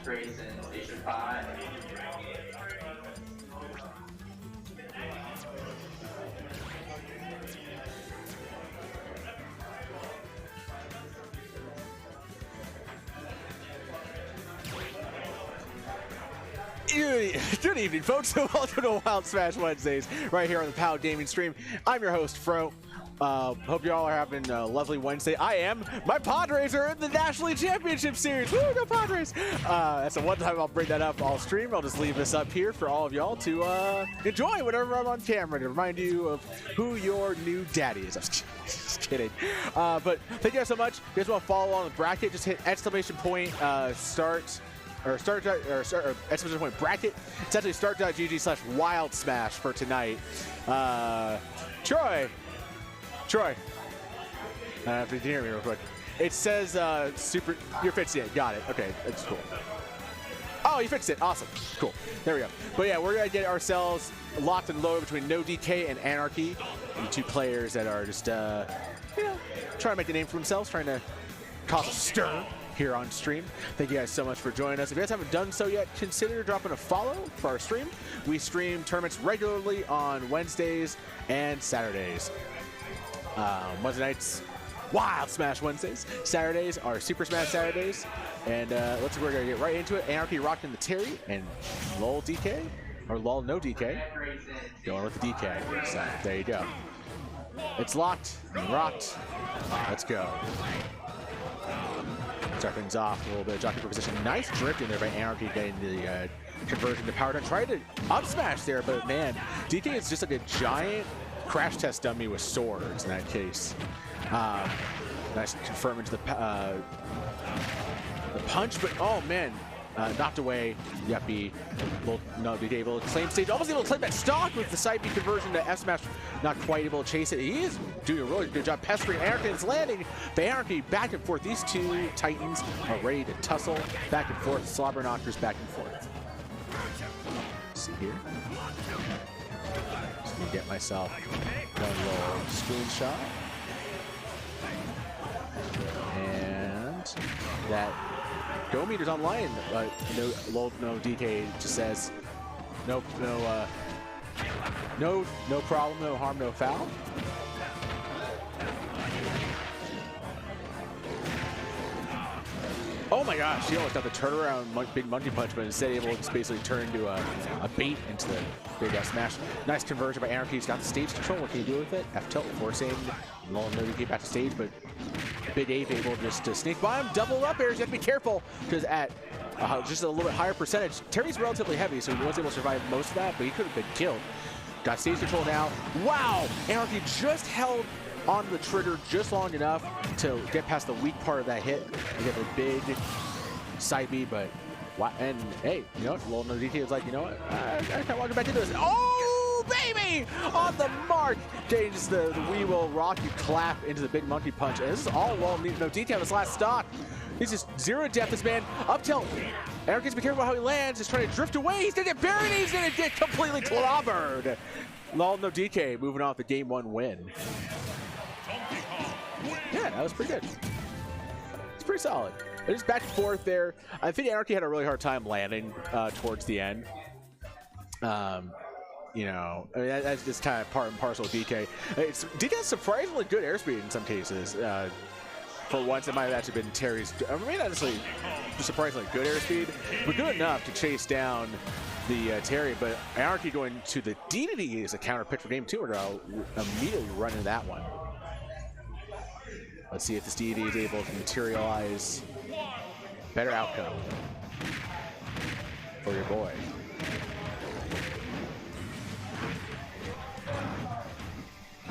Grayson, Station 5. Good evening, folks. Welcome to Wild Smash Wednesdays right here on the POW Gaming stream. I'm your host, Fro. Hope you all are having a lovely Wednesday. I am. My Padres are in the National League Championship Series. Woo, go Padres! That's the one time I'll bring that up all stream. I'll just leave this up here for all of y'all to enjoy whenever I'm on camera to remind you of who your new daddy is. I'm just kidding. But thank you guys so much. If you guys want to follow on the bracket, just hit exclamation point start. Or exclamation point bracket. It's actually start.gg/wild smash for tonight. Troy. If you can hear me real quick. It says super. You're fixing it. Got it. Okay, that's cool. Oh, you fixed it. Awesome. Cool. There we go. But yeah, we're gonna get ourselves locked and loaded between No DK and Anarchy, the two players that are just trying to make a name for themselves, trying to cause a stir here on stream. Thank you guys so much for joining us. If you guys haven't done so yet, consider dropping a follow for our stream. We stream tournaments regularly on Wednesdays and Saturdays. Wednesday nights, Wild Smash Wednesdays. Saturdays are Super Smash Saturdays. And we're gonna get right into it. Anarchy rocking the Terry and LOL DK, or LOL no DK, going with the DK. So there you go. It's locked and rocked. Let's go. Start things off a little bit of jockey for position. Nice drift in there by Anarchy, getting the conversion to power down. Tried to up smash there, but man, DK is just like a giant crash test dummy with swords in that case. Nice confirming to the punch, but oh man, knocked away. Yuppie. No, DK able to claim stage. Almost able to claim that stock with the side B conversion to F smash. Not quite able to chase it. He is doing a really good job pestering Anarchy. It's landing. The Anarchy back and forth. These two Titans are ready to tussle back and forth. Slobber knockers back and forth. Let's see here. Just gonna get myself one little screenshot. And that Go meter's online, but no DK just says no problem, no harm, no foul. Oh my gosh, she almost got the turnaround big monkey punch, but instead able to just basically turn into a bait into the big smash. Nice conversion by Anarchy. He's got the stage control. What can you do with it? F tilt, forcing LOL no DK back to stage, but Big Ape able just to sneak by him. Double up airs. You have to be careful because at just a little bit higher percentage, Terry's relatively heavy, so he was able to survive most of that, but he could have been killed. Got stage control now. Wow! Anarchy just held on the trigger just long enough to get past the weak part of that hit and get the big side B, but wow. And hey, you know what? LOL no DK was like, you know what? I kind of want to get back into this. Oh, baby! On the mark! Getting just the wee will rocky clap into the big monkey punch. And this is all LOL no DK on his last stock. He's just zero death, this man. Up tilt. Eric needs to be careful how he lands. He's trying to drift away. He's gonna get buried. He's gonna get completely clobbered. LOL no DK moving off the game 1 win. Yeah, that was pretty good. It's pretty solid. It's back and forth there. I think Anarchy had a really hard time landing towards the end. You know, I mean, that's just kind of part and parcel of DK. DK has surprisingly good airspeed in some cases. For once, it might have actually been Terry's. I mean, not necessarily surprisingly good airspeed, but good enough to chase down the Terry. But Anarchy going to the DDD is a counter pick for game 2, and I'll immediately run into that one. Let's see if this DDD is able to materialize better outcome for your boy.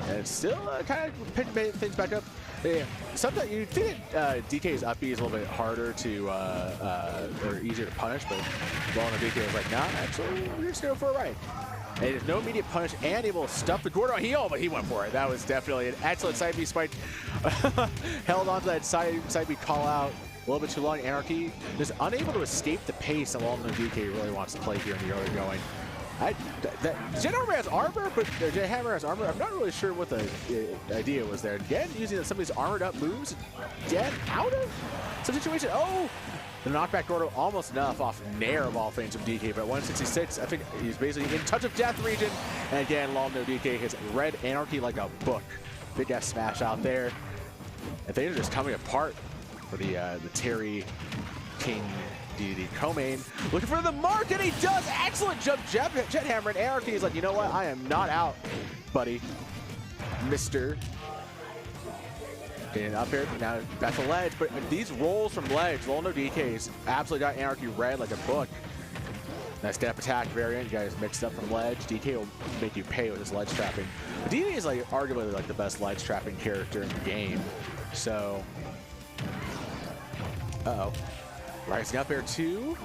And it's still kind of picking things back up. Yeah, sometimes you think DK's up B is a little bit harder to, or easier to punish, but LOL no DK was like, nah, actually, we're just going for a ride. And there's no immediate punish and able to stuff the Gordo heel, but he went for it. That was definitely an excellent side B spike. Held onto that side B call out a little bit too long. Anarchy is unable to escape the pace that LOL no DK really wants to play here in the early going. Jethammer has armor, but Jethammer has armor. I'm not really sure what the idea was there. Again, using some of these armored up moves. Again, out of some situation. Oh, the knockback Gordo almost enough off Nair of all things from DK, but 166. I think he's basically in touch of death region. And again, long no DK hits Red Anarchy like a book. Big ass smash out there. And things are just coming apart for the Terry King DD co-main. Looking for the mark, and he does! Excellent jump, Jethammer, and Anarchy is like, you know what? I am not out, buddy. Mister. Getting up here, now back to ledge, but these rolls from ledge, low no DKs, absolutely got Anarchy red like a book. Nice step attack variant, you guys mixed up from ledge. DK will make you pay with his ledge trapping. But DD is like arguably like the best ledge trapping character in the game. So, rising up here too.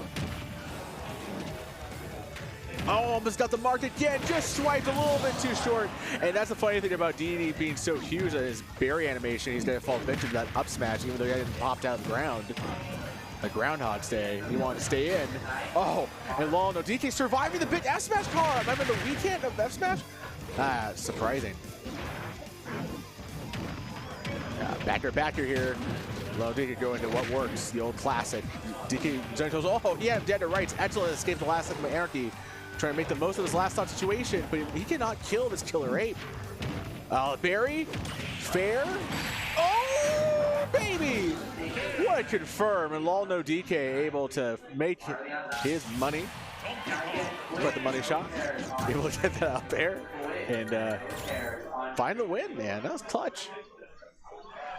Oh, almost got the mark again, just swiped a little bit too short. And that's the funny thing about DD being so huge that his berry animation, he's gonna fall victim to that up smash, even though he hadn't popped out of the ground. Like Groundhog's Day, he wanted to stay in. Oh, and long no DK surviving the big F smash car. Remember the weekend of F smash? Ah, surprising. Backer here. Low DK go into what works, the old classic. DK goes, oh yeah, dead to rights. Excellent escape the last second by Anarchy. Trying to make the most of his last thought situation, but he cannot kill this killer ape. Barry, fair. Oh, baby! What a confirm, and lol no DK able to make his money. Put the money shot, able to get that up there, and find the win, man. That was clutch.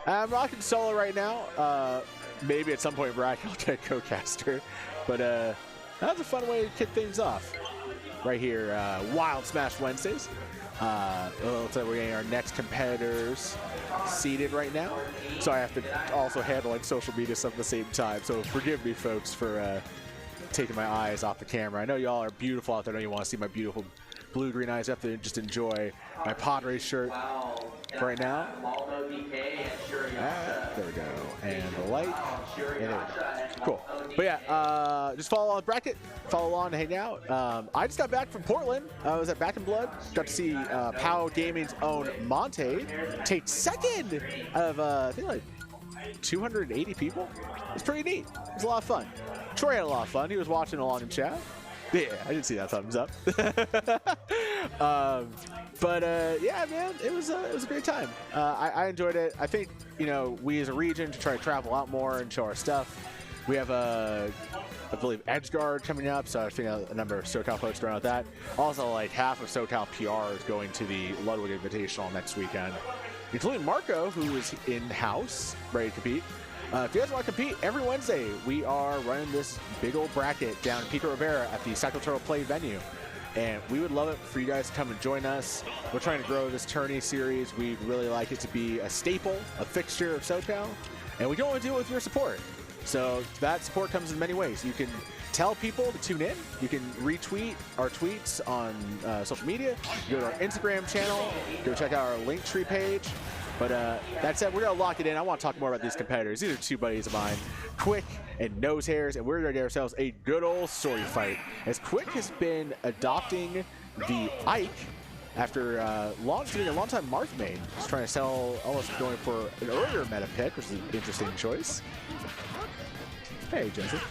I'm rocking solo right now. Maybe at some point, Brack will get co-caster, but that was a fun way to kick things off. Right here, Wild Smash Wednesdays. Looks like we're getting our next competitors seated right now. So I have to also handle like social media stuff at the same time. So forgive me, folks, for taking my eyes off the camera. I know y'all are beautiful out there. I know you want to see my beautiful blue-green eyes. I have to just enjoy my Padres shirt right now. There we go. And the light. And there we go. Cool. But yeah, just follow on bracket, follow along to hang out. I just got back from Portland. I was at Back in Blood. Got to see POW Gaming's own Monte take second of I think like 280 people. It's pretty neat. It was a lot of fun. Troy had a lot of fun. He was watching along in chat. Yeah, I didn't see that thumbs up. Yeah, man, it was a great time. I enjoyed it. I think, you know, we as a region to try to travel out more and show our stuff. We have I believe Edgeguard coming up, so I think a number of SoCal folks around that. Also, like half of SoCal PR is going to the Ludwig Invitational next weekend, including Marco, who is in-house, ready to compete. If you guys want to compete, every Wednesday we are running this big old bracket down in Pico Rivera at the Cyclotro Play venue. And we would love it for you guys to come and join us. We're trying to grow this tourney series. We'd really like it to be a staple, a fixture of SoCal. And we can only do it with your support. So that support comes in many ways. You can tell people to tune in. You can retweet our tweets on social media. Go to our Instagram channel. Go check out our Linktree page. But that said, we're going to lock it in. I want to talk more about these competitors. These are two buddies of mine, Quick and Nose Hairs, and we're going to get ourselves a good old story fight. As Quick has been adopting the Ike after being a long-time Marth main. He's trying to sell, almost going for an earlier meta pick, which is an interesting choice. Hey, Joseph.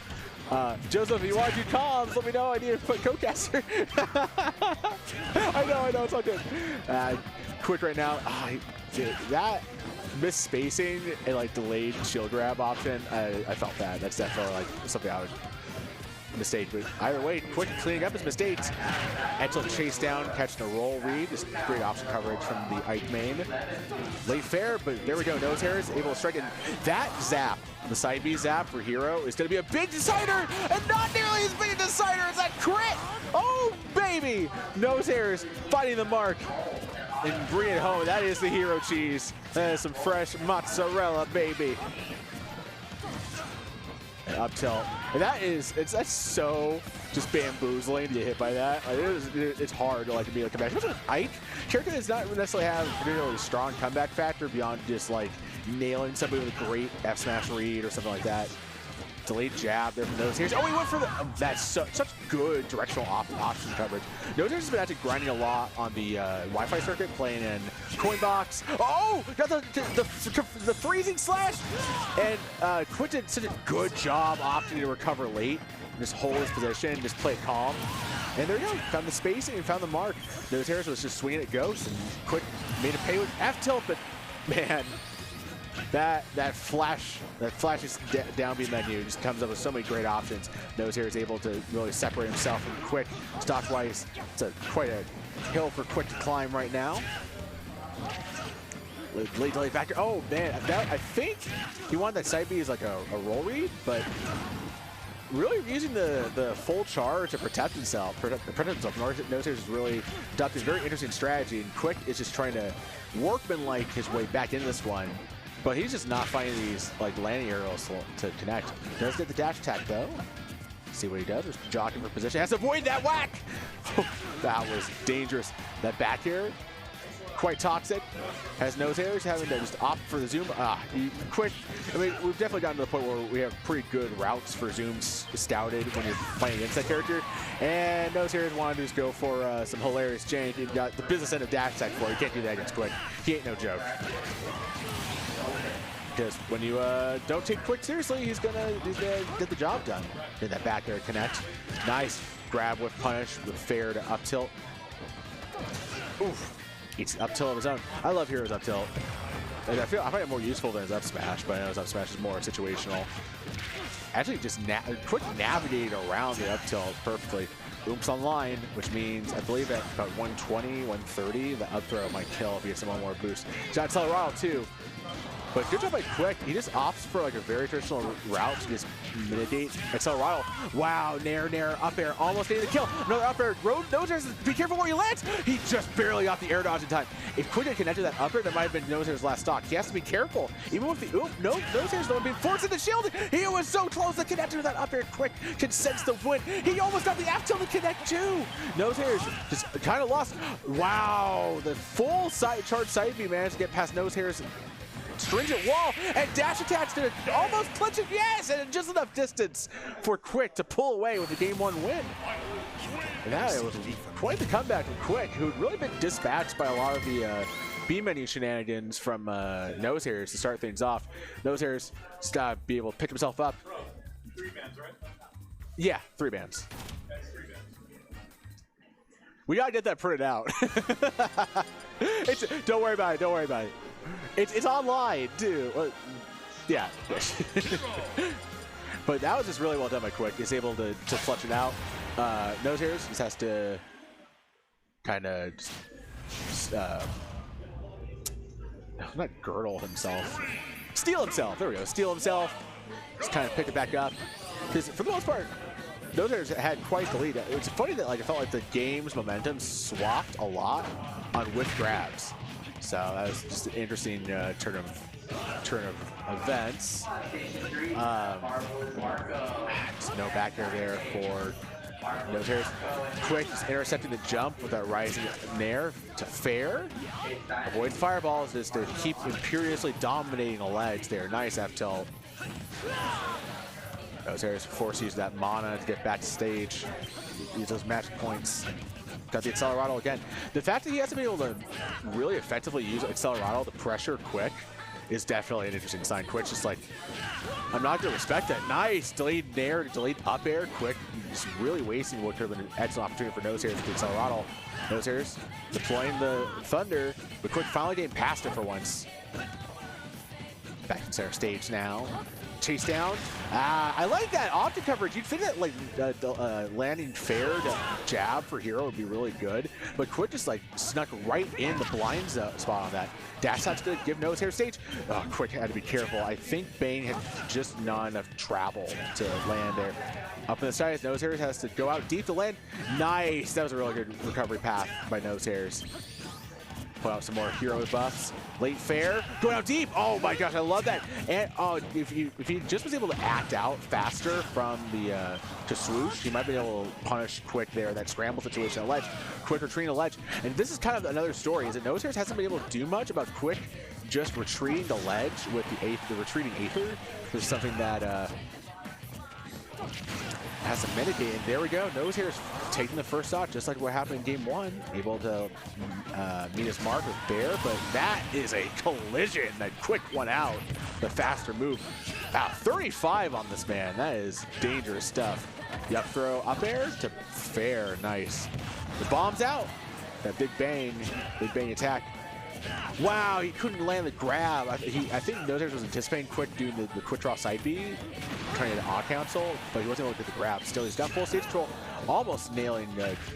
Joseph, if you want to do comms, let me know. I need to put co-caster. I know, it's all good. Quick right now. That misspacing and like delayed shield grab option, I felt bad. That's definitely like something I would mistake. But either way, Quick cleaning up his mistakes. Excellent chase down, catching a roll read. Just great option coverage from the Ike main. Late fair, but there we go. Nose Hairs able to strike in. That zap, the side B zap for Hero, is going to be a big decider, and not nearly as big a decider as that crit. Oh, baby! Nose Hairs fighting the mark and bring it home. That is the Hero cheese. That is some fresh mozzarella, baby. And up tilt. And that's so just bamboozling to get hit by that. Like, it's hard to be able to come back. Especially with Ike, character does not necessarily have a particularly strong comeback factor beyond just like nailing somebody with a great F smash read or something like that. Delayed jab there from Nose Hairs. Oh, he went for the. That's such good directional option coverage. Nose Hairs has been actually grinding a lot on the Wi-Fi circuit, playing in Coinbox. Oh, got the freezing slash, and Quick did such a good job opting to recover late. Just hold his position, just play it calm. And there you go, found the spacing and found the mark. Nose Hairs was just swinging at Ghost, and Quick made a pay with F tilt, but man. That flash downbeat menu just comes up with so many great options. Nose Hair is able to really separate himself from Quick. Stock-wise, it's quite a hill for Quick to climb right now. Late delay back. Oh man, I think he wanted that side B as like a roll read, but really using the full charge to protect himself. Nose Hair is really adopted a very interesting strategy, and Quick is just trying to workman-like his way back into this one. But he's just not finding these like landing arrows to connect. Does get the dash attack though. See what he does. Just jockeying for position. Has to avoid that whack. That was dangerous. That back air, quite toxic. Has Nose Hairs having to just opt for the zoom. Quick. I mean, we've definitely gotten to the point where we have pretty good routes for zooms scouted when you're fighting against that character. And Nose Hairs wanted to just go for some hilarious jank. He got the business end of dash attack for it. You can't do that against Quick. He ain't no joke. Because when you don't take Quick seriously, he's gonna get the job done. Did that back air connect? Nice grab with punish with fair to up tilt. Oof, eats up tilt of his own. I love Hero's up tilt. I find it more useful than his up smash, but I know his up smash is more situational. Actually, just Quick navigated around the up tilt perfectly. Oomph online, which means I believe at about 120, 130, the up throw might kill if he gets one more boost. Shot Accelerado too. But good job by Quick. He just opts for like a very traditional route to just mitigate Accelerado. Wow, nair, up air, almost getting the kill. Another up air. Nose Hairs, be careful where he lands. He just barely got the air dodge in time. If Quick had connected that up air, that might have been Nose Hairs' last stock. He has to be careful. Even with the oop, no, Nose Hairs the one being forced in the shield. He was so close to connecting to that up air. Quick can sense the win. He almost got the F tilt to connect too. Nose Hairs just kind of lost. Wow, the full charge side B managed to get past Nose Hairs. Stringent wall, and dash attacks to almost clinch it, yes, and just enough distance for Quick to pull away with the game 1 win. And that was quite the comeback from Quick, who'd really been dispatched by a lot of the B menu shenanigans from Nose Hairs to start things off. Nose Hairs just gotta be able to pick himself up. 3 bands, right? Yeah, 3 bands. That's 3 bands. We gotta get that printed out. Don't worry about it. Don't worry about it. It's online too. Well, yeah. But that was just really well done by Quick. He's able to flush it out. Nose Hairs just has to kind of not girdle himself. Steal himself. There we go. Steal himself. Just kind of pick it back up. Because for the most part, Nose Hairs had quite the lead. It's funny that like I felt like the game's momentum swapped a lot on whiff grabs. So that was just an interesting turn of events. Just no back air there for Nose Hairs. Quick just intercepting the jump with that rising nair to fair. Avoids fireballs just to keep imperiously dominating the ledge there. Nice F tilt. Nose Hairs force use that mana to get back to stage. Use those match points. Got the Accelerado again. The fact that he has to be able to really effectively use Accelerado to pressure Quick is definitely an interesting sign. Quick's just like, I'm not going to respect that. Nice. Delayed nair, delayed up air. Quick just really wasting what could have been an excellent opportunity for Nose Hairs with the Accelerado. Nose Hairs deploying the Thunder, but Quick finally getting past it for once. Back in center stage now. Chase down. I like that optic coverage. You'd think that like landing fair to jab for Hero would be really good, but Quick just like snuck right in the blind spot on that. Dash shot's good. Give Nose Hair stage. Oh, Quick had to be careful. I think Bane had just not enough travel to land there. Up in the sides, Nose Hairs has to go out deep to land. Nice. That was a really good recovery path by Nose Hairs. Put out some more hero buffs. Late fair, going out deep. Oh my gosh, I love that. And if he just was able to act out faster from the to swoosh, he might be able to punish Quick there. That scramble situation at ledge. Quick retreating to ledge. And this is kind of another story. Is that Nose Hairs hasn't been able to do much about Quick just retreating to ledge with the retreating Aether. There's something that Has to mitigate, and there we go. Nose Hair's taking the first shot, just like what happened in game 1. Able to meet his mark with Bear, but that is a collision. That quick one out, the faster move. Wow, 35 on this man. That is dangerous stuff. The up throw, up air to Fair. Nice. The bomb's out. That big bang attack. Wow, he couldn't land the grab. I think Nose Hair was anticipating Quick doing the quick draw side B, trying to odd cancel, but he wasn't able to get the grab. Still, he's got full stage control, almost nailing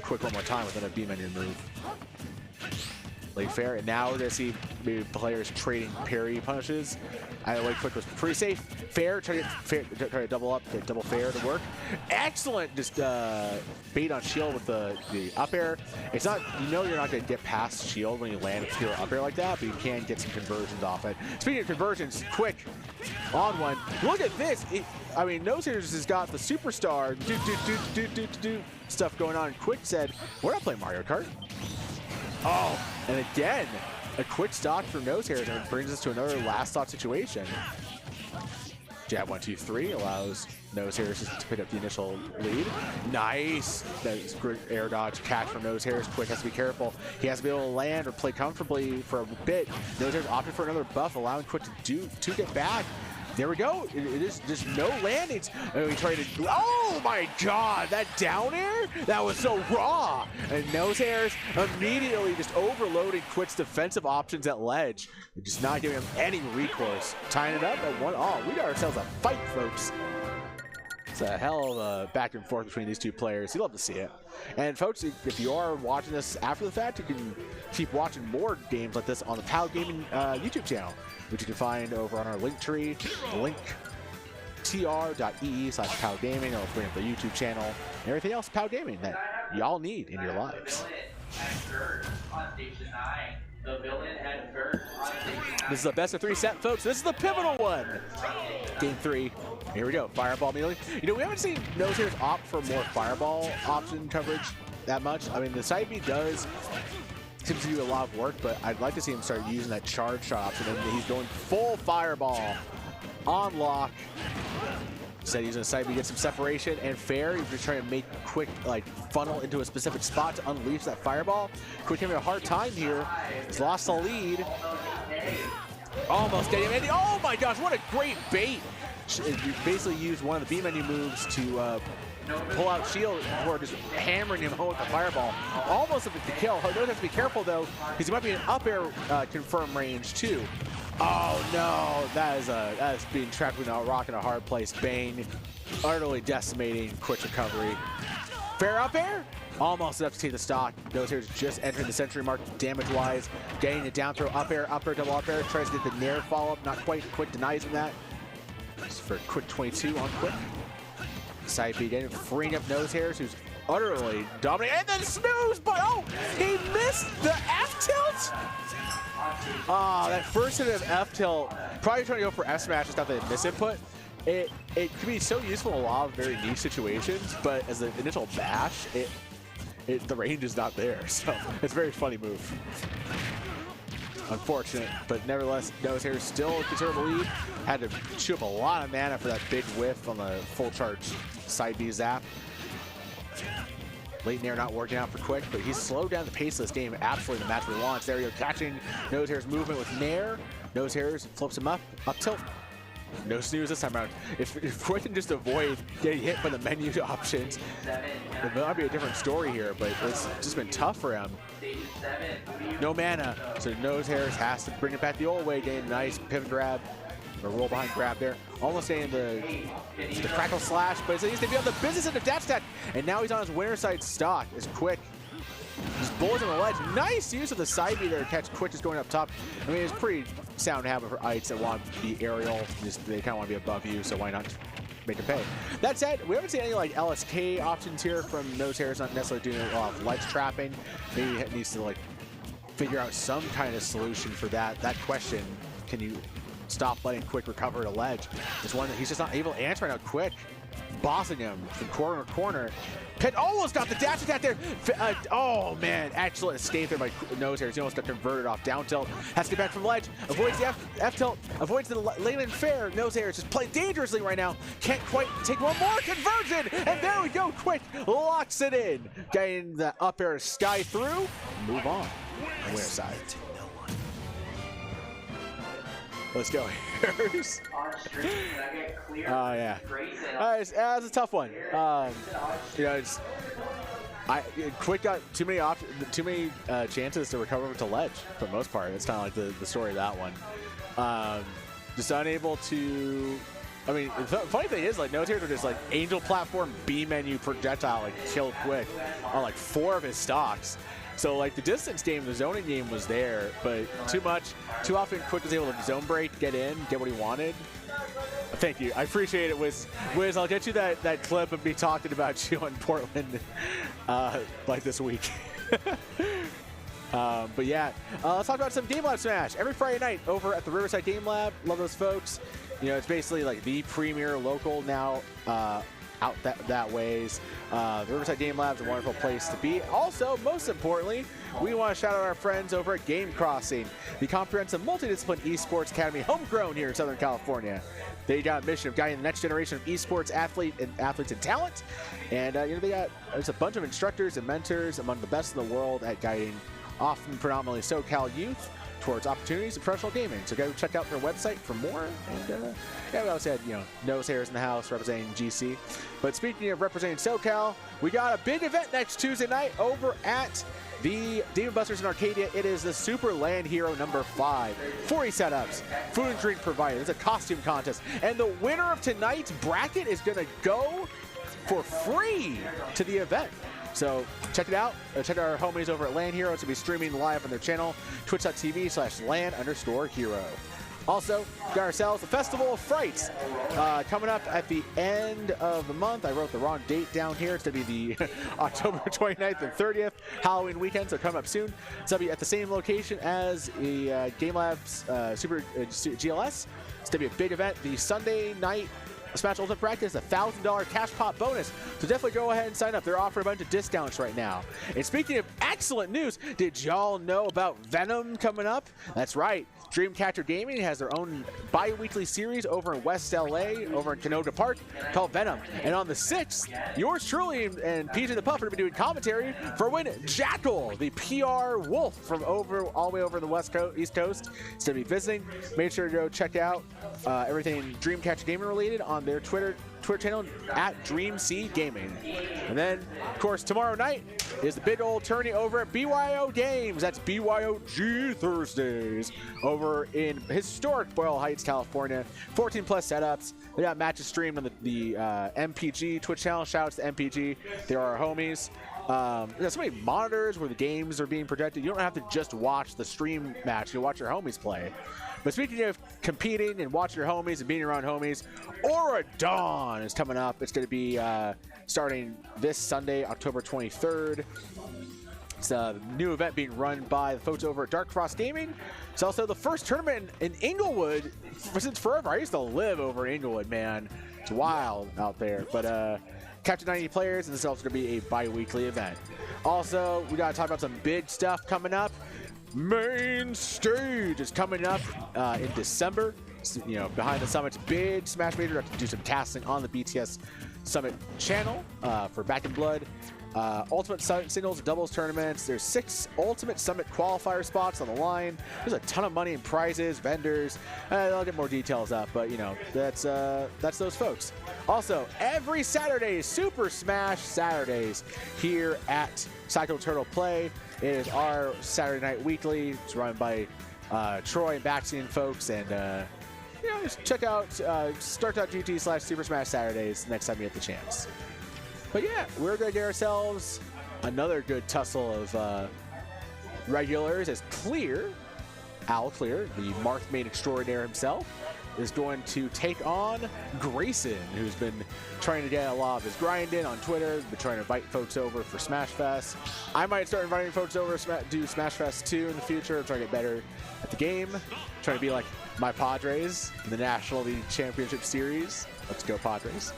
Quick one more time with another B menu move. Late Fair, and now we're going to see maybe players trading parry punishes. Either way, Quick was pretty safe. Fair, try to double up, get double Fair to work. Excellent, just bait on shield with the up air. It's not, you're not going to get past shield when you land a pure up air like that, but you can get some conversions off it. Speaking of conversions, Quick on one. Look at this. I mean, Nose Hair has got the superstar stuff going on. Quick said, we're not playing Mario Kart. Oh, and again, a quick stock from Nose Hair, and it brings us to another last stock situation. Jab 1, 2, 3 allows Nose Hair to pick up the initial lead. Nice. That is great air dodge catch from Nose Hair. Quick has to be careful. He has to be able to land or play comfortably for a bit. Nose Hair's opted for another buff, allowing Quick to get back. There we go. It is just no landings. And we tried to. Oh my God! That down air? That was so raw. And Nose Hair's immediately just overloading Quick's defensive options at ledge, just not giving him any recourse. Tying it up at 1-all. We got ourselves a fight, folks. It's a hell of a back and forth between these two players. You love to see it. And folks, if you are watching this after the fact, you can keep watching more games like this on the POW Gaming YouTube channel, which you can find over on our link tree, linktr.ee/POW Gaming. It'll bring up the YouTube channel and everything else POW Gaming that y'all need in your lives. This is a best of 3 set, folks. This is the pivotal one. Game 3. Here we go. Fireball immediately. We haven't seen Nose Hair's opt for more fireball option coverage that much. I mean, the side B does seem to do a lot of work, but I'd like to see him start using that charge shot option. And he's going full fireball on lock. Said he's going to side B, get some separation and Fair. He's just trying to make Quick funnel into a specific spot to unleash that fireball. Quick having a hard time here. He's lost the lead. Almost getting him. Oh my gosh, what a great bait. You basically use one of the B menu moves to pull out shield or just hammering him home with the fireball. Almost a kill. He does have to be careful though, because he might be in up air confirm range too. Oh no, that is being trapped in a rock in a hard place. Bane utterly decimating Quick recovery. Fair up air. Almost enough to take the stock. Nose Hair's just entering the century mark damage-wise. Getting the down throw, up air, double up air. Tries to get the nair follow-up. Not quite. Quick denies him that. This is for Quick 22 on Quick. Side B getting freeing up Nose Hairs, who's utterly dominating. And then snooze, but oh, he missed the F-tilt. Ah, that first hit of F-tilt. Probably trying to go for S-smash, just not the misinput. It can be so useful in a lot of very niche situations, but as the initial bash, the range is not there, so it's a very funny move. Unfortunate, but nevertheless, Nose Hair still considerable lead. Had to chew up a lot of mana for that big whiff on the full charge side B zap. Late Nair not working out for Quick, but he's slowed down the pace of this game. Absolutely the match we launched. There you go, catching Nose Hair's movement with Nair. Nose Hair's flips him up tilt. No snooze this time around. If Quick can just avoid getting hit by the menu options, it might be a different story here, but it's just been tough for him. No mana, so Nose Hairs has to bring it back the old way, getting a nice pivot grab, or roll behind grab there. Almost getting the crackle slash, but he's to be on the business end of dash attack, and now he's on his winner side stock as Quick just bullets on the ledge. Nice use of the side B there to catch Quick just going up top. I mean, it's pretty sound habit for ites that want to be aerial. They kind of want to be above you, so why not make it pay? That said, we haven't seen any like LSK options here from Nose Hair. It's not necessarily doing a lot of ledge trapping. Maybe it needs to like figure out some kind of solution for that. That question, can you stop letting Quick recover at a ledge? It's one that he's just not able to answer right now. Quick bossing him from corner to corner. Pit almost got the dash attack there. Oh man, excellent escape there by Nose Hairs. He almost got converted off down tilt. Has to get back from the ledge. Avoids the F tilt. Avoids the lane and fair. Nose Hairs just playing dangerously right now. Can't quite take one more conversion. And there we go. Quick locks it in. Getting the up air sky through. Move on. Winner side. Let's go. Oh yeah. That's a tough one. You know, Quick got too many chances to recover to ledge for the most part. It's kind of like the story of that one. Just unable to. I mean, the funny thing is, like, Nose Hairs were just like angel platform B menu projectile, like kill Quick on like 4 of his stocks. So like the distance game, the zoning game was there, but too often Quick was able to zone break, get in, get what he wanted. Thank you, I appreciate it, Wiz. I'll get you that clip of me talking about you in Portland, like this week. But yeah, let's talk about some Game Lab Smash every Friday night over at the Riverside Game Lab. Love those folks. You know, it's basically like the premier local now out that ways. The Riverside Game Lab is a wonderful place to be. Also, most importantly, we want to shout out our friends over at Game Crossing, the comprehensive multidiscipline esports academy homegrown here in Southern California. They got a mission of guiding the next generation of esports athletes and talent. And you know, there's a bunch of instructors and mentors among the best in the world at guiding often predominantly SoCal youth towards opportunities in professional gaming. So go check out their website for more. And yeah, we also had, you know, Nose Hairs in the house representing GC. But speaking of representing SoCal, we got a big event next Tuesday night over at the Demon Busters in Arcadia. It is the Super Land Hero number 5. 40 setups, food and drink provided. It's a costume contest. And the winner of tonight's bracket is going to go for free to the event. So check it out. Check out our homies over at Land Hero. It's going to be streaming live on their channel, twitch.tv/land_hero. Also, got ourselves the Festival of Frights coming up at the end of the month. I wrote the wrong date down here. It's going to be the October 29th and 30th Halloween weekend, so coming up soon. It's going to be at the same location as the Game Labs Super GLS. It's going to be a big event. The Sunday night Smash Ultimate Bracket is a $1,000 cash pot bonus, so definitely go ahead and sign up. They're offering a bunch of discounts right now. And speaking of excellent news, did y'all know about Venom coming up? That's right. Dreamcatcher Gaming has their own bi-weekly series over in West LA, over in Canoga Park, called Venom. And on the 6th, yours truly and PJ the Puff are going to be doing commentary for when Jackal, the PR wolf from all the way over the East Coast, is going to be visiting. Make sure to go check out everything Dreamcatcher Gaming related on their Twitter channel at DreamC Gaming. And then, of course, tomorrow night is the big old tourney over at BYO Games. That's BYOG Thursdays over in historic Boyle Heights, California. 14 plus setups. They got matches streamed on the MPG Twitch channel. Shout out to the MPG. They're our homies. There's so many monitors where the games are being projected. You don't have to just watch the stream match. You'll watch your homies play. But speaking of competing and watching your homies and being around homies, Aura Dawn is coming up. It's going to be starting this Sunday, October 23rd. It's a new event being run by the folks over at Dark Frost Gaming. It's also the first tournament in Inglewood since forever. I used to live over in Inglewood, man. It's wild out there. But capture 90 players, and this is also going to be a bi-weekly event. Also, we got to talk about some big stuff coming up. Main Stage is coming up in December. You know, behind the Summit's big Smash Major. We have to do some casting on the BTS Summit channel for Back in Blood. Ultimate Singles and Doubles tournaments. There's 6 Ultimate Summit qualifier spots on the line. There's a ton of money in prizes, vendors. I'll get more details up, but you know, that's those folks. Also, every Saturday is Super Smash Saturdays here at Psycho Turtle Play. It is our Saturday night weekly. It's run by Troy and Baxian folks, and you know, just check out start.gt/Super Smash Saturdays next time you get the chance. But yeah, we're going to get ourselves another good tussle of regulars as Al Clear, the Marth Main Extraordinaire himself, is going to take on Grayson, who's been trying to get a lot of his grind in on Twitter, been trying to invite folks over for Smash Fest. I might start inviting folks over to do Smash Fest too in the future, try to get better at the game, trying to be like my Padres in the National League Championship Series. Let's go Padres.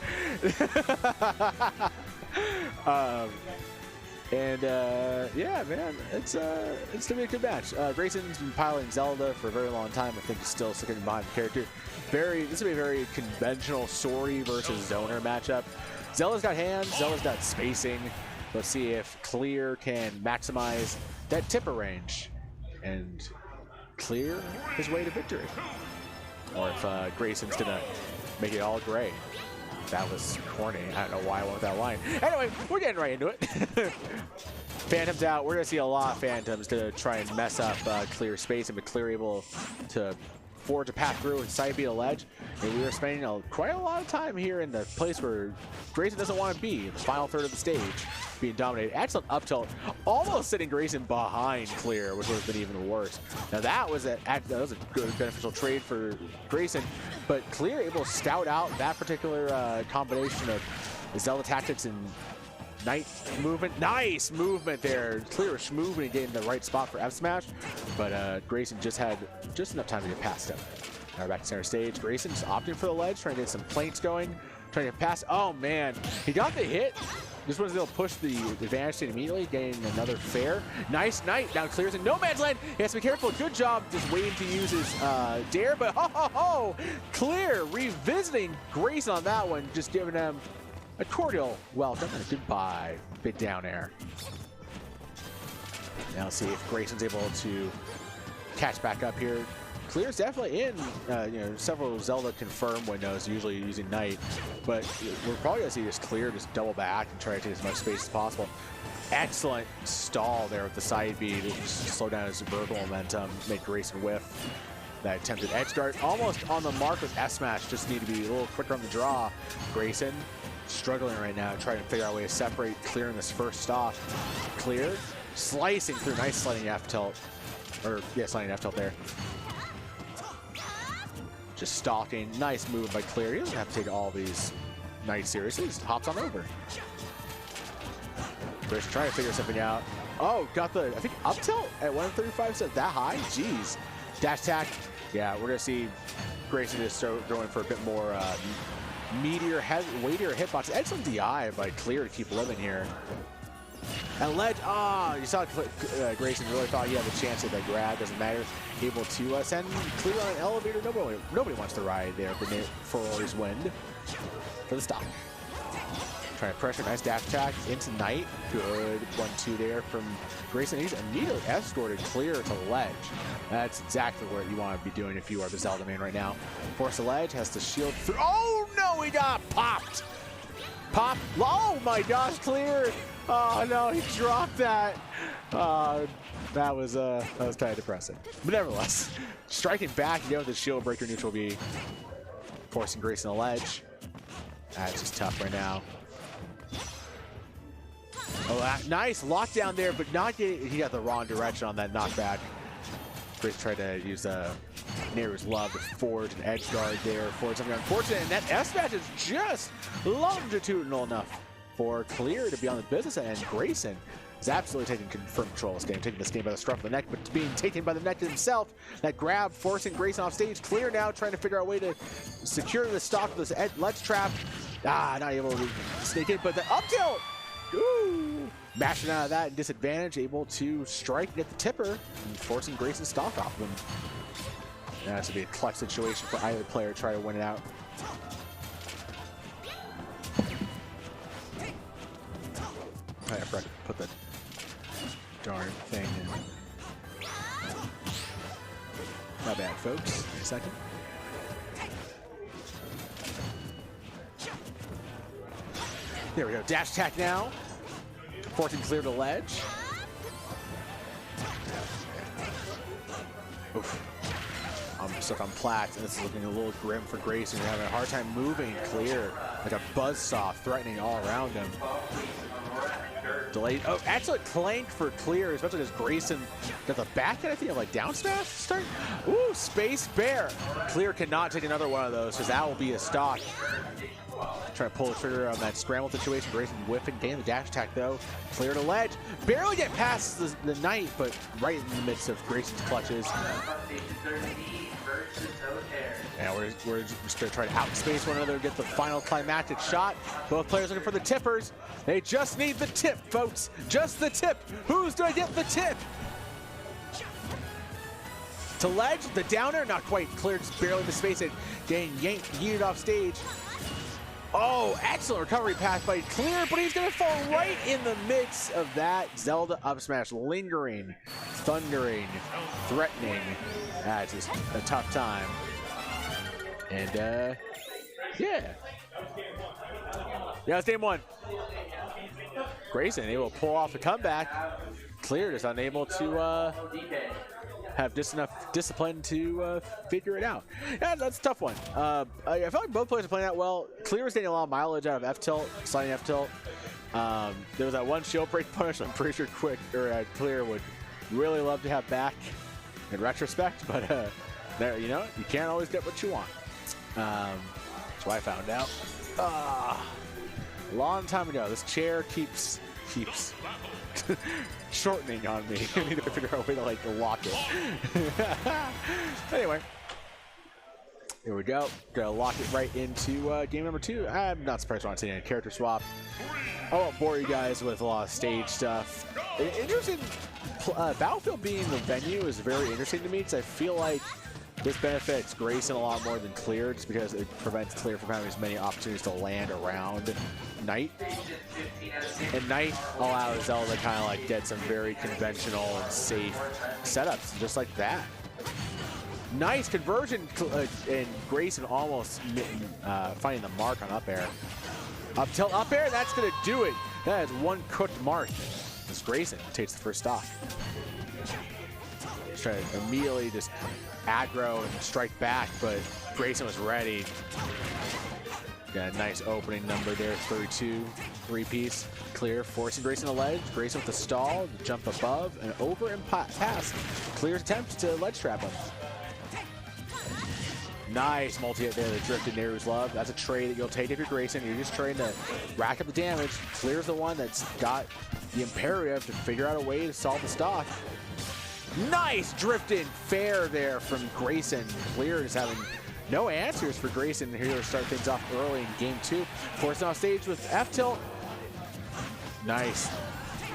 Yeah, man, it's gonna be a good match. Grayson's been piloting Zelda for a very long time. I think he's still sticking behind the character. This will be a very conventional Sori versus Zoner matchup. Zelda's got hands, Zelda's got spacing. Let's see if Clear can maximize that tipper range and clear his way to victory. Or if Grayson's gonna make it all gray. That was corny. I don't know why I went that line. Anyway, we're getting right into it. Phantom's out. We're going to see a lot of Phantoms to try and mess up Clear space, and Clear able to forge a path through and side beat a ledge. And we are spending quite a lot of time here in the place where Grayson doesn't want to be, the final third of the stage, being dominated. Excellent up tilt, almost sitting Grayson behind Clear, which would have been even worse. Now that was a good beneficial trade for Grayson, but Clear able to scout out that particular combination of Zelda tactics and Knight movement. Nice movement there. Clear was moving and getting the right spot for F smash, but Grayson just had enough time to get past him. Now we're back to center stage. Grayson's opting for the ledge, trying to get some plates going, trying to get past. Oh man, he got the hit. Just was able to push the advantage state immediately, getting another fair. Nice Knight. Now Clear's in no man's land. He has to be careful. Good job just waiting to use his dare, but Clear revisiting Grayson on that one, just giving him a cordial welcome and a goodbye. Big down air. Now let's see if Grayson's able to catch back up here. Clear's definitely in several Zelda confirm windows, usually using Knight, but we're probably gonna see this Clear just double back and try to take as much space as possible. Excellent stall there with the side B to just slow down his vertical momentum, make Grayson whiff. That attempted edge guard almost on the mark with S smash, just need to be a little quicker on the draw. Grayson struggling right now, trying to figure out a way to separate Clear in this first stock. Clear slicing through, nice sliding F tilt, or yeah, sliding F tilt there. Just stalking, nice move by Clear. He doesn't have to take all these Knights seriously, he just hops on over. Grayson trying to figure something out. Oh, got the, I think, up tilt at 135, so that high? Jeez. Dash attack. Yeah, we're gonna see Grayson just start going for a bit more weightier hitbox. Excellent DI by Clear to keep living here. And ledge, you saw Grayson really thought he had a chance at that grab, doesn't matter. Able to send Clear on an elevator. Nobody wants to ride there for Rory's wind for the stop. Trying to pressure, nice dash attack into Knight. Good 1-2 there from Grayson. He's immediately escorted Clear to ledge. That's exactly what you want to be doing if you are the Zelda main right now. Force the ledge, has to shield through. Oh no, he got popped! Pop! Oh my gosh, Clear! Oh no, he dropped that. That was kind of depressing. But nevertheless, striking back again with the shield breaker neutral B, forcing Grayson the ledge. That's just tough right now. Oh, nice lockdown there, but not getting. He got the wrong direction on that knockback. Grayson tried to use Neru's love to forge an edge guard there. Forge something unfortunate, and that S-match is just longitudinal enough for Clear to be on the business end. Grayson is absolutely taking confirmed control of this game, taking this game by the scruff of the neck, but being taken by the neck himself. That grab forcing Grayson off stage. Clear now trying to figure out a way to secure the stock of this ledge trap. Not able to sneak it, but the up tilt! Ooh. Mashing out of that disadvantage, able to strike and get the tipper, and forcing Grayson's stock off of him. That's gonna be a clutch situation for either player to try to win it out. I forgot to put the darn thing in. Not bad, folks. Wait a second. There we go. Dash attack now. Forcing Clear to ledge. Oof. I'm stuck on Platt, and this is looking a little grim for Grayson. You're having a hard time moving Clear like a buzzsaw, threatening all around him. Delayed. Oh, excellent clank for Clear, especially as Grayson got the back end, I think, of like down smash start. Ooh, Space Bear. Clear cannot take another one of those, because that will be a stock Trying to pull the trigger on that scramble situation. Grayson whiffing, getting the dash attack though. Clear to ledge. Barely get past the knight, but right in the midst of Grayson's clutches. And we're just going to try to outspace one another, get the final climactic shot. Both players looking for the tippers. They just need the tip, folks. Just the tip. Who's going to get the tip? To ledge, the downer, not quite clear, just barely missed space it. Getting yeeted off stage. Oh, excellent recovery path by Clear, but he's going to fall right in the midst of that Zelda up smash. Lingering, thundering, threatening. That's just a tough time. And, yeah. Yeah, it's game one. Grayson able to pull off the comeback. Clear just unable to have just enough discipline to figure it out. Yeah, that's a tough one. I feel like both players are playing that well. Clear was getting a lot of mileage out of F-tilt, sliding F-tilt. There was that one shield break punish I'm pretty sure Clear would really love to have back in retrospect, but there, you know, you can't always get what you want. That's what I found out. A long time ago. This chair keeps shortening on me. I need to figure out a way to like lock it. Anyway, here we go. Gonna lock it right into game number 2. I'm not surprised we're not seeing a character swap. I won't bore you guys with a lot of stage stuff. Interesting. Battlefield being the venue is very interesting to me because I feel like this benefits Grayson a lot more than Clear, just because it prevents Clear from having as many opportunities to land around Knight. And Knight allows Zelda to kind of like get some very conventional and safe setups, just like that. Nice conversion, and Grayson almost finding the mark on up air. Up tilt, up air, that's going to do it. That is one cooked mark as Grayson takes the first stock. He's trying to immediately just aggro and strike back, but Grayson was ready. Got a nice opening number there, 32, 3-piece. Clear, forcing Grayson to ledge. Grayson with the stall, the jump above, and over and pass. Clear's attempt to ledge trap him. Nice multi-hit there, the drifted Neru's Love. That's a trade that you'll take if you're Grayson. You're just trying to rack up the damage. Clear's the one that's got the imperative to figure out a way to solve the stock. Nice drifted fair there from Grayson. Clear is having no answers for Grayson here to start things off early in game 2. Forcing off stage with F-tilt. Nice.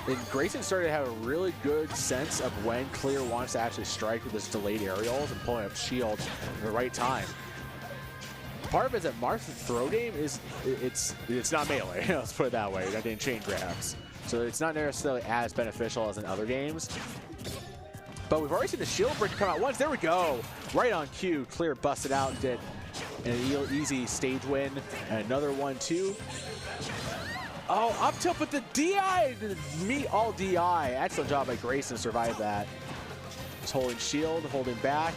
And Grayson started to have a really good sense of when Clear wants to actually strike with his delayed aerials and pulling up shield at the right time. Part of it is that Marth's throw game is it's not melee. Let's put it that way. You're not getting chain grabs, so it's not necessarily as beneficial as in other games. But we've already seen the shield break come out once. There we go. Right on cue. Clear busted out, did an easy stage win. And another one, too. Oh, up tilt with the DI. Meet all DI. Excellent job by Grayson to survive that. Just holding shield, holding back,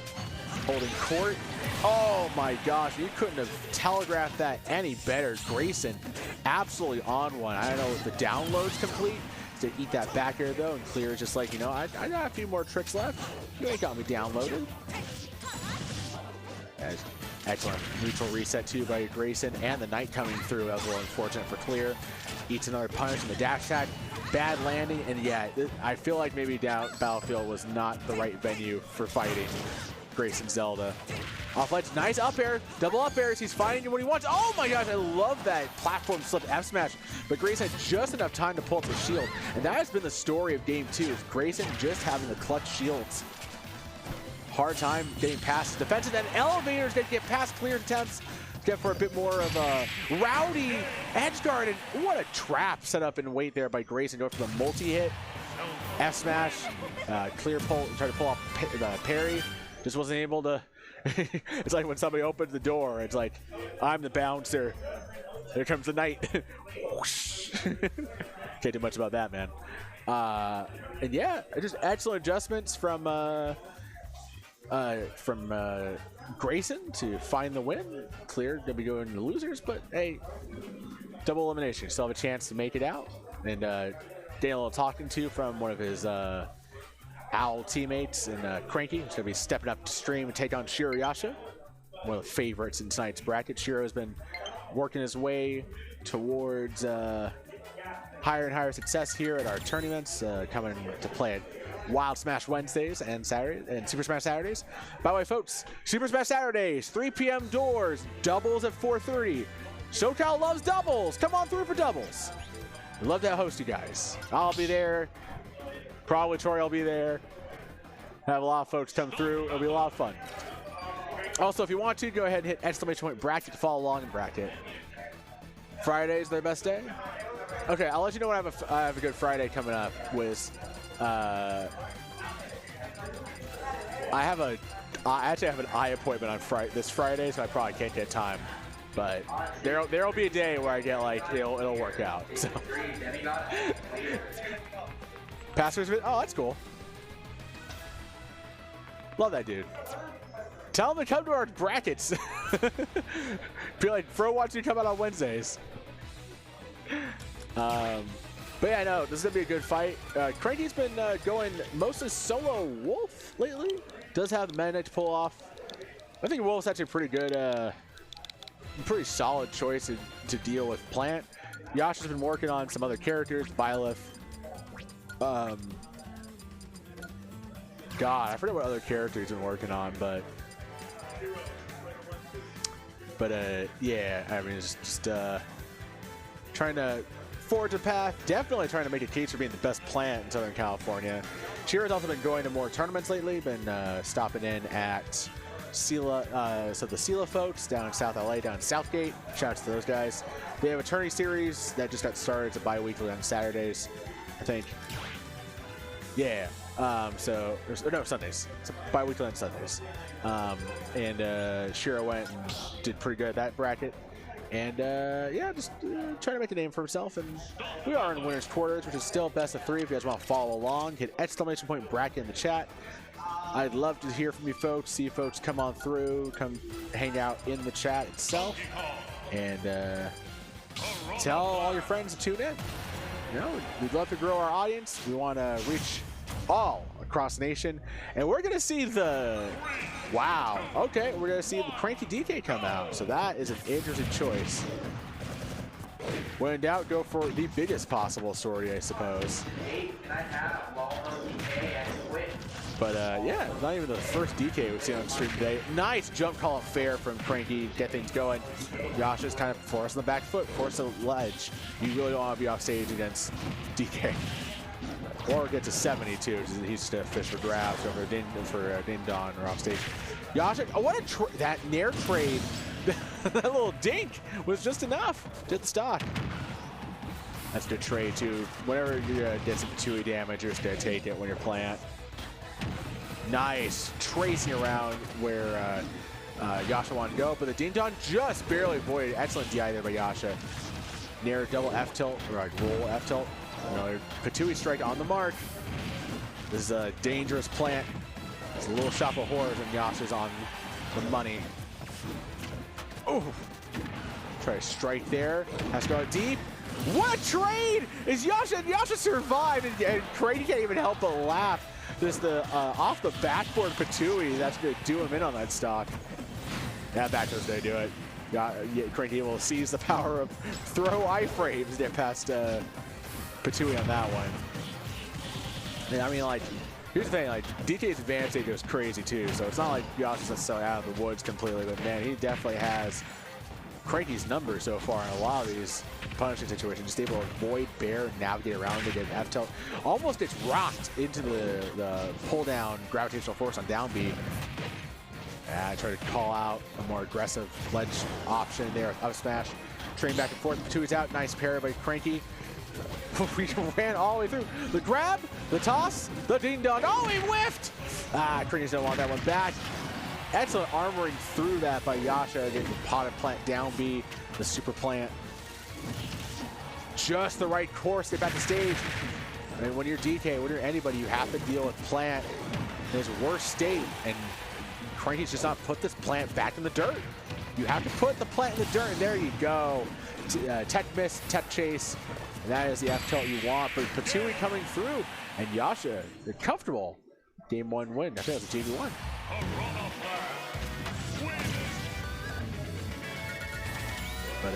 holding court. Oh, my gosh. You couldn't have telegraphed that any better. Grayson absolutely on one. I don't know if the download's complete. To eat that back air though, and Clear is just like, you know, I got a few more tricks left. You ain't got me downloaded. Excellent neutral reset too by Grayson, and the Knight coming through. That was a little unfortunate for Clear. Eats another punch in the dash attack. Bad landing, and yeah, I feel like maybe Battlefield was not the right venue for fighting Grayson Zelda. Off ledge, nice up air, double up airs. He's finding what he wants. Oh my gosh, I love that platform slip F smash. But Grayson had just enough time to pull up the shield, and that has been the story of game 2. Is Grayson just having the clutch shields. Hard time getting past the defense, and then elevators that get past Clear attempts. Get for a bit more of a rowdy edge guard, and what a trap set up and wait there by Grayson. Go for the multi-hit, F smash, Clear pull, try to pull off the parry. Just wasn't able to. It's like when somebody opens the door, it's like, I'm the bouncer. Here comes the Knight. Can't do much about that, man. And yeah, just excellent adjustments from Grayson to find the win. Clear gonna be going to losers, but hey, double elimination. Still have a chance to make it out. And getting a little talking to from one of his Owl teammates, and Cranky is going to be stepping up to stream and take on Shiro Yasha, one of the favorites in tonight's bracket. Shiro has been working his way towards higher and higher success here at our tournaments, coming to play at Wild Smash Wednesdays and Saturdays and Super Smash Saturdays. By the way, folks, Super Smash Saturdays, 3 p.m. doors, doubles at 4:30. SoCal loves doubles. Come on through for doubles. We'd love to host you guys. I'll be there. Probably Tori will be there. Have a lot of folks come through. It'll be a lot of fun. Also, if you want to, go ahead and hit exclamation point bracket to follow along in bracket. Friday's their best day. Okay, I'll let you know when I have a good Friday coming up. I actually have an eye appointment on this Friday, so I probably can't get time. But there'll be a day where I get like it'll work out. So. Passers, oh, that's cool. Love that dude. Tell him to come to our brackets. Feel like Fro wants you to come out on Wednesdays. But yeah, no, this is gonna be a good fight. Cranky's been going mostly solo Wolf lately. Does have the Meta Knight to pull off. I think Wolf's actually pretty good, pretty solid choice to deal with Plant. Yasha's been working on some other characters, Byleth. God, I forget what other characters he's been working on, but yeah, I mean, it's just trying to forge a path. Definitely trying to make a case for being the best plant in Southern California. Shira's also been going to more tournaments lately. Been stopping in at Sela, so the Sela folks down in South LA, down in Southgate. Shout out to those guys. They have a tourney series that just got started. It's a bi-weekly on Saturdays, I think. Yeah. So no, Sundays. It's a bi-weekly on Sundays. And Shira went and did pretty good at that bracket. And yeah, just trying to make a name for himself. And we are in winners quarters, which is still best of 3. If you guys want to follow along, hit exclamation point bracket in the chat. I'd love to hear from you folks, see folks come on through, come hang out in the chat itself, and tell all your friends to tune in. You know, we'd love to grow our audience. We want to reach all across the nation, and we're gonna see the we're gonna see the Cranky DK come out. So that is an interesting choice. When in doubt, go for the biggest possible story, I suppose. But yeah, not even the first DK we've seen on stream today. Nice jump call of fair from Cranky, get things going. Yasha's kind of forcing the back foot, force the ledge. You really don't want to be off stage against DK. Or get to 72, he's just a fish for grabs over Din Don or off stage. Yasha, oh, what a that nair trade, that little dink was just enough to the stock. That's a good trade too. Whenever you get some 2E damage, you're just gonna take it when you're Plant. Nice tracing around where Yasha wanted to go, but the Din Don just barely avoided. Excellent DI there by Yasha. Nair double F tilt, or like roll F tilt. Another Patui strike on the mark. This is a dangerous Plant. It's a little shop of horrors and Yasha's on the money. Oh, try to strike there. Has to go out deep. What a trade! Is Yasha survived and Cranky can't even help but laugh. There's the off the backboard Patui. That's gonna do him in on that stock. That back throw's gonna do it. Cranky will seize the power of throw iframes. Get past Patui on that one. Yeah, I mean, like, here's the thing, like, DK's advantage stage goes crazy too, so it's not like Yasha's necessarily out of the woods completely, but man, he definitely has Cranky's number so far in a lot of these punishing situations. Just able to avoid, bear, and navigate around to get an F-tilt. Almost gets rocked into the pull-down gravitational force on down B. I try to call out a more aggressive ledge option there with up smash. Train back and forth, Patui's out, nice parry by Cranky. We ran all the way through. The grab, the toss, the ding dong. Oh, he whiffed! Cranky's gonna want that one back. Excellent armoring through that by Yasha, getting the potted Plant down B, the super Plant. Just the right course to get back to stage. I mean, when you're DK, when you're anybody, you have to deal with Plant in his worst state, and Cranky's just not put this Plant back in the dirt. You have to put the Plant in the dirt, and there you go. Tech miss, tech chase. And that is the F-tilt you want, but Patui coming through, and Yasha, they're comfortable. Game 1 win. I think that's a GV1. But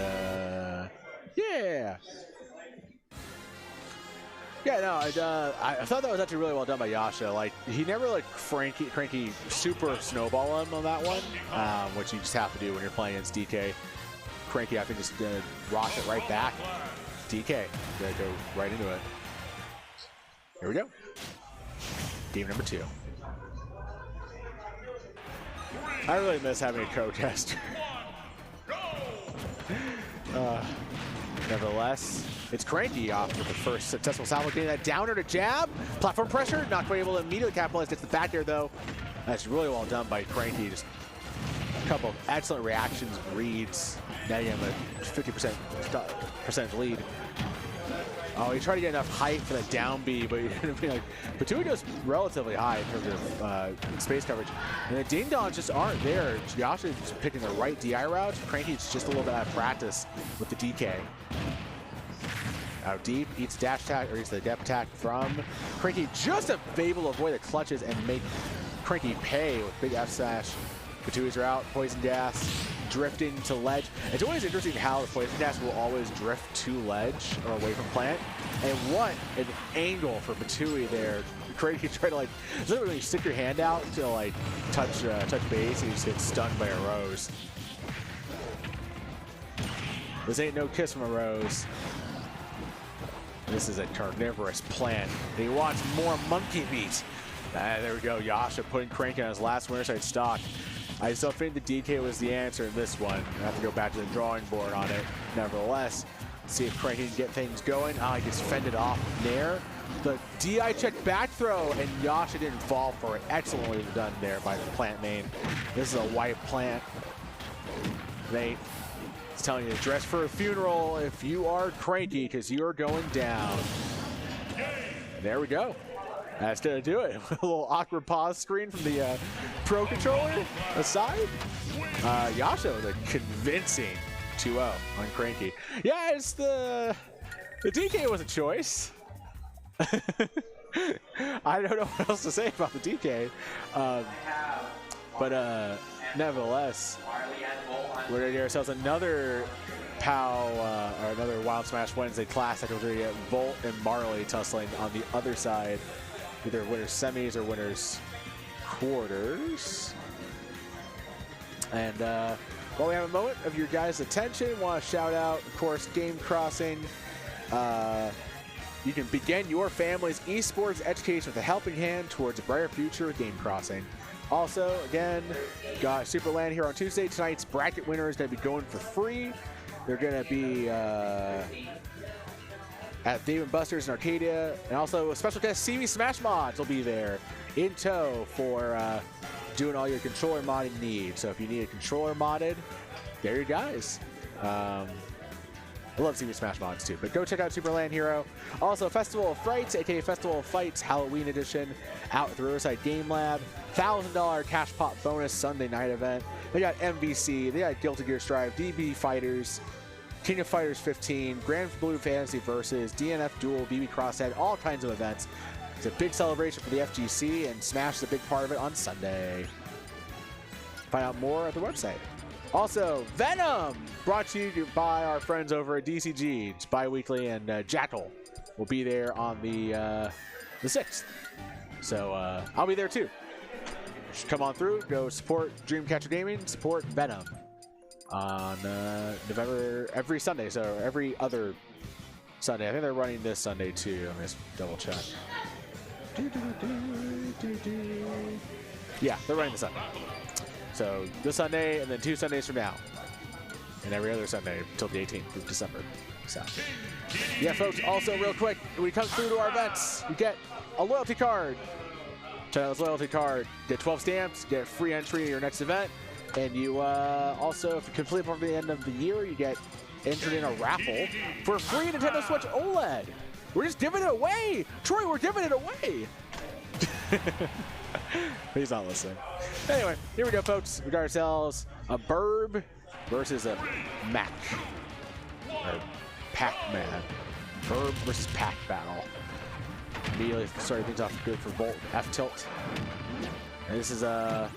yeah. Yeah, no, I thought that was actually really well done by Yasha. Like, he never like cranky super snowball him on that one, which you just have to do when you're playing against DK. Cranky, I think, just rock it right back. DK, gotta go right into it. Here we go. Game number 2. I really miss having a co-tester. Nevertheless, it's Cranky off with the first successful salvo, getting that downer to jab. Platform pressure, not quite able to immediately capitalize. Gets the back air though. That's really well done by Cranky. Just a couple of excellent reactions, reads, netting him a 50% lead. Oh, he tried to get enough height for the down B, but he didn't be like. Patui goes relatively high in terms of space coverage. And the ding dongs just aren't there. Yasha is picking the right DI route. Cranky's just a little bit out of practice with the DK. Out deep, eats dash attack, or eats the depth attack from Cranky. Just able to avoid the clutches and make Cranky pay with big F slash. Patui's are out, poison gas, drifting to ledge. It's always interesting how the poison gas will always drift to ledge or away from plant. And what an angle for Patui there. Cranky try to like, literally when you stick your hand out to like touch base, and you just get stunned by a rose. This ain't no kiss from a rose. This is a carnivorous plant. And he wants more monkey meat. There we go. Yasha putting Cranky on his last winner side stock. I still think the DK was the answer in this one. I have to go back to the drawing board on it. Nevertheless, see if Cranky can get things going. He gets fended off there. The DI check back throw, and Yasha didn't fall for it. Excellently done there by the plant main. This is a white plant. It's telling you to dress for a funeral if you are Cranky, because you are going down. There we go. That's gonna do it. A little awkward pause screen from the Pro Controller aside. Yasha with a convincing 2-0 on Cranky. Yeah, it's the DK was a choice. I don't know what else to say about the DK. But nevertheless, we're gonna get ourselves another POW or another Wild Smash Wednesday Classic. We're gonna get Volt and Marley tussling on the other side. Either winners semis or winners quarters. And while we have a moment of your guys' attention, want to shout out, of course, Game Crossing. You can begin your family's esports education with a helping hand towards a brighter future with Game Crossing. Also, again, got Superland here on Tuesday. Tonight's bracket winner is going to be going for free. They're going to be at Dave & Buster's in Arcadia, and also a special guest, CV Smash Mods will be there in tow for doing all your controller modding needs. So if you need a controller modded, there you guys. I love CV Smash Mods too, but go check out Superland Hero. Also, Festival of Frights, aka Festival of Fights Halloween Edition, out at the Riverside Game Lab. $1,000 cash pot bonus Sunday night event. They got MVC, they got Guilty Gear Strive, DB Fighters, King of Fighters 15, Grand Blue Fantasy Versus, DNF Duel, BB Crosshead, all kinds of events. It's a big celebration for the FGC, and Smash is a big part of it on Sunday. Find out more at the website. Also, Venom, brought to you by our friends over at DCG. It's bi-weekly, and Jackal will be there on the 6th. So I'll be there too. Just come on through, go support Dreamcatcher Gaming, support Venom. On November, every Sunday, so every other Sunday. I think they're running this Sunday too. Let me just double check. Yeah, they're running this Sunday. So this Sunday, and then 2 Sundays from now, and every other Sunday until the 18th of December. So, yeah, folks. Also, real quick, when you come through to our events, you get a loyalty card. Check out this loyalty card. Get 12 stamps. Get free entry to your next event. And you also, if you complete before the end of the year, you get entered in a raffle for a free Nintendo Switch OLED. We're just giving it away. Troy, we're giving it away. He's not listening. Anyway, here we go, folks. We got ourselves a Burb versus a Mac. Or Pac-Man. Burb versus Pac battle. Immediately started things off good for Volt F-Tilt. And this is a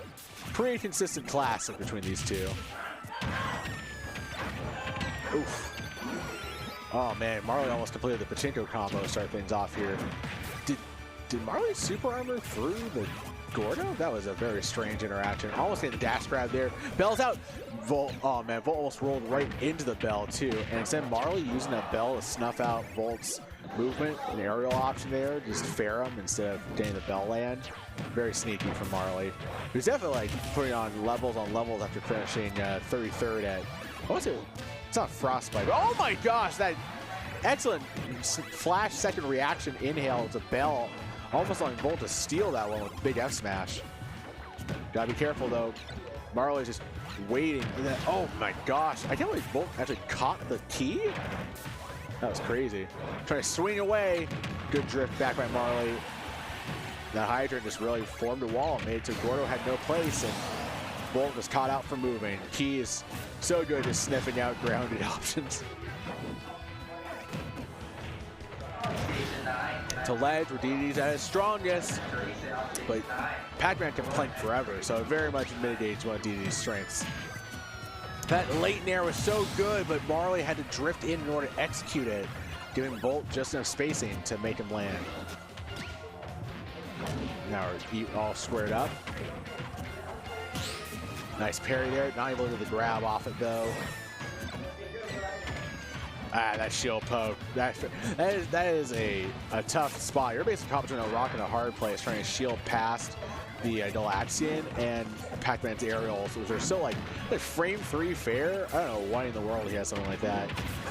pretty consistent classic between these two. Oof. Oh man, Marley almost completed the pachinko combo to start things off here. Did Marley super armor through the Gordo? That was a very strange interaction. Almost getting the dash grab there. Bell's out. Volt, oh man, Volt almost rolled right into the Bell too. And instead Marley using that Bell to snuff out Volt's movement, an aerial option there, just fair him instead of getting the Bell land. Very sneaky from Marley. He's definitely like putting on levels after finishing 33rd at, what was it? It's not Frostbite. Oh my gosh, that excellent flash second reaction inhale to Bell. Almost allowing Volt to steal that one with big F smash. Gotta be careful though. Marley's just waiting. And then, oh my gosh. I can't believe Volt actually caught the key. That was crazy. Trying to swing away. Good drift back by Marley. The hydrant just really formed a wall. Made it so Gordo had no place. And Volt was caught out for moving. Key is so good at sniffing out grounded options. To ledge where DD's at his strongest, but Pac-Man can plank forever, so it very much mitigates one of DD's strengths. That late nair was so good, but Marley had to drift in order to execute it, giving Volt just enough spacing to make him land. Now we're all squared up. Nice parry there, not able to get the grab off it though. Ah, that shield poke. That is a tough spot. You're basically caught between a rock and a hard place, trying to shield past the Galaxian and Pac-Man's aerials, which are still like frame 3 fair. I don't know why in the world he has something like that.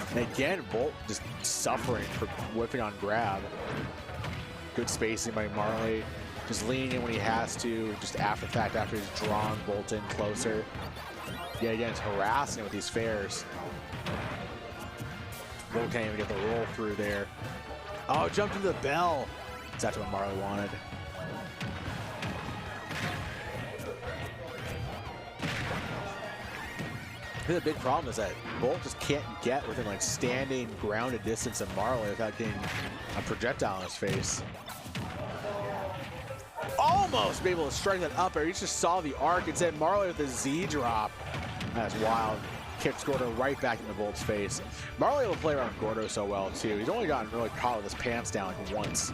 And again, Volt just suffering for whipping on grab. Good spacing by Marley. Just leaning in when he has to, just after the fact, after he's drawn Volt in closer. Yeah, again, it's harassing with these fairs. Volt can't even get the roll through there. Oh, jumped into the Bell. That's what Marley wanted. I think the big problem is that Volt just can't get within like standing grounded distance of Marley without getting a projectile in his face. Almost be able to strike that up air. You just saw the arc. Instead, Marley with a Z drop. That's wild. Kicks Gordo right back into Volt's face. Marley will play around Gordo so well too. He's only gotten really caught with his pants down like once.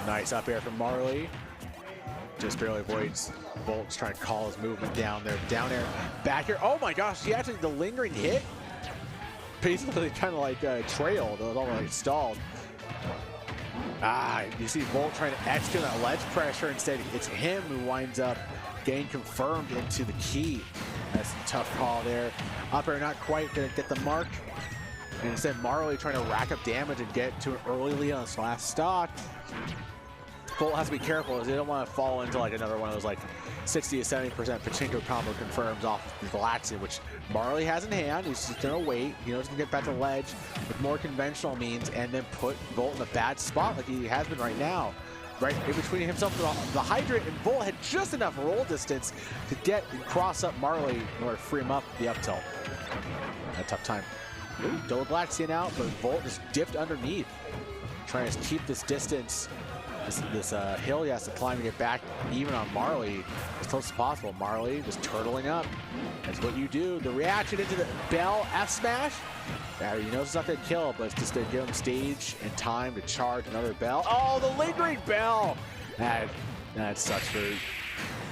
Nice up air from Marley. Just barely avoids Volt's trying to call his movement down there. Down air, back air. Oh my gosh, he actually, the lingering hit basically kind of like trailed. It was all like stalled. Ah, you see Volt trying to execute that ledge pressure. Instead, it's him who winds up getting confirmed into the key. That's a tough call there. Up air not quite gonna get the mark. And instead, Marley trying to rack up damage and get to an early lead on this last stock. Volt has to be careful as they don't want to fall into like another one of those like 60 to 70% pachinko combo confirms off the Galaxian, which Marley has in hand. He's just gonna wait. He knows he can get back to ledge with more conventional means and then put Volt in a bad spot like he has been right now. Right in between himself and the hydrant, and Volt had just enough roll distance to get and cross up Marley in order to free him up the up tilt. A tough time. Ooh, double Galaxian out, but Volt just dipped underneath, trying to keep this distance. This hill he has to climb to get back even on Marley as close as possible. Marley just turtling up. That's what you do. The reaction into the Bell F smash. You know it's not going to kill, but it's just to give him stage and time to charge another Bell. Oh, the lingering Bell. That sucks for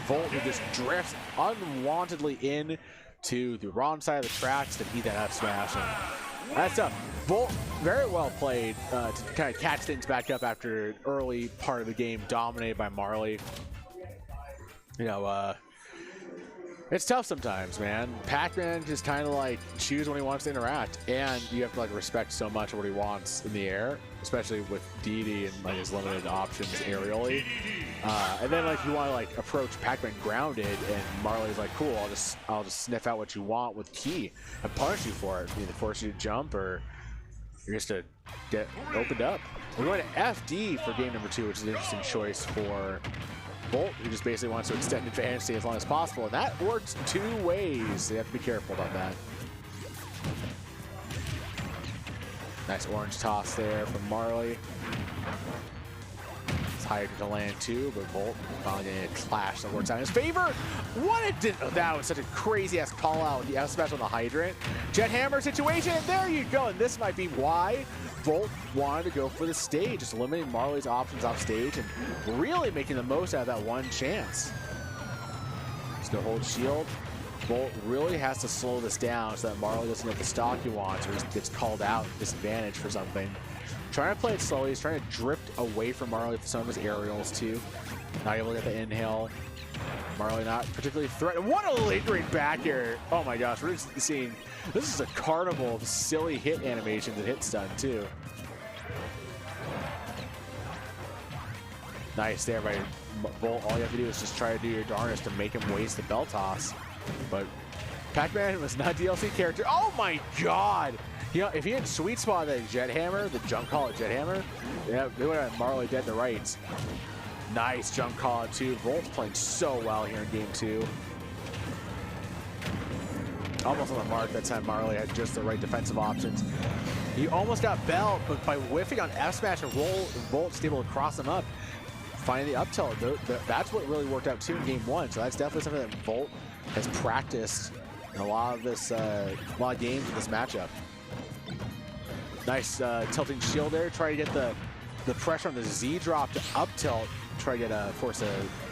Volt, who just drifts unwantedly in to the wrong side of the tracks to eat that F smash. And that's tough. Volt, very well played to kind of catch things back up after an early part of the game dominated by Marley. You know, it's tough sometimes, man. Pac-Man just kind of like choose when he wants to interact, and you have to like respect so much of what he wants in the air, especially with DD and like his limited options aerially. And then like you want to like approach Pac-Man grounded, and Marley's like, cool, I'll just sniff out what you want with key and punish you for it, either force you to jump or you're just to get opened up. We're going to FD for game number 2, which is an interesting choice for Volt, who just basically wants to extend advantage as long as possible, and that works 2 ways. So you have to be careful about that. Nice orange toss there from Marley. It's a Hydrant to land too, but Volt finally getting a clash that works out in his favor. What a that was such a crazy ass call out with the F smash on the Hydrant. Jet Hammer situation, and there you go. And this might be why Volt wanted to go for the stage, just limiting Marley's options off stage and really making the most out of that one chance. Just gonna hold shield. Volt really has to slow this down so that Marley doesn't get the stock he wants or gets called out, disadvantage for something. Trying to play it slowly. He's trying to drift away from Marley with some of his aerials too. Not able to get the inhale. Marley not particularly threatened. What a lingering back air. Oh my gosh, we're just seeing, this is a carnival of silly hit animations and hit stun too. Nice there by Volt. All you have to do is just try to do your darnest to make him waste the bell toss. But Pac-Man was not DLC character. Oh my god! You know, if he had sweet spot that Jet Hammer, the jump call at Jet Hammer, yeah, they would have Marley dead to rights. Nice jump call out too. Volt's playing so well here in game 2. Almost on the mark that time. Marley had just the right defensive options. He almost got Bell, but by whiffing on F smash and roll, Volt's able to cross him up, finding the up tilt. That's what really worked out too in game 1. So that's definitely something that Volt has practiced in a lot of this, a lot of games in this matchup. Nice tilting shield there. Try to get the pressure on the Z drop to up tilt. Try to get force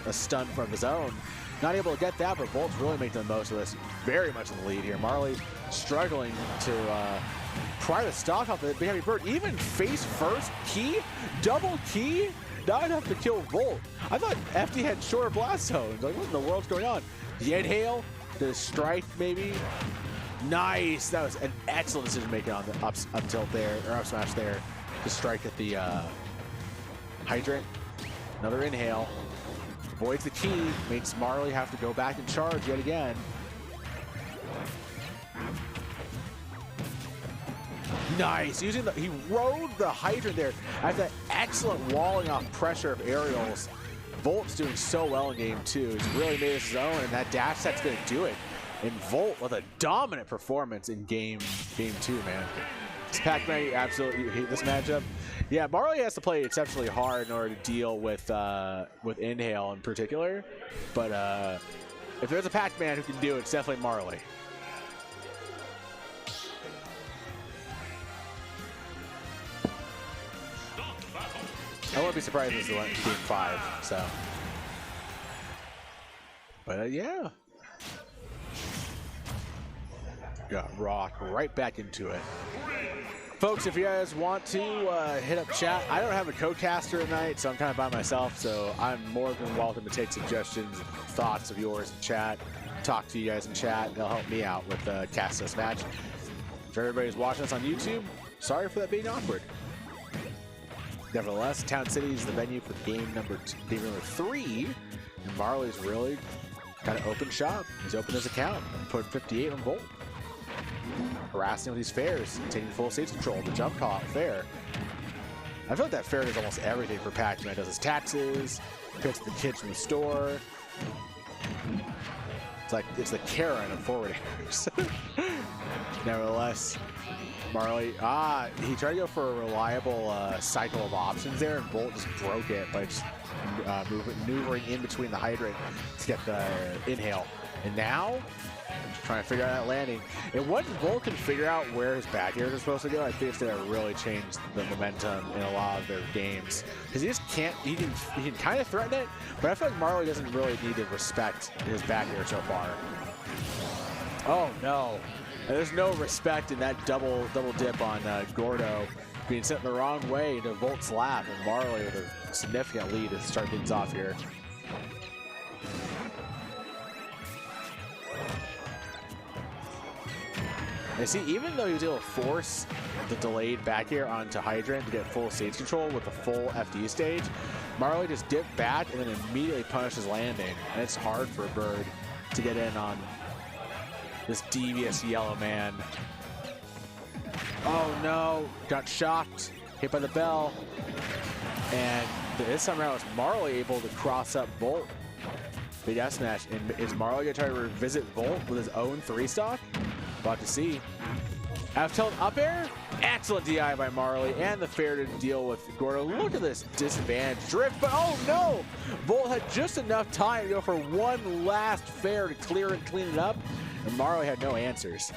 a stun from his own. Not able to get that, but Volt's really making the most of this. Very much in the lead here. Marley struggling to pry the stock off the Big Heavy Bird. Even face first key, double key, not enough to kill Volt. I thought FD had shorter blast zones. Like, what in the world's going on? The inhale, the strike maybe. Nice. That was an excellent decision making on the up tilt there, or up smash there, to strike at the Hydrant. Another inhale. Avoids the key, makes Marley have to go back and charge yet again. Nice. Using he rode the Hydrant there after that excellent walling off pressure of aerials. Volt's doing so well in game 2. He's really made this his own, and that dash set's gonna do it. And Volt with a dominant performance in game 2, man. Pac-Man, you absolutely hate this matchup. Yeah, Marley has to play exceptionally hard in order to deal with inhale in particular. But if there's a Pac-Man who can do it, it's definitely Marley. I wouldn't be surprised if this is game 5. So, but yeah. Got rocked right back into it. Folks, if you guys want to hit up chat, I don't have a co-caster tonight, so I'm kind of by myself, so I'm more than welcome to take suggestions and thoughts of yours in chat, talk to you guys in chat. They'll help me out with cast this match. If everybody's watching us on YouTube, sorry for that being awkward. Nevertheless, Town City is the venue for game number 3, and Marley's really kind of open shop. He's opened his account, put 58 on Volt. Harassing with these fairs, taking full stage control, the jump call out fair. I feel like that fair does almost everything for Pac-Man. Does his taxes, picks the kids from the store. It's like it's the Karen of forward airs. Nevertheless, Marley, he tried to go for a reliable cycle of options there, and Volt just broke it by just maneuvering in between the Hydrant to get the inhale. And now, just trying to figure out that landing. And once Volt can figure out where his back airs are supposed to go, I think it's going to really change the momentum in a lot of their games. Because he just can't, he can kind of threaten it, but I feel like Marley doesn't really need to respect his back air so far. Oh no. And there's no respect in that double dip on Gordo being sent the wrong way into Volt's lap, and Marley with a significant lead to start things off here. And see, even though he was able to force the delayed back air onto Hydrant to get full stage control with the full FD stage, Marley just dipped back and then immediately punished his landing. And it's hard for a bird to get in on this devious yellow man. Oh no, got shocked, hit by the bell. And this time around, was Marley able to cross up Volt. Big F smash. And is Marley gonna try to revisit Volt with his own 3 stock? About to see. F tilt up air. Excellent DI by Marley, and the fair to deal with Gordo. Look at this disadvantage drift, but oh no! Volt had just enough time to go for one last fair to clear and clean it up, and Marley had no answers.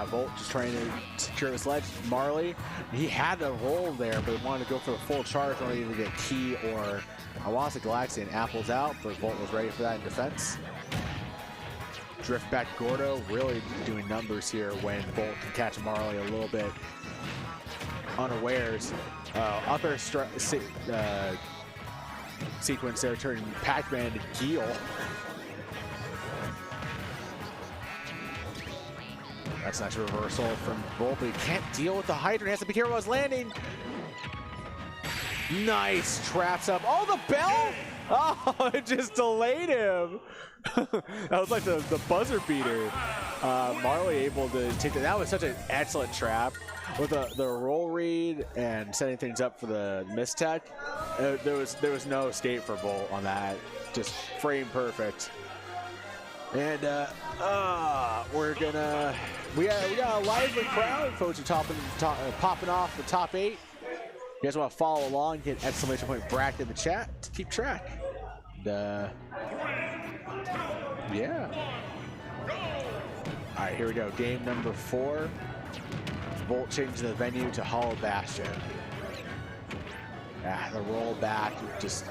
Volt just trying to secure this ledge. Marley, he had the roll there, but wanted to go for the full charge, wanted to get key or I want to say Galaxian apples out, but Volt was ready for that in defense. Drift back Gordo, really doing numbers here when Volt can catch Marley a little bit unawares. Up air sequence there, turning Pac-Man to Geel. That's a nice reversal from Volt, but he can't deal with the Hydra. He has to be careful about his landing. Nice traps up. Oh, the bell! Oh, it just delayed him. That was like the buzzer beater. Marley able to take that. That was such an excellent trap with the roll read and setting things up for the mistech. There was no escape for Volt on that. Just frame perfect. And we got a lively crowd. Folks are popping off the top 8. You guys want to follow along, hit exclamation point bracket in the chat to keep track. And, yeah. All right, here we go. Game number 4. Volt changes the venue to Hollow Bastion. The roll back, just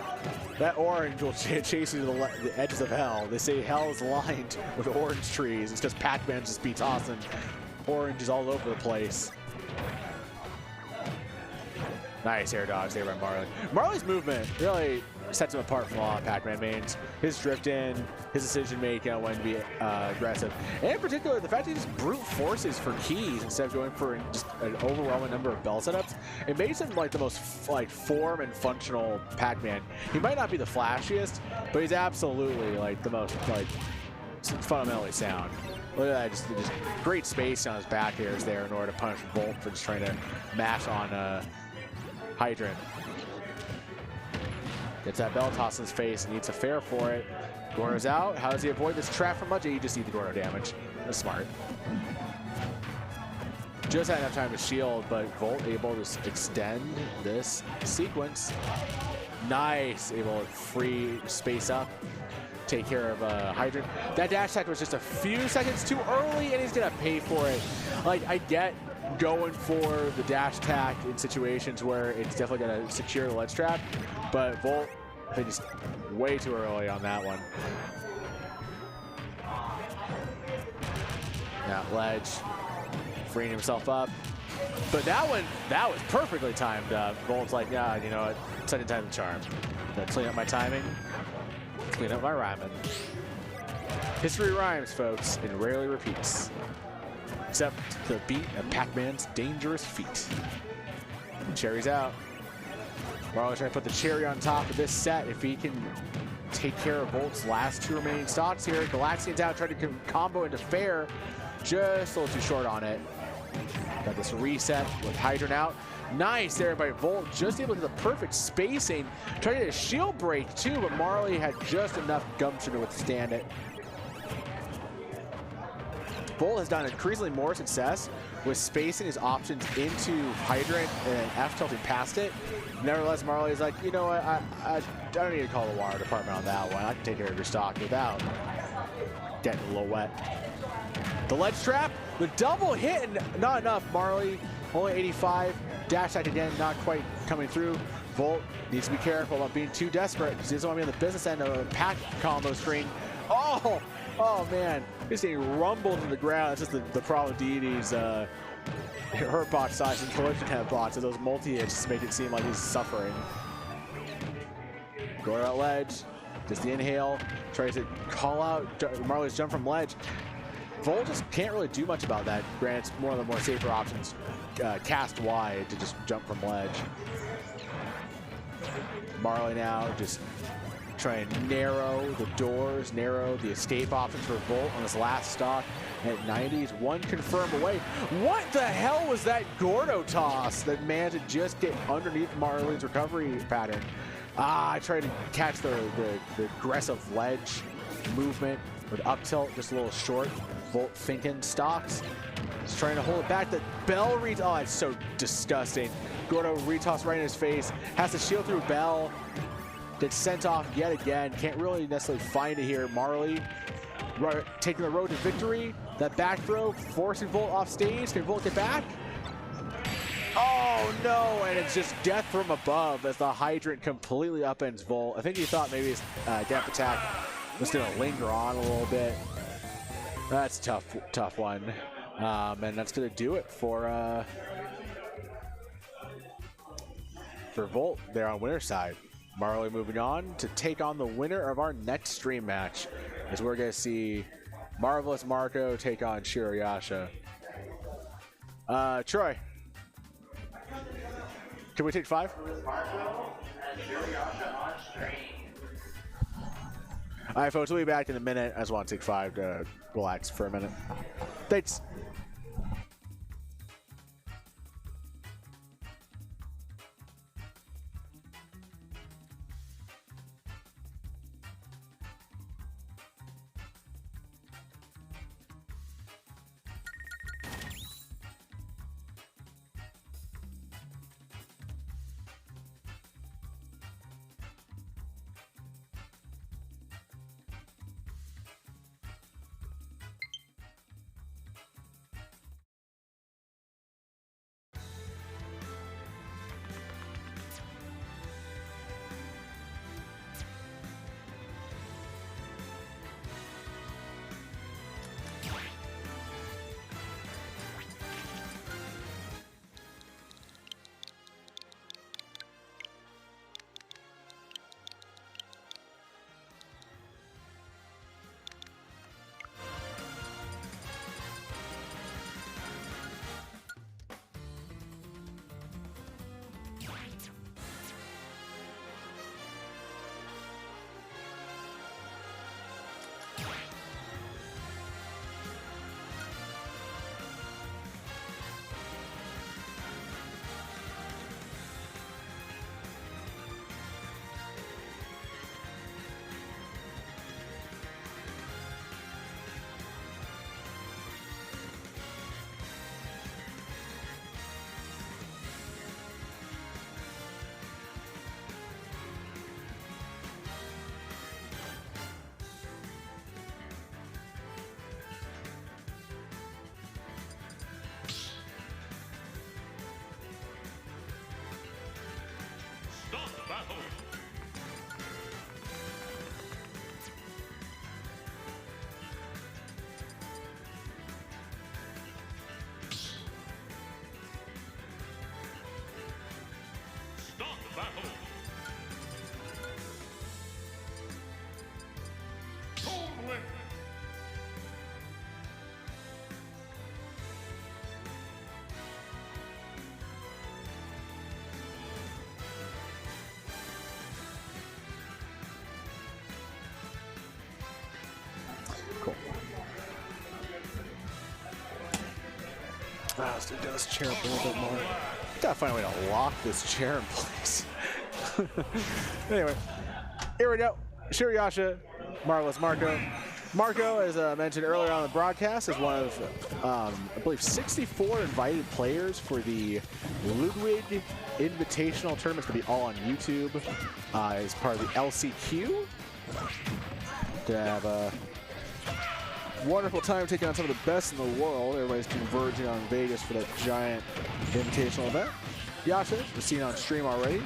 that orange will chase you to the edges of hell. They say hell is lined with orange trees. It's because Pac-Man just be tossing oranges all over the place. Nice air dodge there by Marley. Marley's movement really sets him apart from a lot of Pac-Man mains. His drift in, his decision making on when to be aggressive, and in particular the fact that he just brute forces for keys instead of going for just an overwhelming number of bell setups. It makes him like the most form and functional Pac-Man. He might not be the flashiest, but he's absolutely like the most fundamentally sound. Look at that, just great space on his back airs there in order to punish Volt for just trying to mash on Hydrant. Gets that bell toss in his face and needs a fair for it. Gordo's out. How does he avoid this trap from much? You just need the Gordo damage. That's smart. Just had enough time to shield, but Volt able to extend this sequence. Nice. Able to free space up. Take care of Hydrant. That dash attack was just a few seconds too early, and he's going to pay for it. Like, I get going for the dash attack in situations where it's definitely going to secure the ledge trap, but Volt, they just way too early on that one. Yeah, ledge, freeing himself up. But that one, that was perfectly timed. Volt's like, yeah, you know what, second time the charm. Gotta clean up my timing, clean up my rhyming. History rhymes, folks, and rarely repeats. Except the beat of Pac-Man's dangerous feet. Cherry's out. Marley trying to put the cherry on top of this set. If he can take care of Volt's last 2 remaining stocks here. Galaxian's out, trying to combo into fair. Just a little too short on it. Got this reset with Hydrant out. Nice there by Volt, just able to get the perfect spacing. Trying to get a shield break too, but Marley had just enough gumption to withstand it. Volt has done increasingly more success with spacing his options into Hydrant and F-tilting past it. Nevertheless, Marley is like, you know what, I don't need to call the water department on that one. I can take care of your stock without getting a little wet. The ledge trap, the double hit, and not enough. Marley, only 85. Dash attack again, not quite coming through. Volt needs to be careful about being too desperate because he doesn't want to be on the business end of a pack combo string. Oh man, he's getting rumbled to the ground. That's just the problem with deities. Hurt box size and collision head box, and those multi-hits just make it seem like he's suffering. Go out ledge, just the inhale, tries to call out Marley's jump from ledge. Volt just can't really do much about that. Granted, it's one of the more safer options, cast wide to just jump from ledge. Marley now just try and narrow the doors, narrow the escape options for Volt on his last stock at 90s. One confirm away. What the hell was that Gordo toss that managed to just get underneath Marley's recovery pattern? I tried to catch the aggressive ledge movement with up tilt, just a little short. Volt thinking stocks. He's trying to hold it back. The Bell reads. Oh, it's so disgusting. Gordo retoss right in his face. Has to shield through Bell. Gets sent off yet again. Can't really necessarily find it here. Marley taking the road to victory. That back throw forcing Volt off stage. Can Volt get back? Oh no, and it's just death from above as the hydrant completely upends Volt. I think he thought maybe his death attack was gonna linger on a little bit. That's a tough one. And that's gonna do it for Volt there on winner's side. Marley moving on to take on the winner of our next stream match, as we're gonna see Marvelous Marco take on Shirayasha. Troy, can we take 5? All right, folks, we'll be back in a minute. I just want to take 5 to relax for a minute. Thanks. Let's do this chair up a little bit more. Gotta find a way to lock this chair in place. Anyway, here we go. Shirayasha, Marvelous Marco. Marco, as mentioned earlier on the broadcast, is one of, I believe, 64 invited players for the Ludwig Invitational Tournament. It's going to be all on YouTube as part of the LCQ. To have a wonderful time taking on some of the best in the world. Everybody's converging on Vegas for that giant invitational event. Yasha, we've seen on stream already.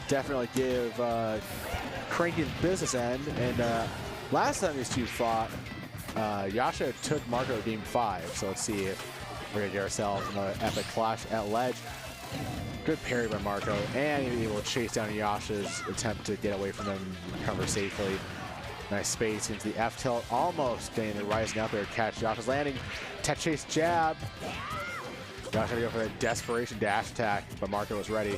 Definitely give cranking business end. And last time these two fought, Yasha took Marco game 5. So let's see if we're gonna get ourselves another epic clash at ledge. Good parry by Marco, and he was able to chase down Yasha's attempt to get away from them and recover safely. Nice space into the F tilt, almost getting the rising up there to catch Yasha's landing. Tech chase jab. Yasha had to go for that desperation dash attack, but Marco was ready.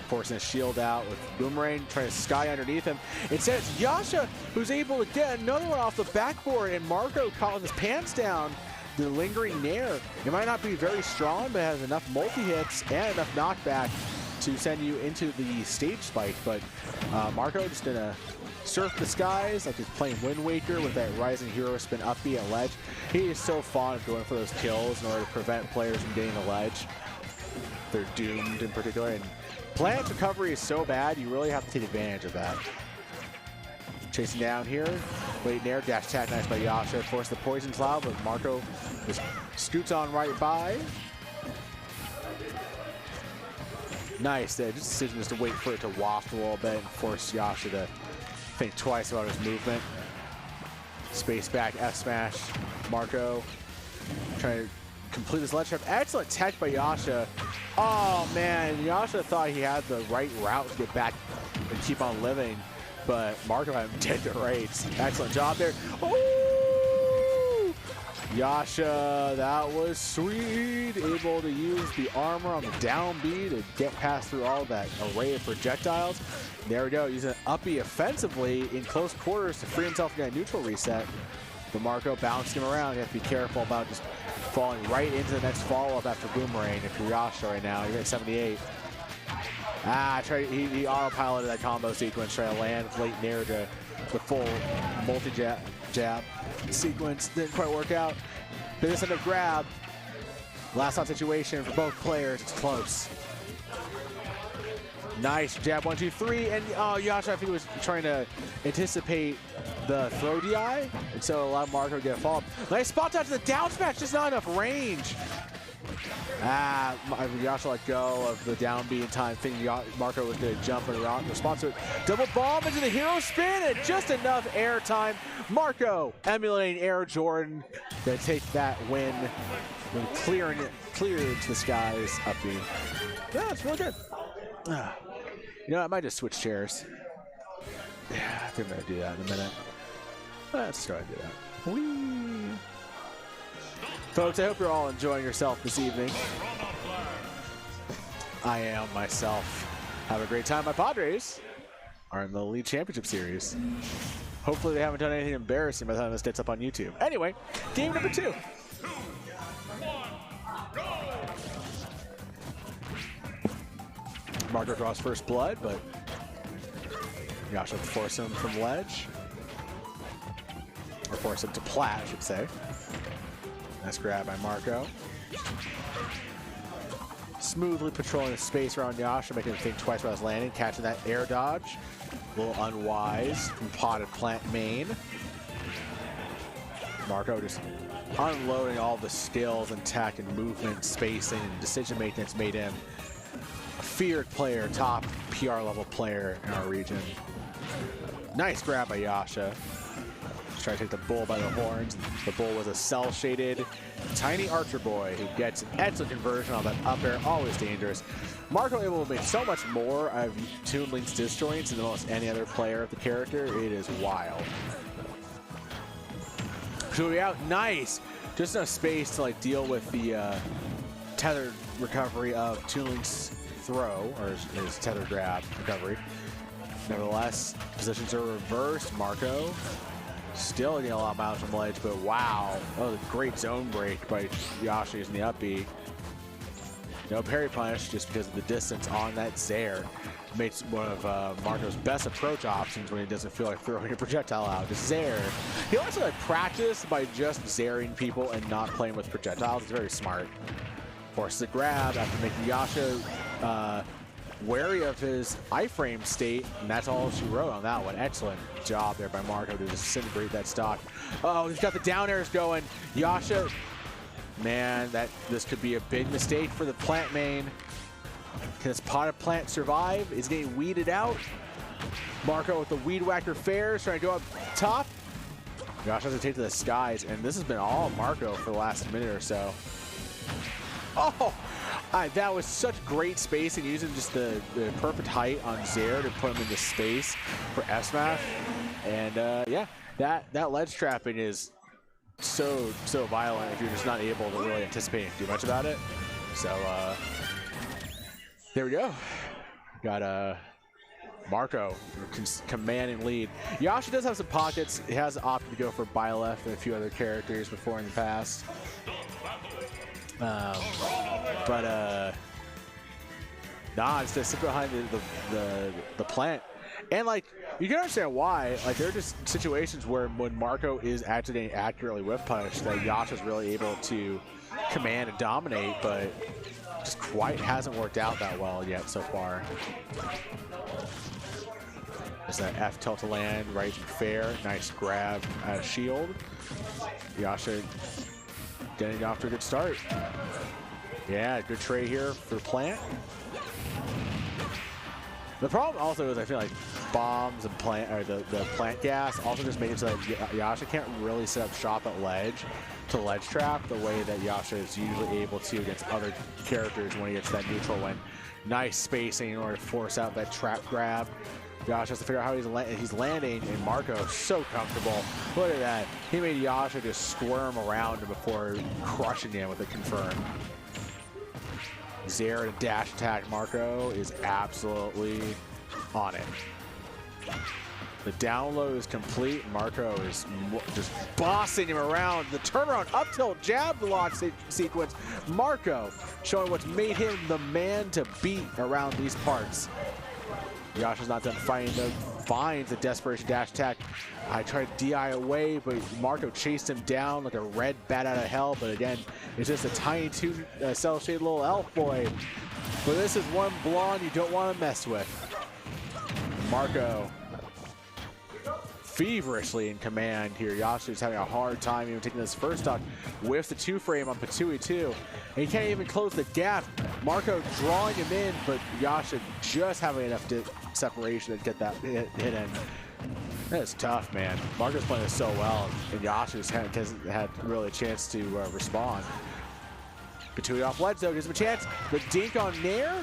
Forcing his shield out with Boomerang, trying to sky underneath him. Instead, it's Yasha who's able to get another one off the backboard, and Marco caught with his pants down. The lingering nair. It might not be very strong, but has enough multi-hits and enough knockback to send you into the stage spike, but Marco just gonna surf the skies like he's playing Wind Waker with that Rising Hero spin up B at ledge. He is so fond of going for those kills in order to prevent players from getting the ledge. They're doomed in particular, and plant recovery is so bad, you really have to take advantage of that. Chasing down here, late air dash attack, nice by Yasha, force the poison cloud, but Marco just scoots on right by. Nice, just decision just to wait for it to waft a little bit and force Yasha to think twice about his movement. Space back, F smash, Marco trying to complete his ledge trap. Excellent tech by Yasha. Oh man, Yasha thought he had the right route to get back and keep on living, but Marco had him dead to rights. Excellent job there. Oh! Yasha, that was sweet. Able to use the armor on the down B to get past through all that array of projectiles. There we go, using up B offensively in close quarters to free himself from that neutral reset. But Marco bouncing him around. You have to be careful about just falling right into the next follow-up after Boomerang. If you're Yasha right now, you're at 78. He autopiloted that combo sequence, trying to land late nair to the full multi-jab sequence. Didn't quite work out. But this end up grab. Last stop situation for both players. It's close. Nice jab, 1, 2, 3, and Yasha, I think, was trying to anticipate the throw DI, and so allowed Marco to get a follow-up. Nice spot dodge to the down smash, just not enough range. Yasha let go of the down B in time, thinking Marco was going to jump and respond to it. Double bomb into the hero spin, and just enough air time. Marco emulating Air Jordan to take that win and cleared to the skies up B. Yeah, it's really good. You know, I might just switch chairs. Yeah, I think I'm going to do that in a minute. Let's try to do that. Whee! Folks, I hope you're all enjoying yourself this evening. I am myself. Have a great time. My Padres are in the League Championship Series. Hopefully they haven't done anything embarrassing by the time this gets up on YouTube. Anyway, game number 2. Marco draws first blood, but Yasha will force him from ledge. Or force him to plat, I should say. Nice grab by Marco. Smoothly patrolling the space around Yasha, making him think twice about his landing, catching that air dodge. A little unwise from potted plant main. Marco just unloading all the skills and tech and movement, spacing, and decision making that's made him a feared player, top PR level player in our region. Nice grab by Yasha. Just trying to take the bull by the horns. The bull was a cell-shaded tiny archer boy who gets an excellent conversion on that up air, always dangerous. Marco able to make so much more of Toon Link's disjoints than almost any other player of the character. It is wild. Shooting out, nice. Just enough space to like deal with the tethered recovery of Toon Link's throw, or his tether grab recovery. Nevertheless, positions are reversed. Marco still getting a lot of miles from ledge, but wow. Oh, great zone break by Yasha using the up B. No parry punish just because of the distance on that Zair. Makes one of Marco's best approach options when he doesn't feel like throwing a projectile out. Just Zair. He also like practice by just Zairing people and not playing with projectiles. It's very smart. Forces the grab after making Yasha wary of his iframe state, and that's all she wrote on that one. Excellent job there by Marco to disintegrate that stock. Oh, he's got the down airs going. Yasha, man, this could be a big mistake for the plant main. Can this potted plant survive? Is getting weeded out. Marco with the weed whacker fares, trying to go up top. Yasha has to take to the skies, and this has been all Marco for the last minute or so. Oh! That was such great spacing, using just the perfect height on Zair to put him into space for F smash. And yeah, that ledge trapping is so violent if you're just not able to really anticipate and do much about it. So there we go. Got Marco commanding lead. Yasha does have some pockets. He has opted to go for Byleth and a few other characters before in the past. But Nah, it's to sit behind the plant. And like, you can understand why. Like, there are just situations where when Marco is activating accurately with punish, that Yasha's really able to command and dominate, but just quite hasn't worked out that well yet so far. There's that F tilt to land, right fair, nice grab at shield. Yasha getting off to a good start. Yeah, good trade here for plant. The problem also is I feel like bombs and plant, or the plant gas also just make it so that Yasha can't really set up shop at ledge to ledge trap the way that Yasha is usually able to against other characters when he gets that neutral win. Nice spacing in order to force out that trap grab. Yasha has to figure out how he's landing, and Marco is so comfortable. Look at that. He made Yasha just squirm around before crushing him with a confirm. Zero to dash attack. Marco is absolutely on it. The down low is complete. Marco is just bossing him around. The turnaround up tilt jab launch sequence. Marco showing what's made him the man to beat around these parts. Yasha's not done fighting though. Finds the desperation dash attack. I tried to DI away, but Marco chased him down like a red bat out of hell. But again, it's just a tiny cell-shaded little elf boy. But this is one blonde you don't want to mess with. Marco feverishly in command here. Yasha's having a hard time even taking this first stock with the 2-frame on Patui too. And he can't even close the gap. Marco drawing him in, but Yasha just having enough separation to get that hit in. That is tough, man. Marco's playing this so well, and Yasha's hasn't had really a chance to respond. Patui off ledge though, gives him a chance. The dink on Nair,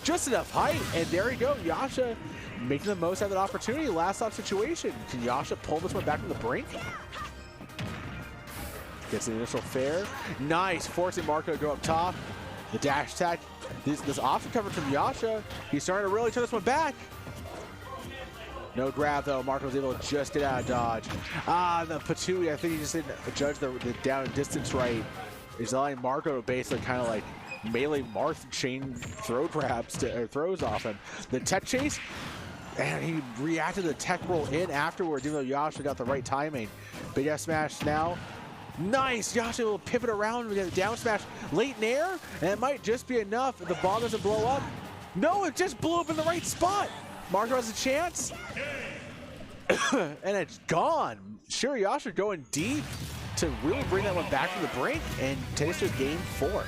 just enough height, and there you go. Yasha making the most out of that opportunity. Last stop situation. Can Yasha pull this one back from the brink? Gets the initial fair. Nice, forcing Marco to go up top. The dash attack. This option cover from Yasha. He's starting to really turn this one back. No grab though. Marco was able to just get out of dodge. The Patui, I think he just didn't judge the down distance right. He's allowing Marco to basically kind of like melee Marth chain throw grabs or throws off him. The tech chase, and he reacted to the tech roll in afterwards, even though Yasha got the right timing. Big F smash now. Nice! Yasha will pivot around with a down smash late in air, and it might just be enough if the bomb doesn't blow up. No, it just blew up in the right spot. Marco has a chance. And it's gone. Sure, Yasha going deep to really bring that one back from the brink and take us to game 4.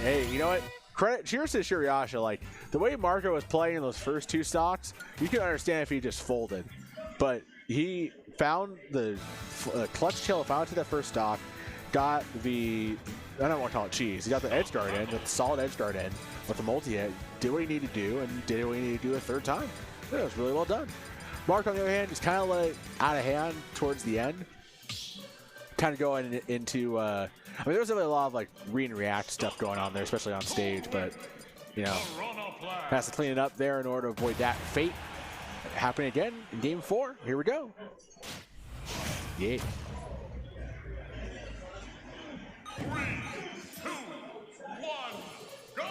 Hey, you know what? Cheers to Shirayasha. Like, the way Marco was playing in those first 2 stocks, you can understand if he just folded. But he found the clutch chill, found to that first stock, got the, I don't want to call it cheese, he got the edge guard in, with the solid edge guard in, with the multi-hit, did what he needed to do, and did what he needed to do a 3rd time. Yeah, it was really well done. Marco, on the other hand, just kind of let it out of hand towards the end. Kind of going into, I mean, there was really a lot of like read and react stuff going on there, especially on stage, but, you know, has to clean it up there in order to avoid that fate happening again in game 4. Here we go. Yeah. 3, 2, 1, go!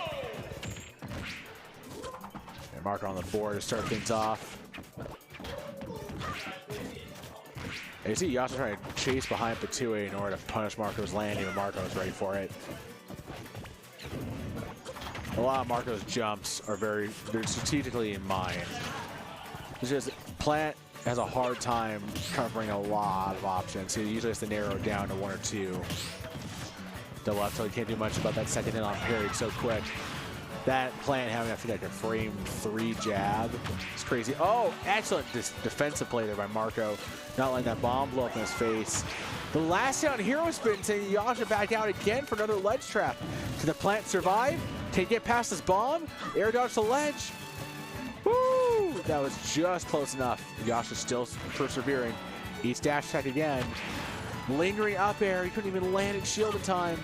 And Marco on the board to start things off. And you see Yasha trying to chase behind Patui in order to punish Marco's landing, but Marco's ready for it. A lot of Marco's jumps are they're strategically in mind. It's just Plant has a hard time covering a lot of options. He usually has to narrow it down to 1 or 2. The left tilt, he can't do much about that second hit on parry so quick. That Plant having, I feel like, a frame 3 jab. It's crazy. Oh, excellent defensive play there by Marco. Not letting that bomb blow up in his face. The last down hero spin, sending Yasha back out again for another ledge trap. Can the Plant survive? Can he get past this bomb? Air dodge to ledge. Woo! That was just close enough. Yasha still persevering. Eats dash attack again. Lingering up air. He couldn't even land in shield in time.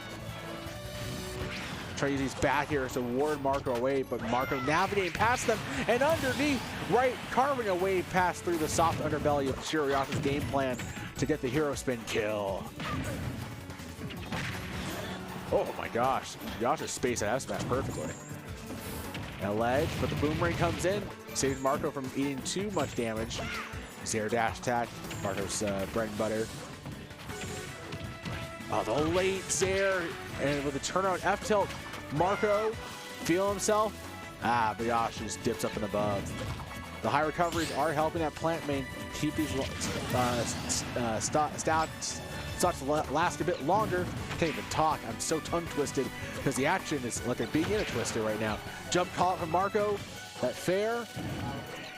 Try to use these back airs to ward Marco away, but Marco navigating past them and underneath, right, carving a wave pass through the soft underbelly of Shirayasha's game plan to get the hero spin kill. Oh my gosh, Yasha spaced that F smash perfectly. Now ledge, but the boomerang comes in, saving Marco from eating too much damage. Zero dash attack, Marco's bread and butter. Oh, the late Zaire, and with the turnaround F tilt, Marco feel himself. But Yasha just dips up and above. The high recoveries are helping that plant main keep these stocks last a bit longer. Can't even talk. I'm so tongue twisted because the action is like a being in a twister right now. Jump call from Marco. That fair.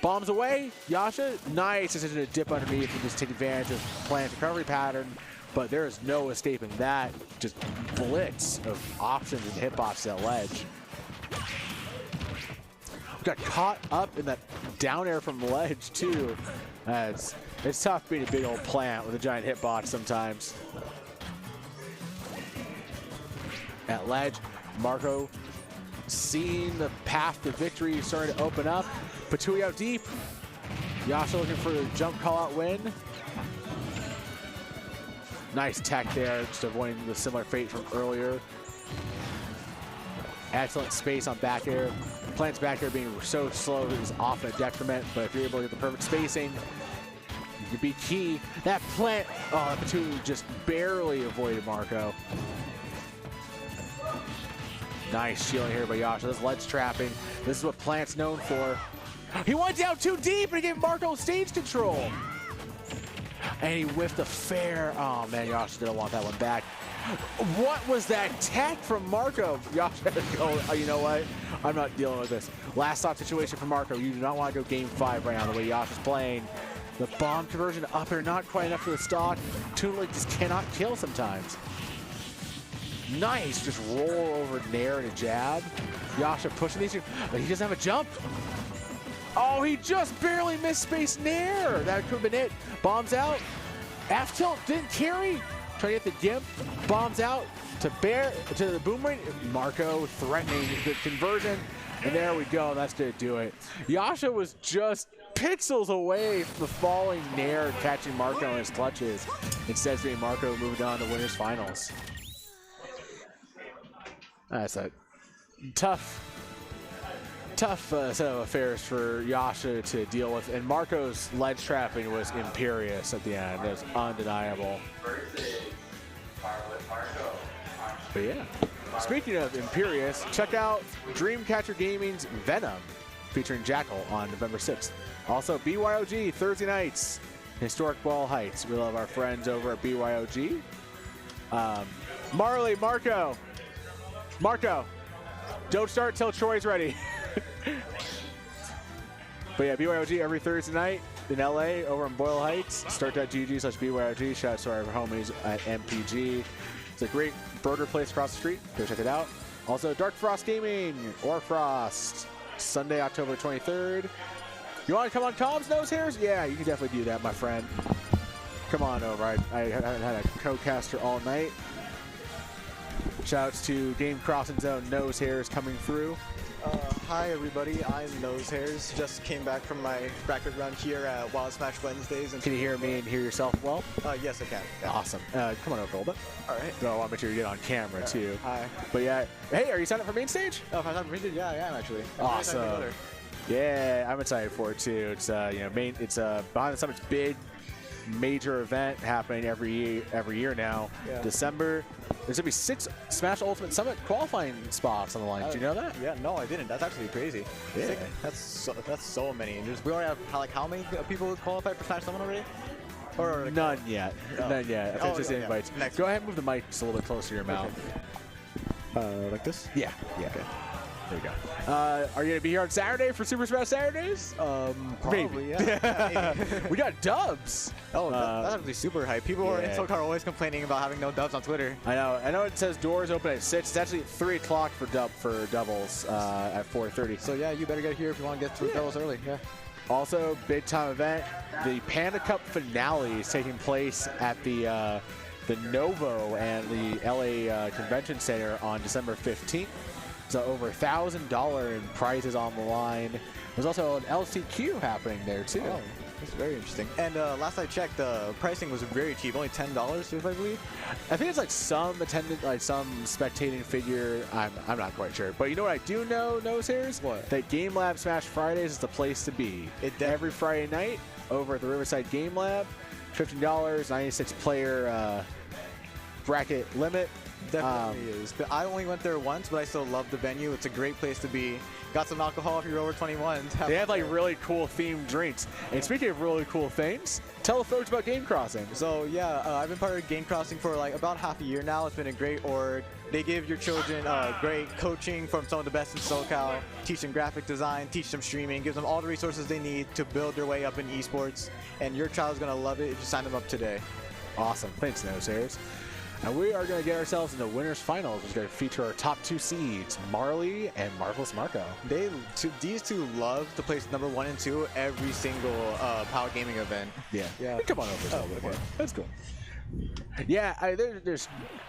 Bombs away. Yasha. Nice decision to dip underneath and just take advantage of plant recovery pattern. But there is no escaping that. Just blitz of options and hitbox to that ledge. Got caught up in that down air from ledge too. It's tough being a big old plant with a giant hitbox sometimes. At ledge, Marco seeing the path to victory starting to open up. Patui out deep. Yasha looking for the jump call out win. Nice tech there, just avoiding the similar fate from earlier. Excellent space on back air. Plant's back air being so slow is often a detriment, but if you're able to get the perfect spacing, you can be key. That plant, oh, that Patui just barely avoided Marco. Nice shielding here by Yasha. This ledge trapping. This is what Plant's known for. He went down too deep and he gave Marco stage control. And he whiffed a fair. Oh man, Yasha didn't want that one back. What was that tech from Marco? Yasha, oh, you know what? I'm not dealing with this. Last stop situation for Marco. You do not want to go game 5 right now the way Yasha's playing. The bomb conversion up air not quite enough for the stock. Toon Link just cannot kill sometimes. Nice, just roll over Nair and a jab. Yasha pushing these two, but he doesn't have a jump. Oh, he just barely missed space Nair. That could have been it. Bombs out. F tilt didn't carry. Trying to get the gimp. Bombs out to the boomerang. Marco threatening the conversion. And there we go. That's going to do it. Yasha was just pixels away from the falling Nair catching Marco in his clutches. Instead of seeing Marco moving on to winners finals. That's a tough set of affairs for Yasha to deal with, and Marco's ledge trapping was imperious at the end. It was undeniable. But yeah, speaking of imperious, check out Dreamcatcher Gaming's Venom featuring Jackal on November 6th. Also, BYOG Thursday nights, Historic Ball Heights. We love our friends over at BYOG. Marley, Marco, don't start till Troy's ready. But yeah, BYOG every Thursday night in LA over in Boyle Heights. Start.gg/BYOG. Shout out to our homies at MPG. It's a great burger place across the street. Go check it out. Also, Dark Frost Gaming or Frost, Sunday, October 23rd. You want to come on comms, Nose Hairs? Yeah, you can definitely do that, my friend. Come on over. I haven't had a co-caster all night. Shouts to Game Crossing Zone Nose Hairs coming through. Hi everybody, I'm Nose Hairs. Just came back from my practice run here at Wild Smash Wednesdays. And can you hear me and hear yourself well? Yes, I can. Yeah. Awesome. Come on over a little bit. All right. No, I want to make sure you get on camera too. Hi. But yeah, hey, are you signed up for main stage? Oh, if I'm not printed, yeah, I am actually. Awesome. Yeah, I'm excited for it too. It's it's Behind the Summit's big major event happening every year now. Yeah. December. There's gonna be 6 Smash Ultimate Summit qualifying spots on the line. Do you know that? Yeah, no, I didn't. That's actually crazy. Yeah. That's so many. And we already have like how many people qualified for Smash Summit already? Or none yet. Oh. None yet. I think just invites. Next Go ahead and move the mic just a little bit closer to your mouth. Okay. Like this? Yeah. Okay. There you go. Are you gonna be here on Saturday for Super Smash Saturdays? Probably, maybe. Yeah. Maybe. We got dubs. Oh, that's actually super hype. People are in SoCal are always complaining about having no dubs on Twitter. I know it says doors open at 6. It's actually 3 o'clock for doubles at 4:30. So yeah, you better get here if you want to get through doubles early. Yeah. Also, big time event. The Panda Cup finale is taking place at the Novo and the LA Convention Center on December 15th. So over $1,000 in prizes on the line. There's also an LCQ happening there too. Oh. It's very interesting. And last I checked, the pricing was very cheap, only $10, if I believe. I think it's like some attendant, like some spectating figure. I'm not quite sure. But you know what I do know, Nosehairs? What? That Game Lab Smash Fridays is the place to be. Every Friday night over at the Riverside Game Lab, $15, 96 player bracket limit. Definitely is. But I only went there once, but I still love the venue. It's a great place to be. Got some alcohol if you're over 21. They have like really cool themed drinks. And speaking of really cool things, tell the folks about Game Crossing. So yeah, I've been part of Game Crossing for like about half a year now. It's been a great org. They give your children great coaching from some of the best in SoCal, teach them graphic design, teach them streaming, gives them all the resources they need to build their way up in esports. And your child's gonna love it if you sign them up today. Awesome. Thanks, Nosehairs. And we are going to get ourselves into winners finals, which is going to feature our top 2 seeds, Marley and Marvelous Marco. These two love to place number 1 and 2 every single Power Gaming event. Yeah. Come on over. Okay. That's cool. Yeah, there's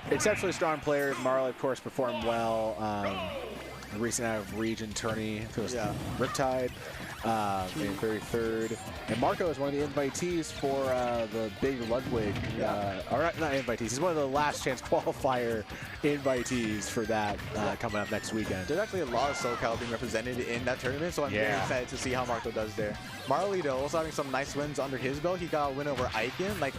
exceptionally strong players. Marley, of course, performed well. Recent out of region tourney, Riptide, in 33rd. And Marco is one of the invitees for the big Ludwig, or not invitees, he's one of the last chance qualifier invitees for that coming up next weekend. There's actually a lot of SoCal being represented in that tournament, so I'm very excited to see how Marco does there. Marley, though, also having some nice wins under his belt. He got a win over Icon like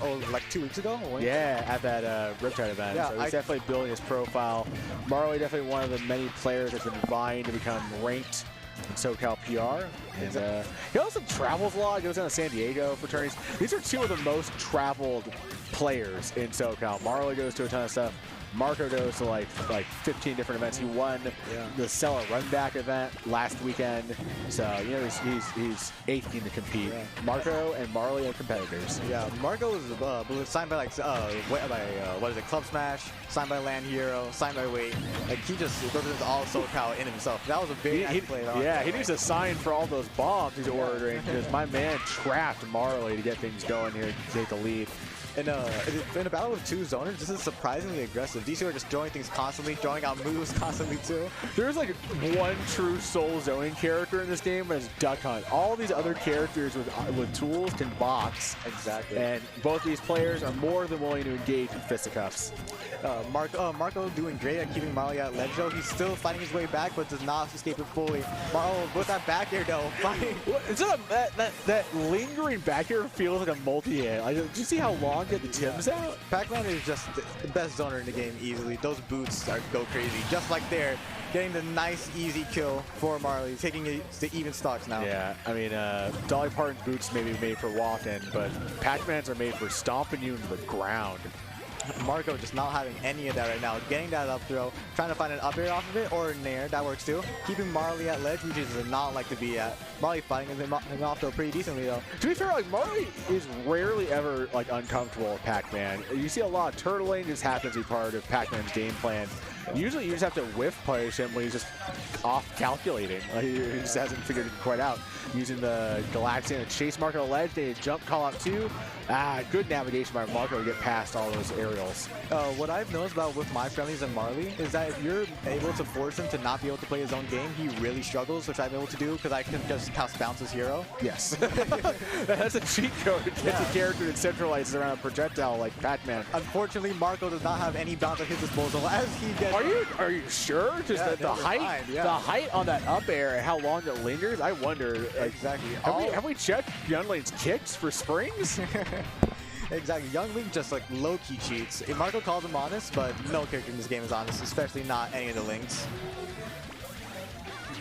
2 weeks ago. Yeah, at that Riptide event. Yeah, so he's definitely building his profile. Marley definitely one of the many players that's been vying to become ranked in SoCal PR. And he also travels a lot. He goes down to San Diego for tourneys. These are 2 of the most traveled players in SoCal. Marley goes to a ton of stuff. Marco goes to like 15 different events. He won the Cella Runback event last weekend. So, you know, he's aching to compete. Yeah. Marco and Marley are competitors. Yeah, Marco was signed by what is it, Club Smash, signed by Land Hero, signed by Wait. Like, he just represents all SoCal in himself. That was a big play. Yeah, he needs a sign for all those bombs he's ordering because my man trapped Marley to get things going here to take the lead. And in a battle with 2 zoners, this is surprisingly aggressive. These 2 are just throwing things constantly, throwing out moves constantly too. There's like one true soul zoning character in this game, and it's Duck Hunt. All these other characters with tools can box. Exactly. And both these players are more than willing to engage in fisticuffs. Marco doing great at keeping Marley at ledge though. He's still fighting his way back, but does not escape it fully. With that back air though, fighting. That lingering back air feels like a multi-hit. Like, did you see how long get the Tims out? Pac-Man is just the best zoner in the game easily. Those boots go crazy. Just like there, getting the nice easy kill for Marley, taking it to even stocks now. Yeah, I mean, Dolly Parton's boots may be made for walking, but Pac-Man's are made for stomping you into the ground. Marco just not having any of that right now. Getting that up throw, trying to find an up air off of it or a nair, that works too. Keeping Marley at ledge, which he does not like to be at. Marley fighting him off though pretty decently though. To be fair, like Marley is rarely ever like uncomfortable with Pac-Man. You see a lot of turtling just happens to be part of Pac-Man's game plan. Usually you just have to whiff punish him when he's just off calculating. Like, he just hasn't figured it quite out. Using the Galaxian to chase Marco ledge, they jump call out 2. Good navigation by Marco to get past all those aerials. What I've noticed about with my friendlies and Marley is that if you're able to force him to not be able to play his own game, he really struggles, which I'm able to do because I can just cast bounce his hero. Yes. That's a cheat code. It's a character that centralizes around a projectile like Pac-Man. Unfortunately, Marco does not have any bounce at his disposal as he gets. Are you sure? Just the height on that up air and how long it lingers. I wonder. Exactly. Have we checked Younglane's kicks for springs? Exactly. Young Link just like low-key cheats. Marco calls him honest, but no character in this game is honest, especially not any of the links.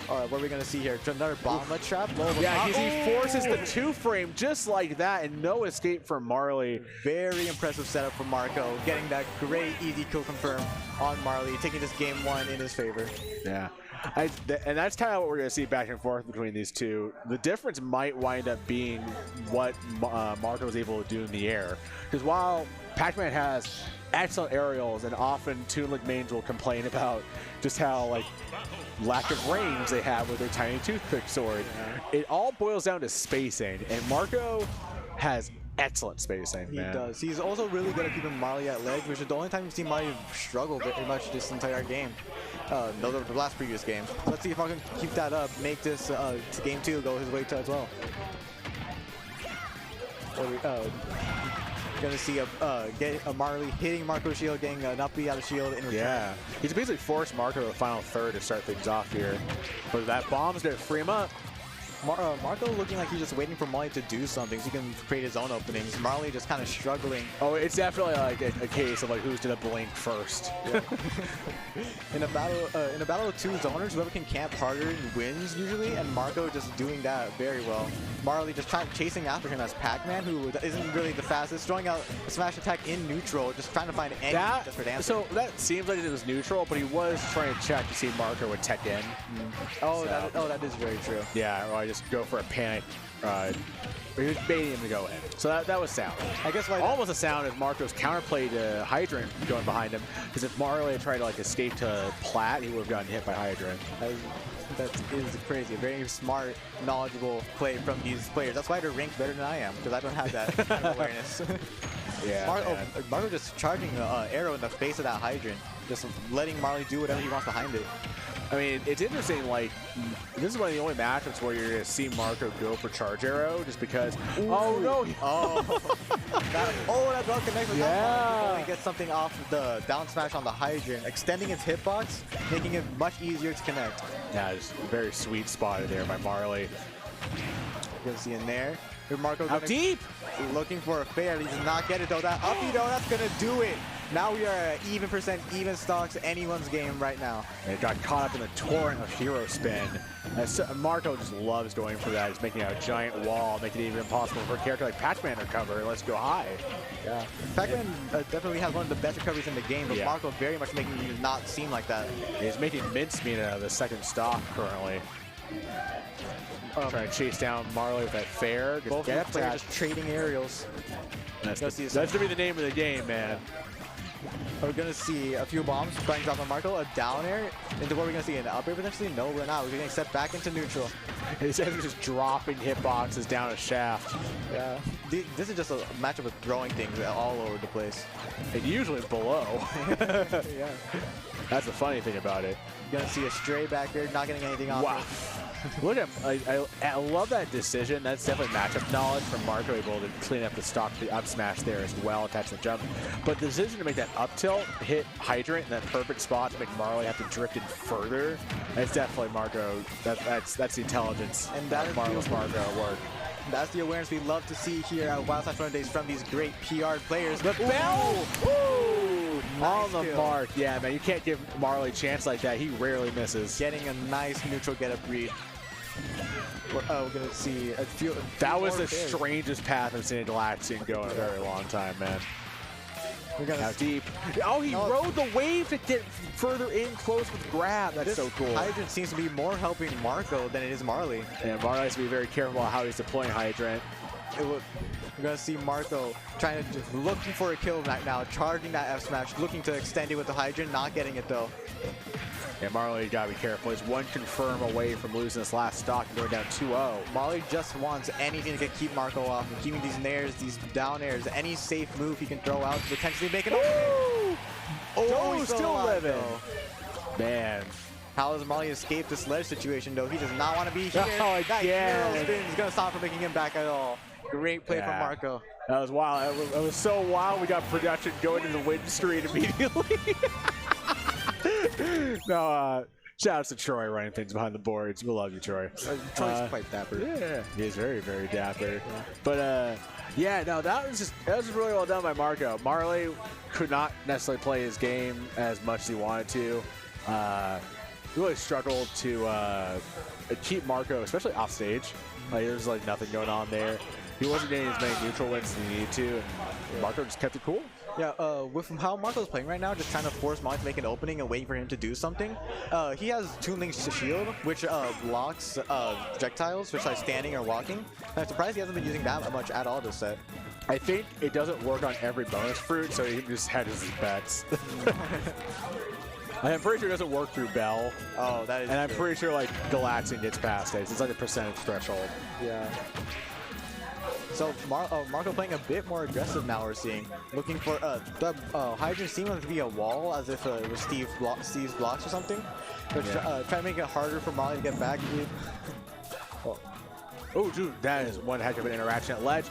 All right, what are we going to see here? Another bomblet trap? Yeah, he forces the 2-frame just like that and no escape from Marley. Very impressive setup from Marco, getting that great easy kill confirm on Marley, taking this game 1 in his favor. Yeah. And that's kind of what we're going to see back and forth between these 2. The difference might wind up being what Marco was able to do in the air. Because while Pac-Man has excellent aerials, and often Toon Link mains will complain about just how like lack of range they have with their tiny toothpick sword. It all boils down to spacing, and Marco has excellent spacing. He does. He's also really good at keeping Marley at ledge, which is the only time you've seen Marley struggle very much this entire game. No, the last previous game. Let's see if I can keep that up, make this to game 2 go his way to as well. Gonna see a Marley hitting Marco's shield, getting an up B out of shield in return. Yeah, he's basically forced Marco to the final third to start things off here. But that bomb's gonna free him up. Marco looking like he's just waiting for Marley to do something so he can create his own openings. Marley just kind of struggling. Oh, it's definitely like a case of like who's gonna blink first. Yeah. in a battle of two zoners, whoever can camp harder wins usually, and Marco just doing that very well. Marley just chasing after him as Pac-Man, who isn't really the fastest, throwing out a smash attack in neutral, just trying to find any desperate answer. So that seems like it was neutral, but he was trying to check to see Marco would tech in. Oh, that is very true. Yeah, or I just go for a panic. He was baiting him to go in. So that was sound. I guess like almost a sound as Marco's counterplay to Hydrant going behind him. Because if Marley had tried to like escape to Plat, he would have gotten hit by Hydrant. That is crazy. A very smart, knowledgeable play from these players. That's why they're ranked better than I am, because I don't have that kind of awareness. Yeah. Marco just charging an arrow in the face of that Hydrant, just letting Marley do whatever he wants behind it. I mean, it's interesting, like, this is one of the only matchups where you're going to see Marco go for charge arrow just because, ooh. Oh no! That well connected. Yeah! He gets something off the down smash on the Hydrant, extending its hitbox, making it much easier to connect. Yeah, just very sweet spotted there by Marley. You can see in there. Marco Out deep! Looking for a fair. He does not get it though. That uppy though, that's going to do it. Now we are at even percent, even stocks, anyone's game right now. It got caught up in the torrent of hero spin. Marco just loves going for that. He's making a giant wall, making it even impossible for a character like Pac-Man to recover. Let's go high. Yeah, Pac-Man definitely has one of the best recoveries in the game, but yeah. Marco very much making it not seem like that. He's making mincemeat out of the second stock currently. Trying to chase down Marley with that fair. Both players just trading aerials. That's to be the name of the game, man. We're gonna see a few bombs trying to drop on Marco, a down air, into what we're gonna see an up air potentially. No, we're not. We're gonna step back into neutral. He's just dropping hitboxes down a shaft. Yeah, this is just a matchup of throwing things all over the place. And usually below. Yeah, that's the funny thing about it. You're gonna see a stray back there, not getting anything off. Wow. Look at I love that decision. That's definitely matchup knowledge from Marco, able to clean up the up smash there as well, attach the jump. But the decision to make that up tilt, hit Hydrant in that perfect spot to make Marley have to drift in further, that's definitely Marco. That's the intelligence and that is Marco at work. That's the awareness we love to see here at Wild Side Fun Days from these great PR players. The bell! Woo! Nice On the kill. mark. Yeah, man, you can't give Marley a chance like that. He rarely misses. Getting a nice neutral get up read. We're gonna see a few. That was the strangest path I've seen a Galaxian go in a very long time, man. We're gonna How deep? Oh, he rode the wave to get further in close with grab. That's so cool. Hydrant seems to be more helping Marco than it is Marley. And Marley has to be very careful about how he's deploying Hydrant. We're gonna see Marco trying to just looking for a kill right now, charging that F smash, looking to extend it with the Hydrant, not getting it though. Yeah, Marley, you gotta be careful. He's one confirm away from losing this last stock and going down 2-0. Marley just wants anything to keep Marco off and keeping these nairs, these down airs, any safe move he can throw out to potentially make it. Oh, he's still living. Man. How does Marley escape this ledge situation though? He does not want to be here. Oh, that yeah. hero spin is gonna stop from making him back at all. Great play from Marco. That was wild. It was so wild. We got production going to the win streak immediately. No, shout out to Troy running things behind the boards. We love you, Troy. Troy's quite dapper. Yeah, he's very, very dapper. Yeah. But yeah, no, that was just really well done by Marco. Marley could not necessarily play his game as much as he wanted to. Really struggled to keep Marco, especially off stage. Like, there's like nothing going on there. He wasn't getting as many neutral wins as he needed to, and Marco just kept it cool. Yeah, with how Marco's playing right now, just trying to force Marley to make an opening and waiting for him to do something. He has Toon Link's shield, which blocks projectiles, just like standing or walking. I'm surprised he hasn't been using that much at all this set. I think it doesn't work on every bonus fruit, so he just hedges his bets. I'm pretty sure it doesn't work through Bell. Oh, that is. And I'm pretty sure like Galaxian gets past it. It's like a percentage threshold. Yeah. So Marco playing a bit more aggressive now. We're seeing, looking for the Hydrant seeming to be a wall, as if it was Steve's blocks or something. But trying to make it harder for Marley to get back. Oh, dude, that is one heck of an interaction at ledge.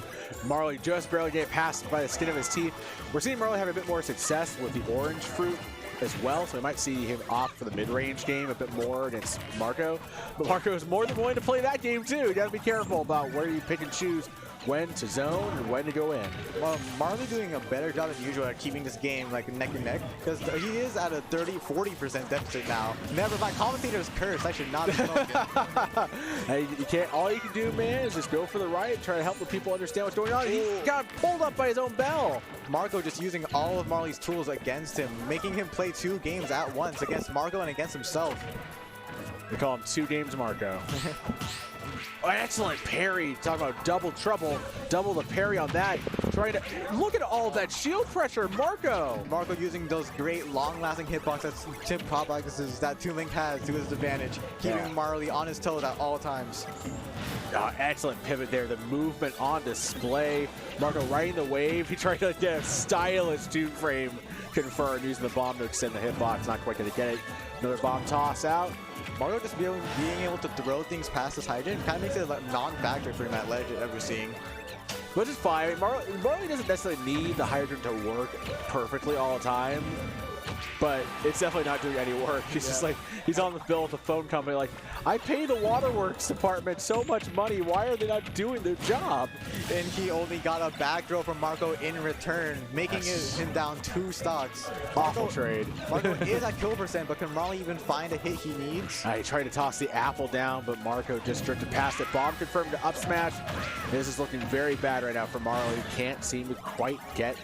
Marley just barely getting passed by the skin of his teeth. We're seeing Marley have a bit more success with the orange fruit as well, so we might see him opt for the mid-range game a bit more against Marco. But Marco is more than willing to play that game too. You gotta be careful about where you pick and choose when to zone and when to go in. Well, Marley doing a better job than usual at keeping this game like neck and neck, because he is at a 30-40% deficit now. Never mind, commentators curse. I should not have spoken. Hey, you can't. All you can do, man, is just go for the right, try to help the people understand what's going on. He got pulled up by his own bell. Marco just using all of Marley's tools against him, making him play 2 games at once against Marco and against himself. They call him 2 games Marco. Oh, excellent parry. Talking about double trouble, double the parry on that. Trying to look at all of that shield pressure, Marco. Marco using those great long-lasting hitboxes tip complexes that Toon Link has to his advantage, keeping Marley on his toes at all times. Excellent pivot there. The movement on display. Marco riding the wave. He tried to get a stylish 2-frame confirmed using the bomb to extend the hitbox. Not quite going to get it. Another bomb toss out. Marco just being able to throw things past this hydrant kind of makes it a non-factor for him at ledge ever seeing. Which is fine. Marley doesn't necessarily need the hydrant to work perfectly all the time, but it's definitely not doing any work. He's just like, he's on the bill with the phone company like, I pay the waterworks department so much money, why are they not doing their job? And he only got a back throw from Marco in return, making him down 2 stocks. Awful trade. Marco is at kill percent, but can Marley even find a hit he needs? He tried to toss the apple down, but Marco just drifted past it. Bomb confirmed to up smash. This is looking very bad right now for Marley. Can't seem to quite get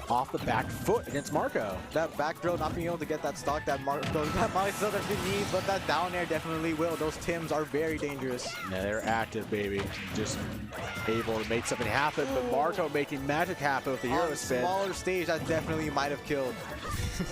off the back foot against Marco. That back throw not being able to get that stock that Marley still doesn't need, but that down air definitely will. Those Tims are very dangerous. Yeah, they're active, baby. Just able to make something happen, but Marco making magic happen with the Euro spin. On a smaller stage, that definitely might have killed.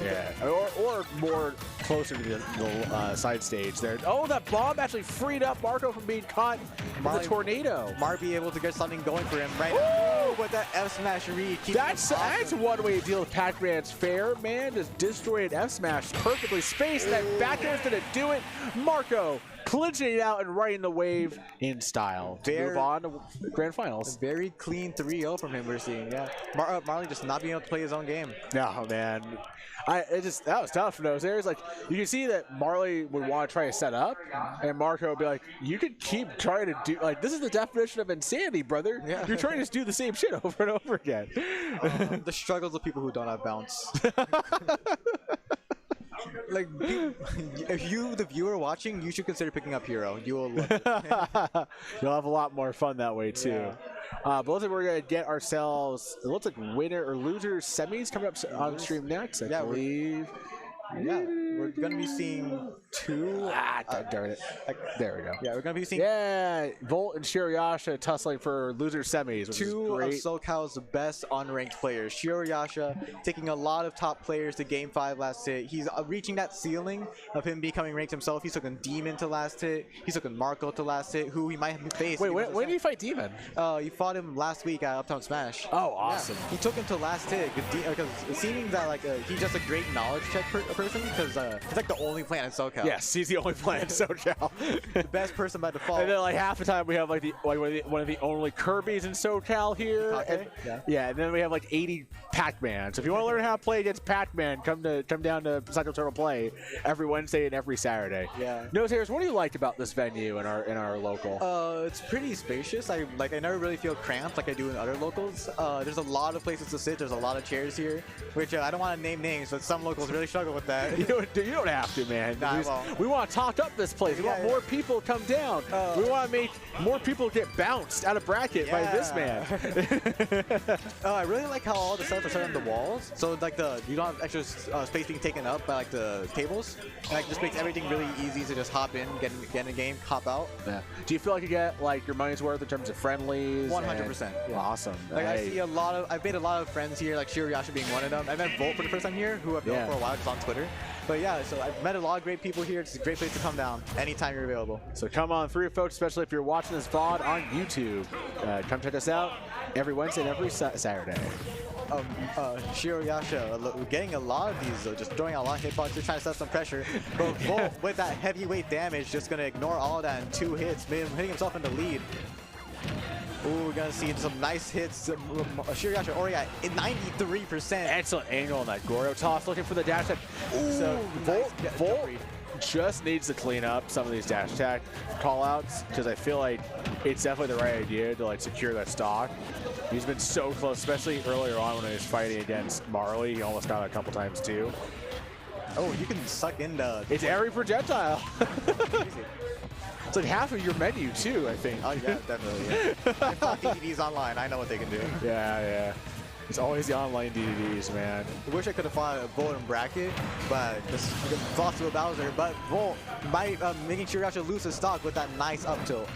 Yeah, or more closer to the side stage there. Oh, that bomb actually freed up Marco from being caught by the tornado. Marley able to get something going for him right now. With that F smash read. That's one way to deal with Pac-Man's fair, man. Just destroy an F smash perfectly spaced. That back air's gonna do it. Marco clinching it out and riding the wave in style to move on to grand finals. Very clean 3-0 from him we're seeing, yeah. Marley just not being able to play his own game. No, man. That was tough in those areas. Like, you can see that Marley would want to try to set up, and Marco would be like, you could keep trying to do, like, this is the definition of insanity, brother. Yeah. You're trying to just do the same shit over and over again. The struggles of people who don't have bounce. Like, if you, the viewer watching, you should consider picking up Hero. You will love it. You'll have a lot more fun that way, too. Yeah. But looks like we're going to get ourselves, it looks like winner or loser semis coming up on stream next, I believe. Yeah, we're going to be seeing 2. Darn it. There we go. Yeah, we're going to be seeing. Yeah, Volt and Shirayasha tussling for loser semis, which 2 is great. of SoCal's best unranked players. Shirayasha taking a lot of top players to Game 5 last hit. He's reaching that ceiling of him becoming ranked himself. He's looking Demon to last hit. He's looking Marco to last hit, who he might have faced. Wait, when did he fight Demon? He fought him last week at Uptown Smash. Oh, awesome. Yeah. He took him to last hit because it seeming that like he's just a great knowledge check person because he's like the only plant in SoCal. Yes, he's the only plant in SoCal. The best person by default. And then like half the time we have like one of the only Kirby's in SoCal here. And, and then we have like 80 Pac-Man. So if you want to learn how to play against Pac-Man, come down to Cycle Turtle Play every Wednesday and every Saturday. Yeah. Nose Hairs, what do you like about this venue in our local? It's pretty spacious. I never really feel cramped like I do in other locals. There's a lot of places to sit. There's a lot of chairs here, which I don't want to name names, but some locals really struggle with that. You don't have to, man. Nah, we want to talk up this place. We want more people to come down. We want to make more people get bounced out of bracket by this man. I really like how all the stuff are set on the walls. So like you don't have extra space being taken up by like the tables. And like just makes everything really easy to just hop in, get in a game, hop out. Yeah. Do you feel like you get like your money's worth in terms of friendlies? 100%. Yeah. Awesome. Like I see I've made a lot of friends here, like Shirayasha being one of them. I met Volt for the first time here, who I've known for a while just on Twitter. But yeah, so I've met a lot of great people here. It's a great place to come down anytime you're available. So come on through, folks, especially if you're watching this VOD on YouTube. Come check us out every Wednesday and every Saturday. Shiroyasha getting a lot of these though, just throwing out a lot of hitboxes, trying to set some pressure. But Volt with that heavyweight damage, just gonna ignore all of that in 2 hits, hitting himself in the lead. Ooh, we're gonna see some nice hits. Shiroyasha already at 93%. Excellent angle on that Gordo toss, looking for the dash attack. So Volt just needs to clean up some of these dash attack callouts, because I feel like it's definitely the right idea to like secure that stock. He's been so close, especially earlier on when he was fighting against Marley. He almost got it a couple times too. Oh, you can suck in the... It's every projectile. It's like half of your menu too, I think. Oh yeah, definitely. Yeah. If not DDDs online, I know what they can do. Yeah. It's always the online DDDs, man. I wish I could have fought Volt in bracket, but just lost to a Bowser. But Volt by making Shiroyasha lose his stock with that nice up tilt.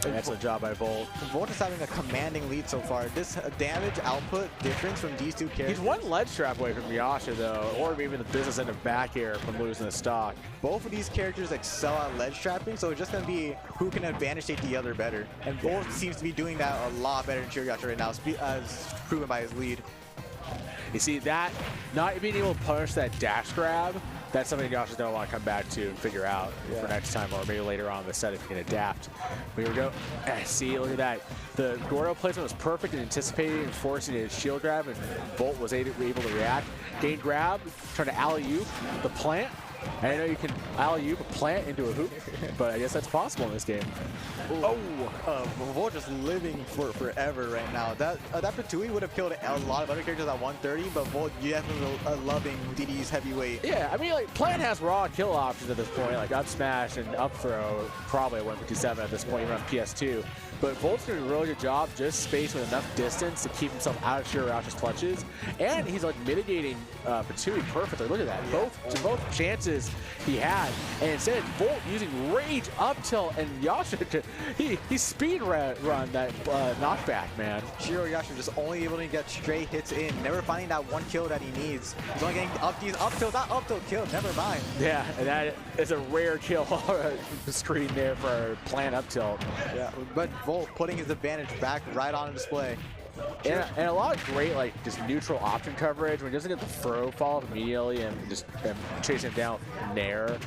Excellent job by Volt. Volt is having a commanding lead so far. This damage output difference from these two characters. He's one ledge trap away from Yasha though, or even the business end of back air from losing the stock. Both of these characters excel at ledge trapping, so it's just going to be who can advantage state the other better. And Volt seems to be doing that a lot better than Shiroyasha right now, as proven by his lead. You see that, not being able to punish that dash grab, that's something Yasha's going to want to come back to and figure out for next time, or maybe later on in the set if he can adapt. But here we go. See, look at that. The Gordo placement was perfect in anticipating and forcing a shield grab, and Volt was able to react. Gain grab, trying to alley-oop the plant. I know you can alley-oop a plant into a hoop, but I guess that's possible in this game. Volt just living for forever right now. That Patui would have killed a lot of other characters at 130, but Volt definitely loving DD's heavyweight. Yeah, I mean, like, Plant has raw kill options at this point, like up smash and up throw, probably at 157 at this point, even on PS2. But Volt's doing a really good job, just spaced with enough distance to keep himself out of Shiroyasha's clutches. And he's like mitigating Patui perfectly. Look at that. Both chances he had. And instead, Volt using rage up tilt, and Yasha, he speed run that knockback, man. Shiroyasha just only able to get straight hits in, never finding that one kill that he needs. He's only getting up tilt, not up tilt kill, never mind. Yeah, and that is a rare kill screen there for Plant up tilt. Yeah, but Volt putting his advantage back right on display. And a lot of great, like, just neutral option coverage when he doesn't get the throw fall immediately and just chasing him down with Nair.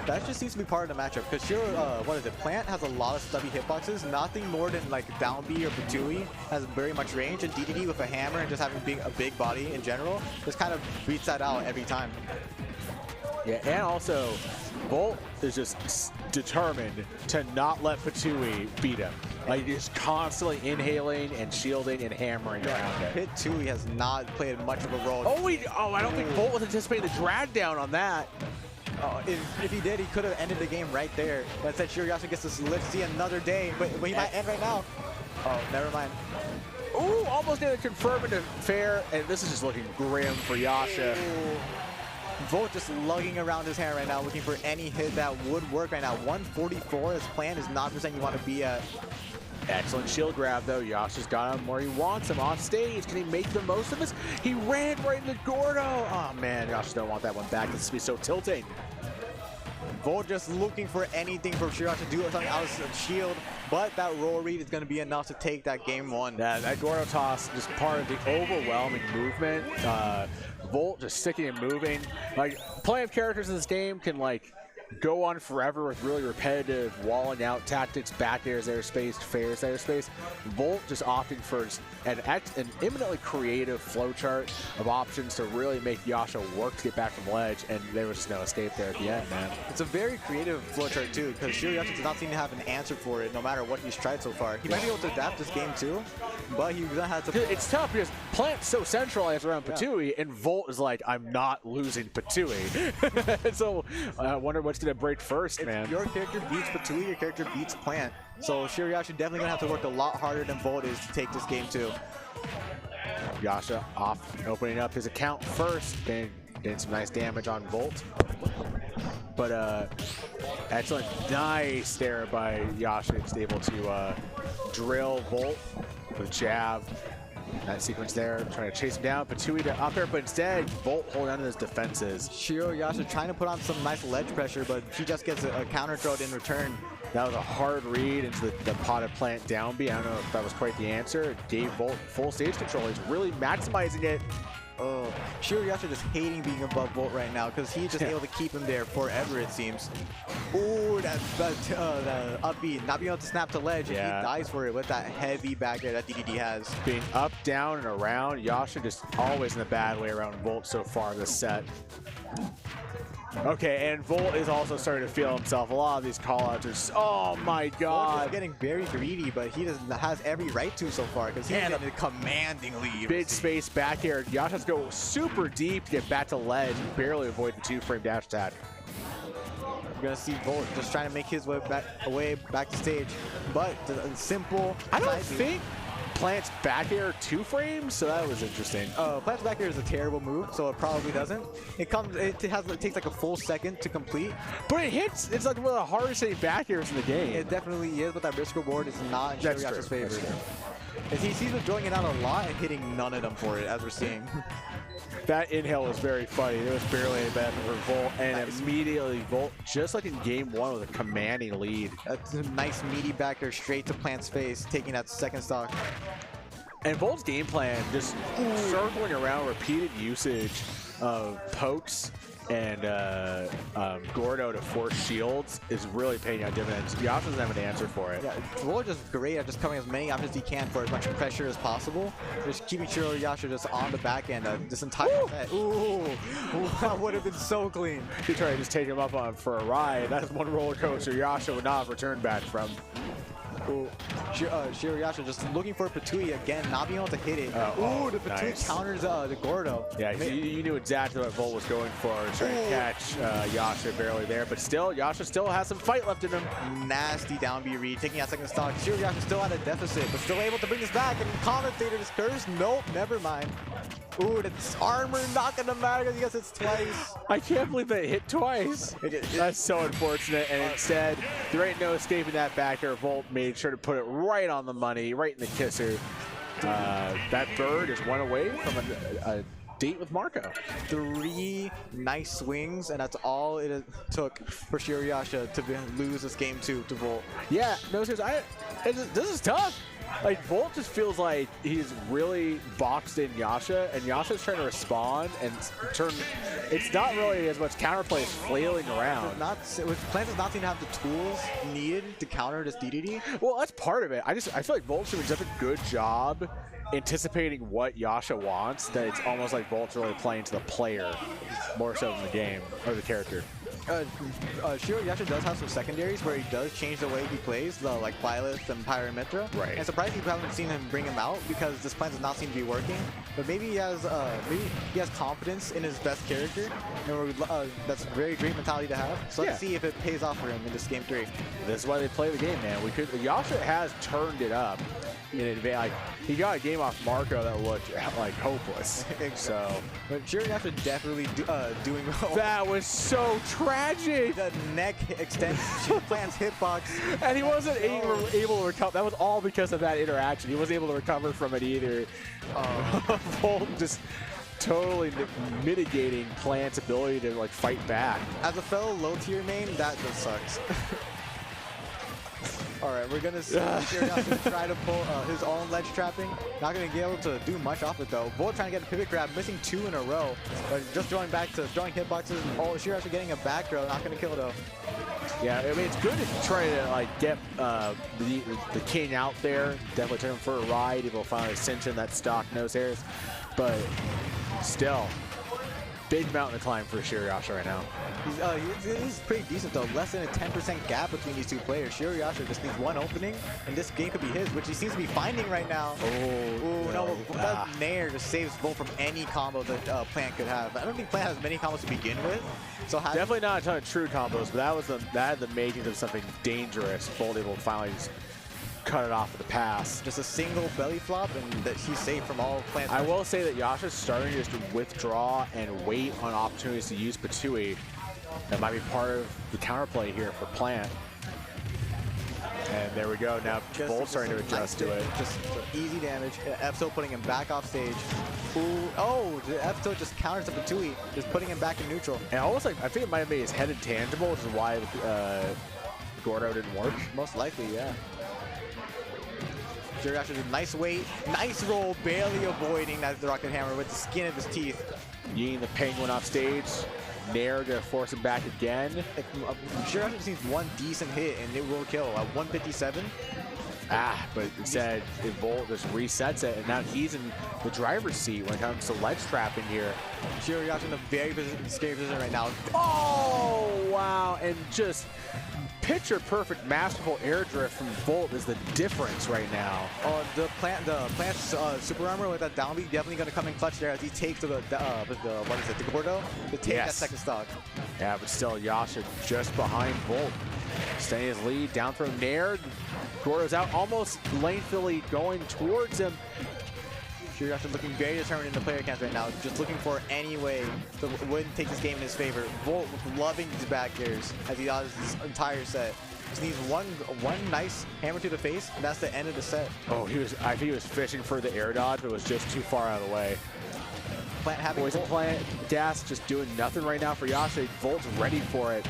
That just seems to be part of the matchup, because Plant has a lot of stubby hitboxes, nothing more than like down B or Patui has very much range, and DDD with a hammer and just having being a big body in general just kind of beats that out every time. Yeah, and also Volt is just determined to not let Patui beat him. Like, he's constantly inhaling and shielding and hammering around it. Patui has not played much of a role. I don't think Volt was anticipating the drag down on that. If he did, he could have ended the game right there. But instead, Shiroyasha gets to live, see another day, but he might end right now. Oh, never mind. Ooh, almost did a confirmative fair, and this is just looking grim for Yasha. Ooh. Volt just lugging around his hand right now, looking for any hit that would work right now. 144, his plan is not percent you want to be at. Excellent shield grab, though. Yasha's got him where he wants him on stage. Can he make the most of this? He ran right into Gordo. Oh, man, Yasha don't want that one back. This will be so tilting. Volt just looking for anything for Shiroyasha to do something out of shield, but that roll read is going to be enough to take that game one. Yeah, that Gordo toss just part of the overwhelming movement. Volt just sticking and moving. Like, plenty of characters in this game can, like, go on forever with really repetitive walling out tactics, back airs, airspace, fairs, airspace. Volt just opting for an eminently creative flowchart of options to really make Yasha work to get back from ledge, and there was just no escape there at the end, man. It's a very creative flowchart too, because Shiroyasha does not seem to have an answer for it no matter what he's tried so far. He might be able to adapt this game too, but he's gonna have to... It's tough because Plant's so centralized around Patui, and Volt is like, I'm not losing Patui. So I wonder what's gonna break first, man. If your character beats Patui, your character beats Plant. So Shiroyasha definitely gonna have to work a lot harder than Volt is to take this game too. Yasha off, opening up his account first, getting some nice damage on Volt. But excellent, nice there by Yasha, just able to drill Volt with jab. That sequence there, trying to chase him down, Patui to up there, but instead, Volt holding on to his defenses. Shiroyasha trying to put on some nice ledge pressure, but she just gets a counter throw in return. That was a hard read into the potted plant down B. I don't know if that was quite the answer. It gave Volt full stage control. He's really maximizing it. Oh, Shirayasha just hating being above Volt right now because he's just able to keep him there forever, it seems. Ooh, that up B, not being able to snap to ledge, and he dies for it with that heavy back air that DDD has. Being up, down, and around, Yasha just always in the bad way around Volt so far this set. Okay, and Volt is also starting to feel himself. A lot of these callouts are, oh my god. Volt is getting very greedy, but he has every right to so far because he's getting a commanding lead. Big space back here. Yasha's go super deep to get back to ledge and barely avoid the 2-frame dash attack. We're gonna see Volt just trying to make his way back to stage, but the simple. I don't think Plant's back air 2 frames, so that was interesting. Plant's back air is a terrible move, so it probably doesn't. It takes like a full second to complete, but it hits. It's like one of the hardest hitting back airs in the game. It definitely is, but that risk reward is not in Shirayasha's favor. He's been throwing it out a lot and hitting none of them for it, as we're seeing. That inhale was very funny. There was barely any benefit for Volt, and immediately Volt, just like in game 1, with a commanding lead. That's a nice meaty back air straight to Plant's face, taking that second stock. And Volt's game plan, just circling around repeated usage of pokes and Gordo to force shields is really paying out dividends. Yasha doesn't have an answer for it. Yeah, Volt is just great at just covering as many options as he can for as much pressure as possible. Just keeping Shirayasha just on the back end this entire set. Ooh, that would have been so clean. He tried to just take him up on for a ride. That's one roller coaster Yasha would not have returned back from. Shirayasha just looking for Patui again, not being able to hit it. The Patui counters the Gordo. Yeah, you knew exactly what Volt was going for. Trying to catch Yasha barely there, but still, Yasha still has some fight left in him. Nasty down B read, taking out second stock. Shirayasha still at a deficit, but still able to bring this back. And commentator just cursed. Nope, never mind. Ooh, that's armor knocking him out. I guess it's twice. I can't believe they hit twice. That's so unfortunate. And instead, there ain't no escaping that back air. Volt made sure to put it right on the money, right in the kisser. That bird is one away from a date with Marco. 3 nice swings, and that's all it took for Shirayasha to lose this game to Volt. Yeah, no, seriously, this is tough. Like, Volt just feels like he's really boxed in Yasha, and Yasha's trying to respond and turn. It's not really as much counterplay as flailing around. Plant does not seem to have the tools needed to counter this DDD. Well, that's part of it. I feel like Volt's doing such a good job anticipating what Yasha wants that it's almost like Volt's really playing to the player more so than the game or the character. Shirayasha does have some secondaries where he does change the way he plays, like Violet and Pyramitra. Right. And surprisingly, we haven't seen him bring him out because this plan does not seem to be working. But maybe he has confidence in his best character, and that's a very great mentality to have. So let's see if it pays off for him in this game 3. This is why they play the game, man. Yasha has turned it up. Like, he got a game off Marco that looked like hopeless. So, but Shirayasha definitely doing well. That was so tragic. The neck extends Plant's hitbox, and he wasn't able to recover. That was all because of that interaction. He wasn't able to recover from it either. Volt just totally mitigating Plant's ability to like fight back. As a fellow low tier main, that just sucks. All right, we're gonna see Shirayasha try to pull his own ledge trapping. Not gonna be able to do much off it though. Volt trying to get a pivot grab, missing 2 in a row, but just going back to throwing hitboxes. Shirayasha getting a back throw, not gonna kill though. Yeah, I mean, it's good to try to like get the king out there. Definitely take him for a ride. He will finally cinch in that stock nose hairs, but still. Big mountain to climb for Shirayasha right now. He's pretty decent though. Less than a 10% gap between these 2 players. Shirayasha just needs one opening, and this game could be his, which he seems to be finding right now. No, that Nair just saves Volt from any combo that Plant could have. I don't think Plant has many combos to begin with. So definitely not a ton of true combos, but that had the makings of something dangerous. Volt able to finally just cut it off with the pass. Just a single belly flop, and that he's safe from all Plants. I will say that Yasha's starting just to withdraw and wait on opportunities to use Patui. That might be part of the counterplay here for Plant. And there we go. Now Volt's starting to adjust to it. Just easy damage. F-Tilt putting him back off stage. Ooh, oh, the F-Tilt just counters the Patui, just putting him back in neutral. And almost like, I think it might have made his head intangible, which is why Gordo didn't work. Most likely, yeah. Jerry actually did nice weight, nice roll, barely avoiding that rocket hammer with the skin of his teeth. Yeeing the Penguin off stage. Nair to force him back again. Jerry actually just needs one decent hit and it will kill at 157. But instead, Volt just resets it, and now he's in the driver's seat when it comes to ledge trapping here. Shirio's in a very scary position right now. Oh, wow. And just picture-perfect masterful air drift from Volt is the difference right now. The plant's super armor with that down beat definitely going to come in clutch there as he takes the Gordo to take that second stock. Yeah, but still, Yasha just behind Volt. Staying his lead, down throw Nair. Gordo's out, almost lengthily going towards him. Shirio's looking very determined in the player camps right now, just looking for any way to wouldn't take this game in his favor. Volt loving these back airs as he does this entire set. Just needs one nice hammer to the face, and that's the end of the set. Oh, I think he was fishing for the air dodge, but was just too far out of the way. Plant having Poison Plant, Gas just doing nothing right now for Yasha. Volt's ready for it.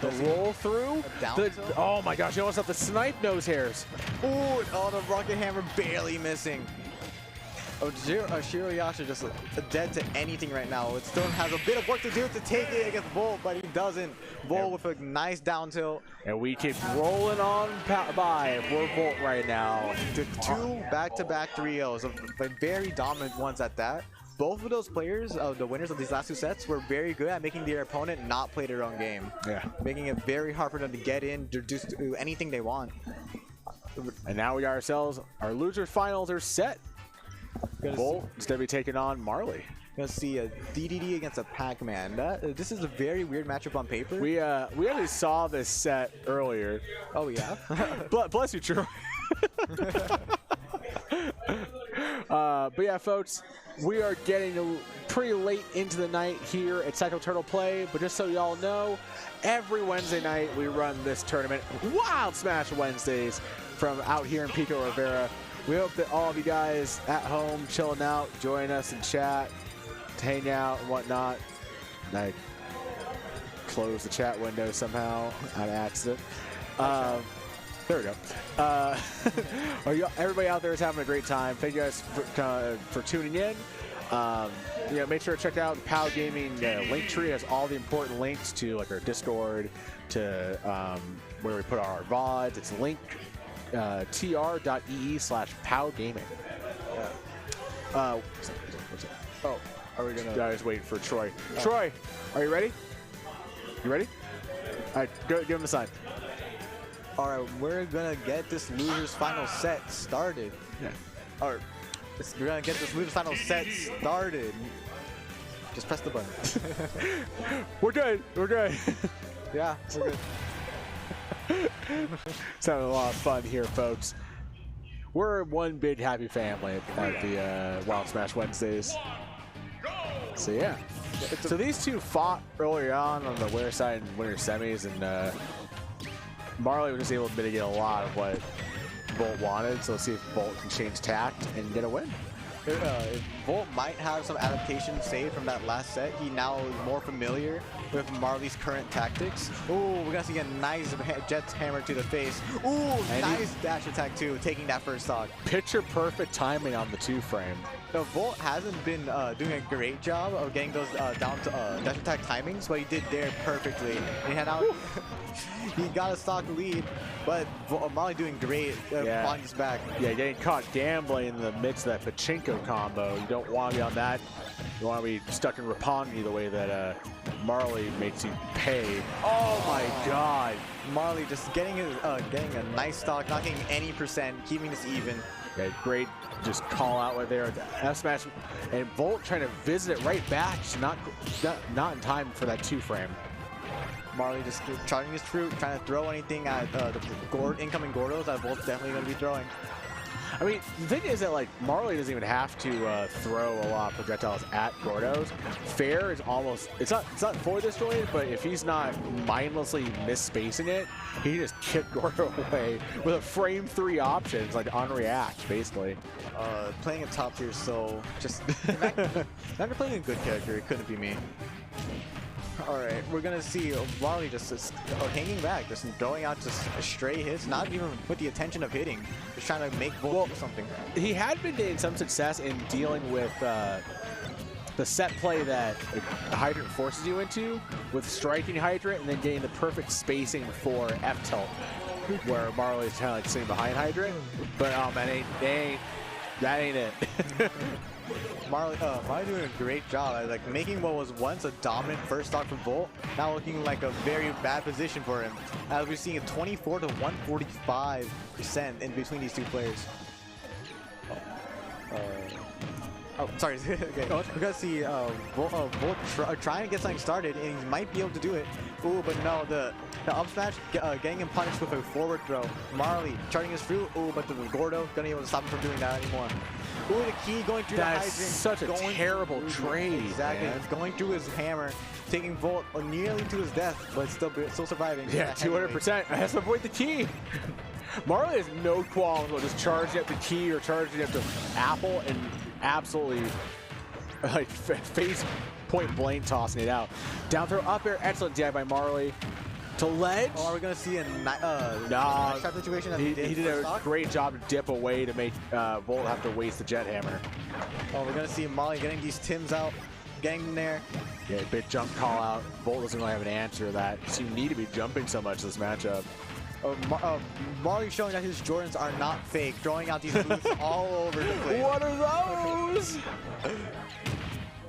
The roll through. Oh my gosh, you almost have the snipe nose hairs. Ooh, the rocket hammer barely missing. Shirio's just dead to anything right now. It still has a bit of work to do to take it against Volt, but he doesn't. Volt with a nice down tilt. And we keep rolling on by for Volt right now. The two back-to-back 3-0s, very dominant ones at that. Both of those players, the winners of these last two sets, were very good at making their opponent not play their own game. Yeah. Making it very hard for them to get in, to do anything they want. And now we got ourselves, our losers finals are set. Volt is going to be taking on Marley. Gonna see a DDD against a Pac-Man. This is a very weird matchup on paper. We already saw this set earlier. Oh yeah. Bless you, Troy. But yeah, folks, we are getting pretty late into the night here at Cycle Turtle Play. But just so y'all know, every Wednesday night we run this tournament, Wild Smash Wednesdays, from out here in Pico Rivera. We hope that all of you guys at home chilling out, join us in chat, hang out and whatnot. I closed the chat window somehow on accident. There we go. Everybody out there is having a great time. Thank you guys for tuning in. Make sure to check out the POW Gaming link tree. It has all the important links to like our Discord, to where we put our VODs. It's link tr.ee/POWgaming. What's up? Are we gonna? I was waiting for Troy. Troy, are you ready? You ready? All right, give him the sign. All right, we're gonna get this losers final set started. Yeah. We're gonna get this losers final set started. Just press the button. We're good. We're good. Yeah, we're good. It's having a lot of fun here, folks. We're one big happy family at the Wild Smash Wednesdays. So yeah. So these two fought earlier on the winner side and winner semis, and Marley was just able to mitigate a lot of what Volt wanted. So let's see if Volt can change tact and get a win. If Volt might have some adaptation saved from that last set, he now is more familiar with Marley's current tactics. Ooh, we're gonna see a nice Jet's hammer to the face. Ooh, and nice dash attack too, taking that first stock. Picture perfect timing on the 2-frame. No, Volt hasn't been doing a great job of getting those down to dash attack timings, but he did there perfectly. And he got a stock lead, but Marley doing great on his back. Yeah, getting caught gambling in the midst of that pachinko combo. You don't want to be on that. You want to be stuck in Roppongi the way that Marley makes you pay. Oh my God! Marley just getting a nice stock, not getting any percent, keeping this even. Yeah, great. Just call out right there. F smash, and Volt trying to visit it right back. Just not in time for that 2-frame. Marley just charging his fruit, trying to throw anything at the incoming Gordos that Volt's definitely going to be throwing. I mean, the thing is that like Marley doesn't even have to throw a lot of projectiles at Gordos. Fair is almost it's not for this joint, but if he's not mindlessly misspacing it, he can just kick Gordo away with a frame 3 options like on react basically. Playing a top tier, so just after playing a good character, it couldn't be me. All right, we're gonna see Marley just hanging back, just throwing out just stray hits, not even with the intention of hitting, just trying to make Volt do something. He had been getting some success in dealing with the set play that Hydrant forces you into, with striking Hydrant and then getting the perfect spacing for F tilt, where Marley's kind of like sitting behind Hydrant. But man, that ain't it. Marley doing a great job at like making what was once a dominant first stock for Volt, now looking like a very bad position for him, as we're seeing a 24 to 145% in between these two players. Oh, sorry. Okay. We're gonna see Volt trying to get something started, and he might be able to do it. Ooh, but no, the up smash getting him punished with a forward throw. Marley charging his fruit. Ooh, but the Gordo gonna be able to stop him from doing that anymore. Ooh, the key going through the hydrant. That's such a terrible trade. Exactly. Man. He's going through his hammer, taking Volt nearly to his death, but still surviving. Yeah, 200%. Has to avoid the key. Marley has no qualms with just charging up the key or charging up the apple and absolutely like face point blank tossing it out. Down throw up air, excellent DI by Marley. To ledge. Oh, are we gonna see a no, trap situation? He did a great job to dip away to make Volt have to waste the jet hammer. Oh, we're gonna see Marley getting these Tims out, getting in there. Yeah, big jump call out. Volt doesn't really have an answer to that. So you need to be jumping so much this matchup. Marley showing that his Jordans are not fake, throwing out these boots all over the place. What are those?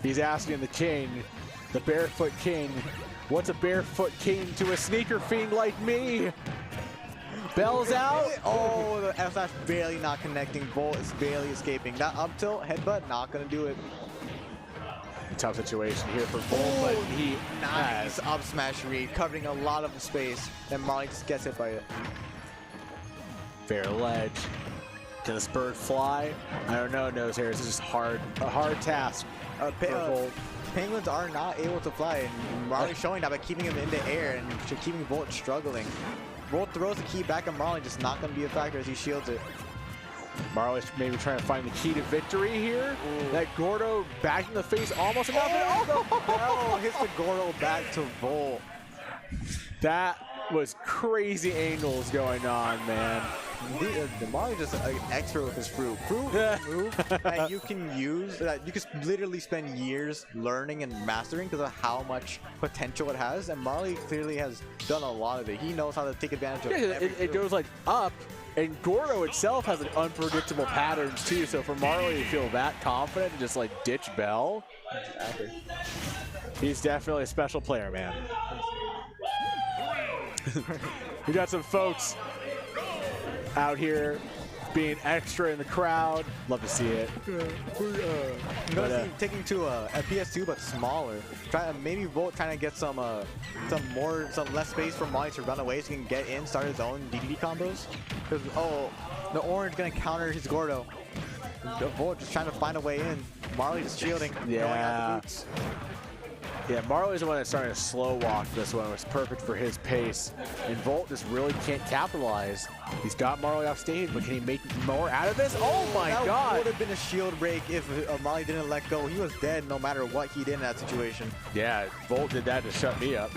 He's asking the king, the barefoot king, what's a barefoot king to a sneaker fiend like me? Bell's out. Oh, the F slash barely not connecting. Volt is barely escaping. That up tilt, headbutt, not gonna do it. Tough situation here for Volt, but he nice up smash read, covering a lot of the space, and Marley just gets hit by it. Fair ledge. Can this bird fly? I don't know, Nose Hairs. This is a hard task for Volt. Penguins are not able to fly, and Marley showing that by keeping him in the air and keeping Volt struggling. Volt throws the key back at Marley, just not going to be a factor as he shields it. Marley's maybe trying to find the key to victory here. Ooh. That Gordo back in the face, almost enough. Oh, the bell hits the Gordo back to Volt. That was crazy angles going on, man. The Marley just an expert with his fruit. Fruit move that you can use, that you can literally spend years learning and mastering because of how much potential it has. And Marley clearly has done a lot of it. He knows how to take advantage of it goes like up. And Gordo itself has an unpredictable patterns too, so for Marley to feel that confident and just like ditch Bell, he's definitely a special player, man. We got some folks out here being extra in the crowd. Love to see it. Taking to a PS2 but smaller. Maybe Volt trying to get some less space for Marley to run away so he can get in, start his own DDD combos. Because the orange gonna counter his Gordo. The Volt just trying to find a way in. Marley just shielding. Yeah. Yeah, Marley's the one that's starting to slow walk this one. It was perfect for his pace. And Volt just really can't capitalize. He's got Marley off stage, but can he make more out of this? Oh my God! That would have been a shield break if Marley didn't let go. He was dead no matter what he did in that situation. Yeah, Volt did that to shut me up.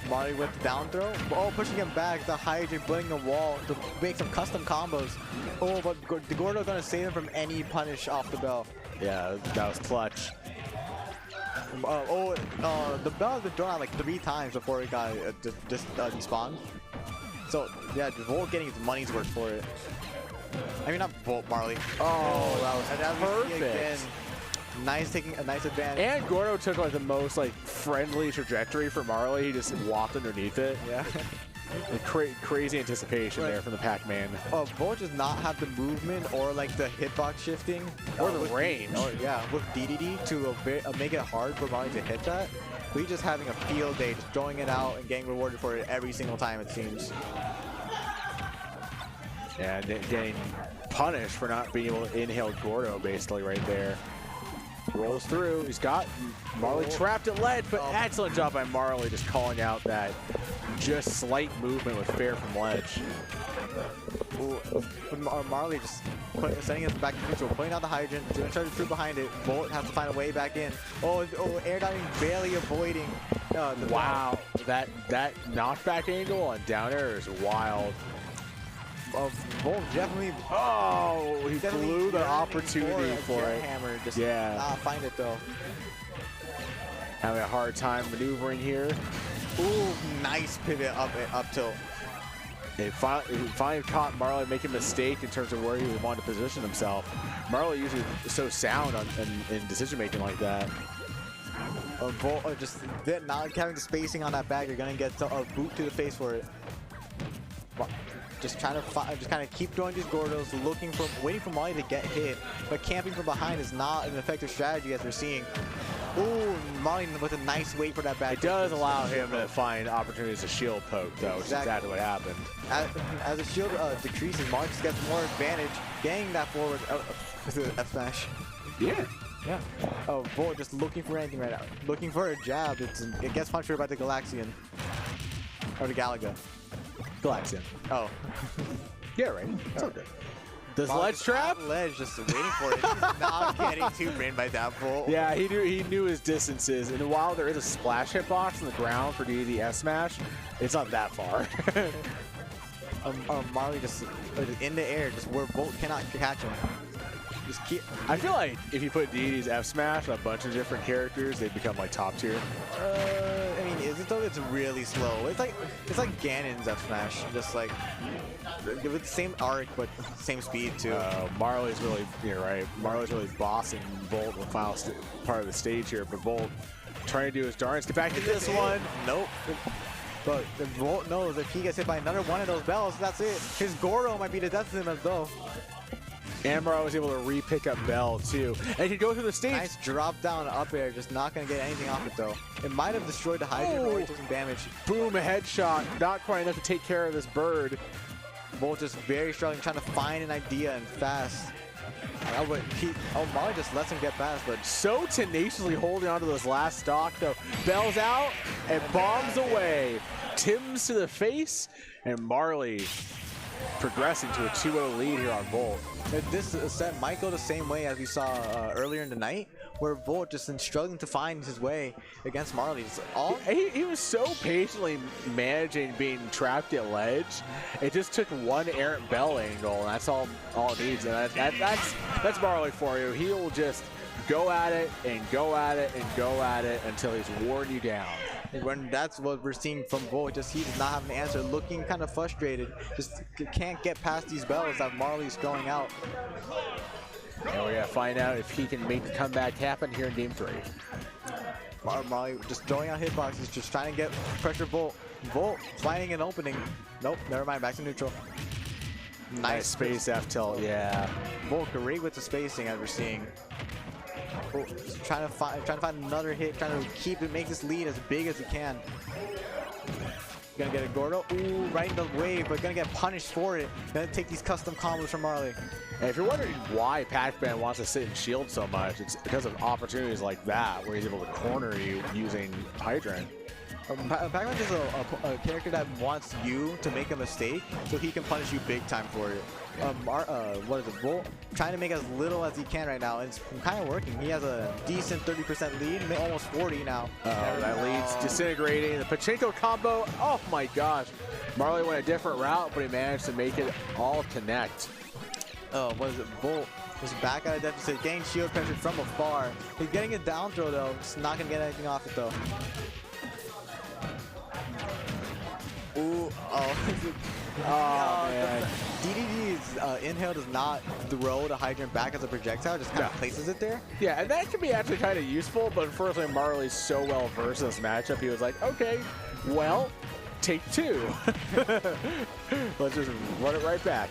Marley with the down throw. Oh, pushing him back. The hydrant, building a wall to make some custom combos. Oh, but the Gordo gonna save him from any punish off the bell. Yeah, that was clutch. The bell has been thrown out like 3 times before it got despawned. So yeah, Volt getting his money's worth for it. I mean, not Volt, Marley. Oh, that was perfect. Again, taking a nice advantage. And Gordo took like the most like friendly trajectory for Marley. He just walked underneath it. Yeah. Crazy anticipation there from the Pac-Man. Volt does not have the movement or like the hitbox shifting or the range. Yeah, with DDD to make it hard for Marley to hit that. He's just having a field day, just throwing it out and getting rewarded for it every single time, it seems. Yeah, getting punished for not being able to inhale Gordo basically right there. Rolls through. He's got Marley trapped at ledge, but excellent job by Marley just calling out that just slight movement with fair from ledge. Marley just sending us back to neutral, putting out the hydrant, doing charge of fruit behind it. Bolt has to find a way back in. Oh, air diving, barely avoiding. Wow, that knockback angle on down air is wild. Bolt definitely. Oh, he blew the opportunity for it. Hammer, just Yeah. find it though. Having a hard time maneuvering here. Ooh, nice pivot up tilt. He finally caught Marley making a mistake in terms of where he wanted to position himself. Marley usually is so sound in decision making like that. Just not having the spacing on that bag, you're gonna get a boot to the face for it. Just trying to just kind of keep throwing these Gordos, waiting for Marley to get hit, but camping from behind is not an effective strategy as we're seeing. Ooh, Marley with a nice wait for that back. It does allow him to find opportunities to shield poke, though, which is exactly what happened. As the shield decreases, Marley just gets more advantage, getting that forward F smash. Yeah. Yeah. Oh, Volt just looking for anything right now. Looking for a jab. It gets punched by the Galaxian. Or the Galaga. Galaxian. Oh. Yeah, right. It's okay. Does ledge trap? Ledge just waiting for it. He's not getting too brained by that Volt. Yeah, he knew his distances. And while there is a splash hitbox on the ground for DD S smash, it's not that far. Marley just in the air, just where Volt cannot catch him. Just keep. I feel like if you put DD's F smash on a bunch of different characters, they become like top tier. I mean, is it though? It's really slow. It's like Ganon's F smash, just like with the same arc but same speed too. Marley's really, you're right. Marley's really bossing Volt the final part of the stage here, but Volt trying to do his darndest. Get back to this one. Nope. But Volt knows if he gets hit by another one of those bells, that's it. His Goro might be the death of him as though. And Marley was able to re-pick up Bell too. And he go through the stage. Nice drop down up air, just not gonna get anything off it though. It might have destroyed the hydrant or took some damage. Boom, a headshot. Not quite enough to take care of this bird. Volt just very struggling, trying to find an idea and fast. Marley just lets him get past, but so tenaciously holding onto this last stock though. Bell's out and bombs away. Tim's to the face, and Marley progressing to a 2-0 lead here on Volt. This set might go the same way as we saw earlier in the night, where Volt just struggling to find his way against Marley. He was so patiently managing being trapped at ledge. It just took one errant bell angle, and that's all it needs. And that's Marley for you. He'll just go at it and go at it and go at it until he's worn you down. When that's what we're seeing from Volt, just he does not have an answer, looking kind of frustrated, just can't get past these bells that Marley's throwing out. And we're gonna find out if he can make the comeback happen here in game 3. Marley just throwing out hitboxes, just trying to get pressure Volt. Volt finding an opening. Nope, never mind, back to neutral. Nice space F tilt, yeah. Volt great with the spacing as we're seeing. Oh, trying to find another hit, trying to make this lead as big as he can. Gonna get a Gordo. Ooh, riding the wave, but gonna get punished for it. Gonna take these custom combos from Marley. And if you're wondering why Pac-Man wants to sit and shield so much, it's because of opportunities like that, where he's able to corner you using Hydrant. Pac-Man is a character that wants you to make a mistake, so he can punish you big time for it. What is it? Volt trying to make as little as he can right now, and it's kind of working. He has a decent 30% lead, almost 40 now. That leads disintegrating. The Pachinko combo. Oh my gosh. Marley went a different route, but he managed to make it all connect. What is it? Volt is back out of deficit, getting shield pressure from afar. He's getting a down throw though. Just not gonna get anything off it though. Ooh, man. DDD's inhale does not throw the hydrant back as a projectile, just kind of places it there. Yeah, and that can be actually kind of useful, but unfortunately Marley's so well versed in this matchup, he was like, okay, well, take 2. Let's just run it right back.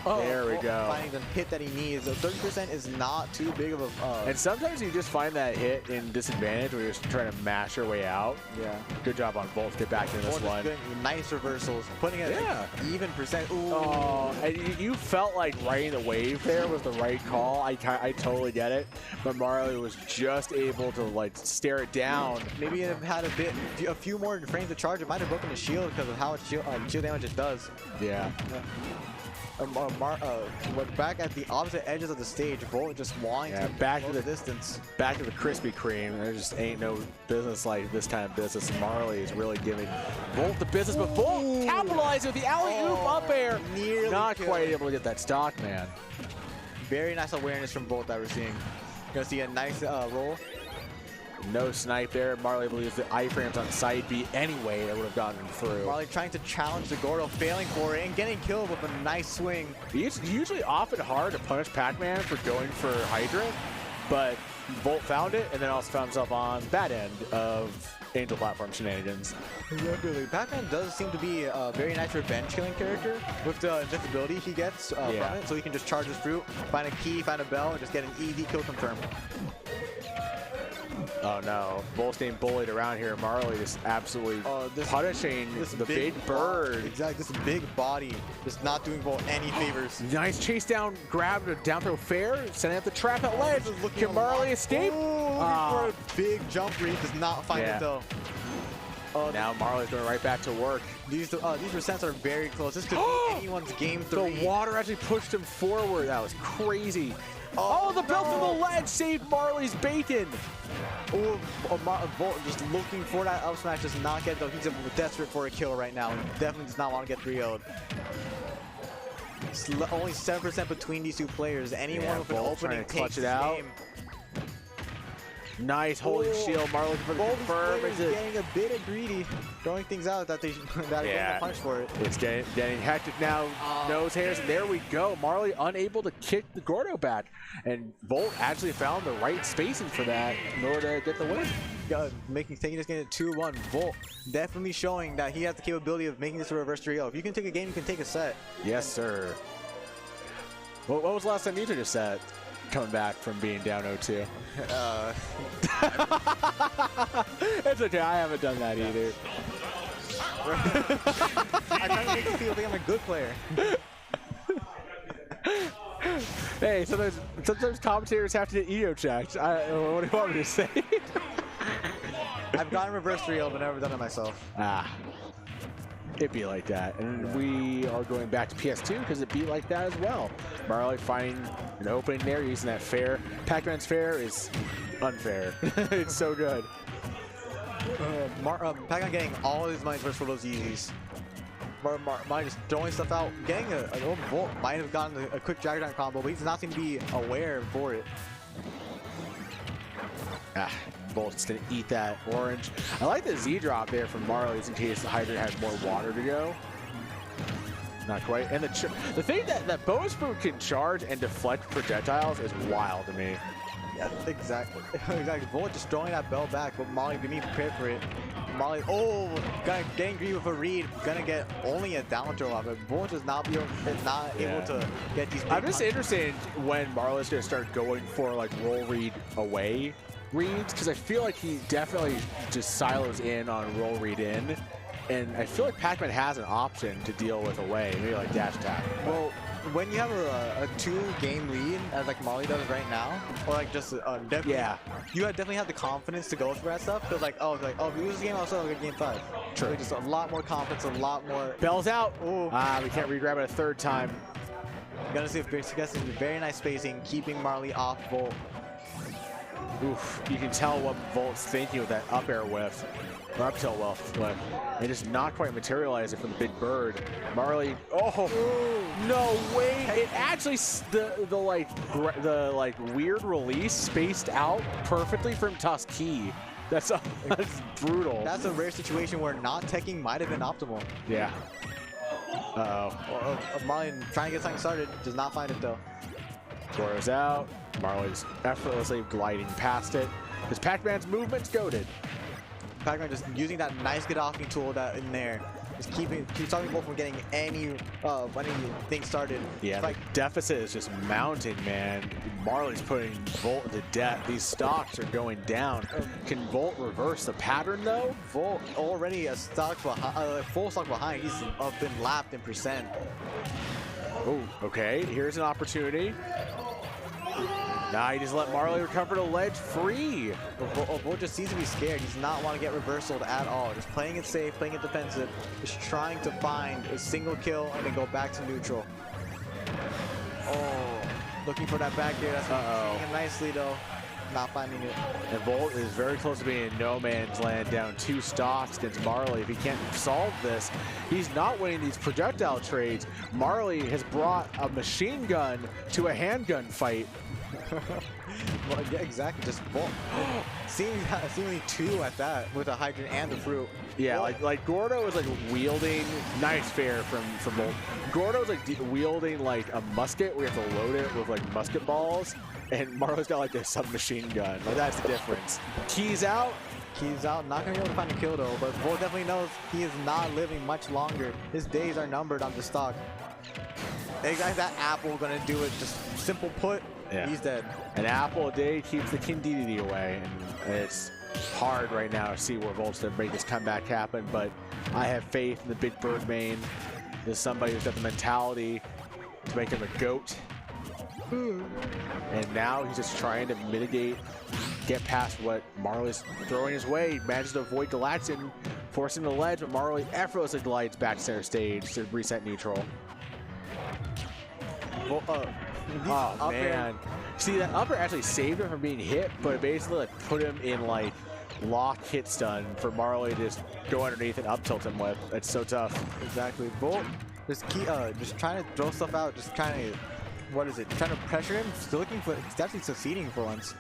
There we go. Finding the hit that he needs. 30% is not too big of a... and sometimes you just find that hit in disadvantage where you're just trying to mash your way out. Yeah. Good job on Volt. Get back in this one. Nice reversals. Putting it at even percent. Ooh. Oh, and you felt like riding the wave there was the right call. I totally get it. But Marley was just able to like stare it down. Maybe it had a few more frames to charge. It might have broken the shield because of how much shield damage it does. Yeah. back at the opposite edges of the stage. Volt just wanting to back to go the distance. Back to the Krispy Kreme. There just ain't no business like this kind of business. Marley is really giving Volt the business, but Volt capitalizing with the alley-oop up air. Nearly Not killed. quite able to get that stock, man. Very nice awareness from Volt that we're seeing. You're gonna see a nice roll. No snipe there. Marley believes the iframes on side B anyway that would have gotten him through. Marley trying to challenge the Gordo, failing for it, and getting killed with a nice swing. It's usually often hard to punish Pac-Man for going for Hydrant, but Volt found it and then also found himself on that end of Angel Platform shenanigans. Really, Pac-Man does seem to be a very nice revenge killing character with the invincibility he gets from it, so he can just charge his fruit, find a key, find a bell, and just get an easy kill confirmed. Oh no, Volt's being bullied around here. Marley just absolutely punishing the big bird. Exactly, this big body just not doing Volt any favors. Nice chase down, grab a down throw fair, setting up the trap at ledge. Can Marley escape? Looking for a big jump read, does not find it though. Now Marley's going right back to work. These percents are very close. This could be anyone's game 3. The water actually pushed him forward. That was crazy. Oh, the belt from the ledge saved Marley's bacon. Volt just looking for that up smash, does not get it though. He's desperate for a kill right now. He definitely does not want to get 3-0'd. It's only 7% between these two players. Anyone with an opening takes this game. Nice holding shield. Marley for the confirm. Is getting a bit greedy, throwing things out that they that get a punch for it. It's getting hectic now. Nose hairs, and there we go. Marley unable to kick the Gordo back, and Volt actually found the right spacing for that in order to get the win. Taking this game to 2-1. Volt definitely showing that he has the capability of making this a reverse 3-0. If you can take a game, you can take a set. Yes, sir. What was the last time you took a set? Coming back from being down 0-2. It's okay, I haven't done that either. I try to make you feel like I'm a good player. Hey, sometimes commentators have to get ego checked. What do you want me to say? I've gotten reverse 3-0, but never done it myself. It'd be like that. And we are going back to PS2 because it be like that as well. Marley finding an opening there, using that fair. Pac-Man's fair is unfair. It's so good. Pac-Man getting all his money's worth for those Yeezys. Marley just throwing stuff out, getting a Volt. Might have gotten a quick Dragon combo, but he does not seem to be aware for it. Volt's gonna eat that orange. I like the Z drop there from Marley's in case the Hydrant has more water to go. Not quite. And the thing that bonus boot can charge and deflect projectiles is wild to me. Yeah, exactly. Exactly. Volt just throwing that bell back, but Marley didn't even prepare for it. Marley, getting greedy with a read, gonna get only a down throw off it. Volt is not able to get these. I'm just interested when Marley's gonna start going for like roll read away reads, because I feel like he definitely just silos in on roll read in, and I feel like Pac-Man has an option to deal with away, maybe like dash attack. Well, when you have a 2-game lead, as like Marley does right now, or like just you definitely have the confidence to go for that stuff. Because if we lose this game, I'll still get game 5. True. Just a lot more confidence, a lot more. Bell's out. We can't re-grab it a third time. Gonna see if Biggs gets very nice spacing, keeping Marley off Volt. Oof, you can tell what Volt's thinking with that up air whiff, or up tilt whiff, and just not quite materialize it from the big bird. Marley, no way! It actually the weird release spaced out perfectly from Tuskey. That's brutal. That's a rare situation where not teching might have been optimal. Yeah. Marley trying to get something started, does not find it though. Goro's out. Marley's effortlessly gliding past it. Because Pac-Man's movement's goated. Pac-Man just using that nice get-offing tool in there. Just keeps stopping Volt from getting anything started. Yeah, the deficit is just mounting, man. Marley's putting Volt into debt. These stocks are going down. Can Volt reverse the pattern, though? Volt already a stock behind, full stock behind. He's been lapped in percent. Oh, okay. Here's an opportunity. Nah, he just let Marley recover the ledge free. Volt just seems to be scared. He does not want to get reversaled at all. Just playing it safe, playing it defensive. Just trying to find a single kill and then go back to neutral. Oh, looking for that back air. That's hitting nicely though. Not finding it. And Volt is very close to being in no man's land, down 2 stocks against Marley. If he can't solve this, he's not winning these projectile trades. Marley has brought a machine gun to a handgun fight. Well, yeah, exactly. Just Volt. Seemingly 2 at that with a hydrant and the fruit. Yeah, like Gordo is like wielding, nice fair from Volt. Gordo's like wielding like a musket where you have to load it with like musket balls, and Marley's got like a submachine gun. Like that's the difference. Keys out. Keys out. Not gonna be able to find a kill though, but Volt definitely knows he is not living much longer. His days are numbered on the stock. Exactly, that apple gonna do it. Just simple put. Yeah. He's dead. An apple a day keeps the King DDD away, and it's hard right now to see where Volt's gonna make this comeback happen, but I have faith in the big bird main. There's somebody who's got the mentality to make him a GOAT. And now he's just trying to mitigate, get past what Marley's throwing his way. He manages to avoid Galaxian, forcing the ledge, but Marley effortlessly glides back to center stage to reset neutral. Oh man. See, that upper actually saved him from being hit, but it basically like put him in like lock hit stun for Marley to just go underneath and up tilt him with. It's so tough. Exactly. Volt just just trying to throw stuff out, just kind of, what is it? Trying to pressure him. Still looking for, he's definitely succeeding for once.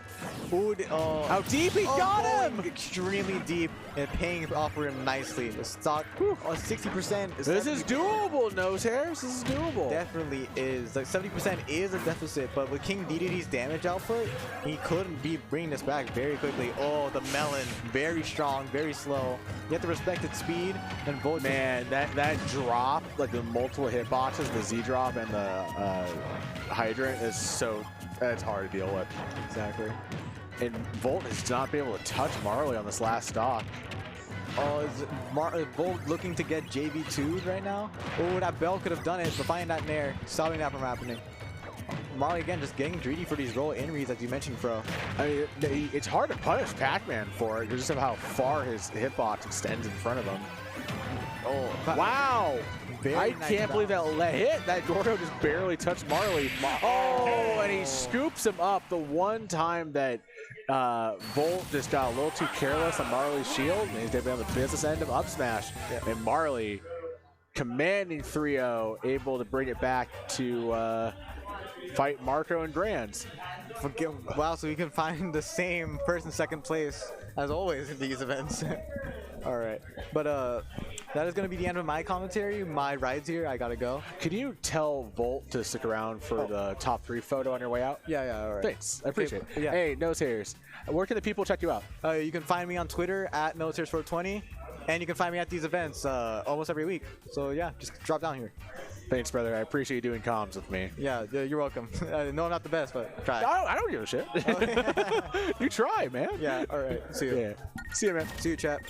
Ooh, how deep he got him! Extremely deep and paying off for him nicely. The stock, 60%. This is doable, Nose Hairs. This is doable. Definitely is. Like 70% is a deficit, but with King DDD's damage output, he couldn't be bringing this back very quickly. Oh, the melon, very strong, very slow. You have to respect its speed and Volt. Man, that drop, like the multiple hitboxes, the Z drop and the hydrant is so. That's hard to deal with. Exactly. And Volt has not been able to touch Marley on this last stock. Oh, is Volt looking to get JV2'd right now? Oh, that Bell could have done it, but finding that Nair, stopping that from happening. Marley again just getting greedy for these roll in reads, as you mentioned, Fro. I mean, it's hard to punish Pac-Man for it, just of how far his hitbox extends in front of him. Oh, wow! I can't believe that hit. That Gordo just barely touched Marley. Oh, and he scoops him up the one time that Volt just got a little too careless on Marley's shield, and he's definitely on the business end of up smash. Yeah. And Marley, commanding 3-0, able to bring it back to fight Marco and Grands. Wow, so we can find the same person second place as always in these events. All right, but that is going to be the end of my commentary. My ride's here. I gotta go. Can you tell Volt to stick around for the top 3 photo on your way out? Yeah, all right. Thanks, I appreciate it. Yeah. Hey, Nose Hairs, where can the people check you out? You can find me on Twitter at NoseHairs420, and you can find me at these events almost every week. So yeah, just drop down here. Thanks, brother. I appreciate you doing comms with me. Yeah, you're welcome. No, I'm not the best, but try. I don't give a shit. You try, man. Yeah, all right. See you. Yeah. See you, man. See you, chat.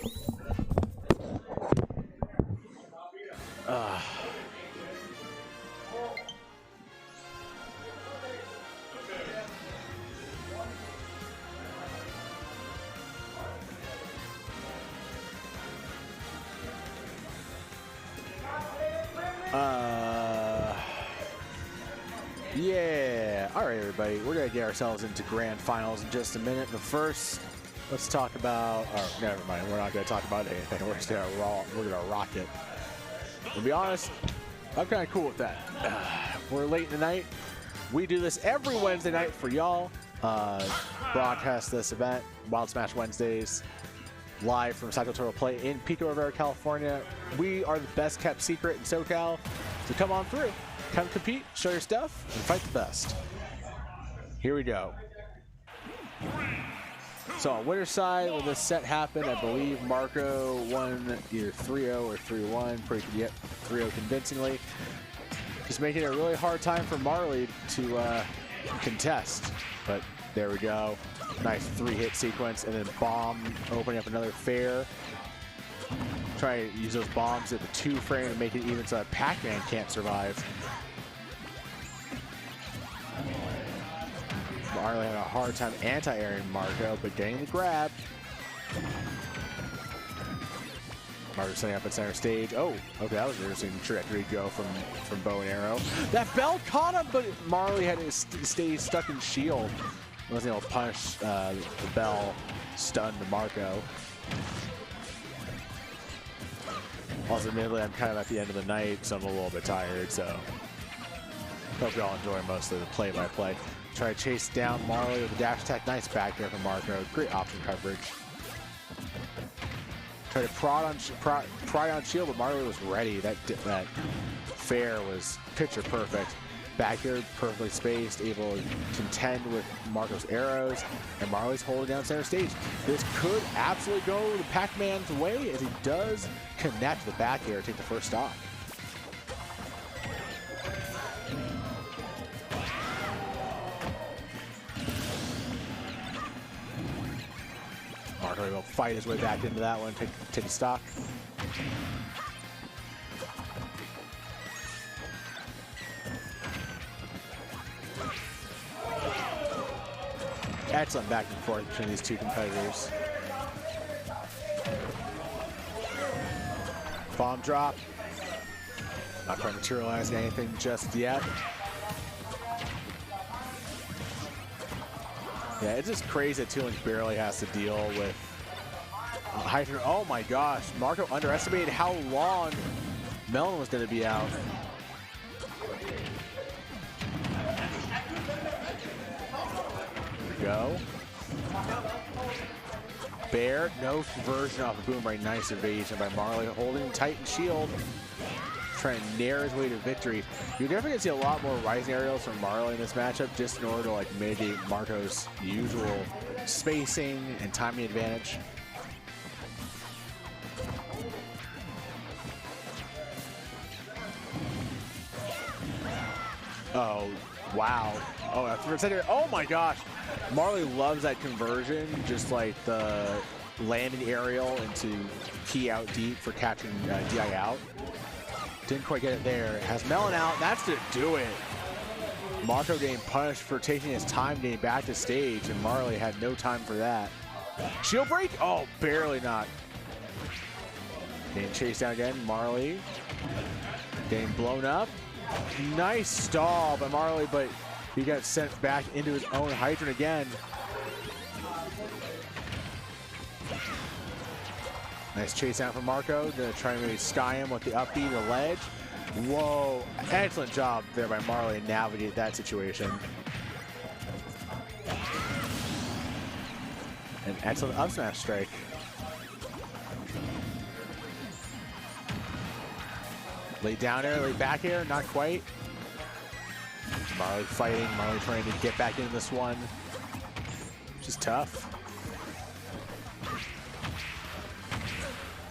Yeah. All right, everybody. We're gonna get ourselves into grand finals in just a minute. But first, let's talk about. Oh, never mind. We're not gonna talk about anything. We're just gonna rock it. To be honest, I'm kind of cool with that. We're late in the night. We do this every Wednesday night for y'all. Broadcast this event, Wild Smash Wednesdays, live from Cycle Turtle Play in Pico Rivera, California. We are the best kept secret in SoCal, so come on through. Come compete, show your stuff, and fight the best. Here we go. So on winner's side, when this set happened, I believe Marco won either 3-0 or 3-1, pretty 3-0 convincingly. Just making it a really hard time for Marley to contest. But there we go. Nice 3-hit sequence, and then bomb opening up another fair. Try to use those bombs at the 2 frame and make it even so that Pac-Man can't survive. Marley had a hard time anti-airing Marco, but getting the grab. Marco setting up at center stage. Oh, okay, that was an interesting trajectory to go from bow and arrow. That bell caught him, but Marley had to stay stuck in shield. Wasn't able to punish the bell, stunned Marco. Also, admittedly, I'm kind of at the end of the night, so I'm a little bit tired, so hope you all enjoy mostly the play-by-play. Try to chase down Marley with a dash attack. Nice back there from Marco. Great option coverage. Try to pry on shield, but Marley was ready. That fair was picture perfect. Back here, perfectly spaced, able to contend with Marco's arrows, and Marley's holding down center stage. This could absolutely go the Pac-Man's way as he does connect the back air, take the first stock. Marco will fight his way back into that one, take a stock. Excellent back and forth between these two competitors. Bomb drop. Not quite materializing anything just yet. Yeah, it's just crazy that Toolink barely has to deal with Hydra. Oh my gosh, Marco underestimated how long Melon was going to be out. Go. Bear, no conversion off of Boom, right? Nice evasion by Marley, holding tight and shield, trying to narrow his way to victory. You're definitely gonna see a lot more rising aerials from Marley in this matchup, just in order to like mitigate Marco's usual spacing and timing advantage. Oh, wow. Oh, for a second, oh my gosh. Marley loves that conversion, just like the landing aerial into key out deep for catching DI out. Didn't quite get it there. Has Melon out. That's to do it. Marco getting punished for taking his time getting back to stage, and Marley had no time for that. Shield break? Oh, barely not. Getting chased down again. Marley getting blown up. Nice stall by Marley, but he got sent back into his own hydrant again. Nice chase out from Marco to try and maybe sky him with the up B to the ledge. Whoa, excellent job there by Marley to navigate that situation. An excellent up smash strike. Lay down air, lay back air, not quite. Marley fighting, Marley trying to get back into this one, which is tough.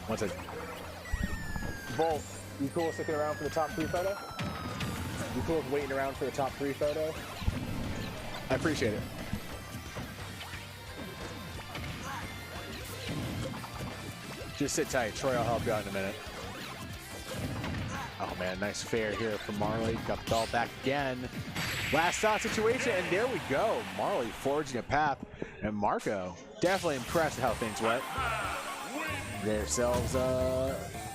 What's it? Volt, you cool with sticking around for the top 3 photo? You cool with waiting around for the top 3 photo? I appreciate it. Just sit tight, Troy, I'll help you out in a minute. Oh man, nice fair here from Marley. Got the ball back again. Last stop situation, and there we go. Marley forging a path, and Marco definitely impressed with how things went. Themselves,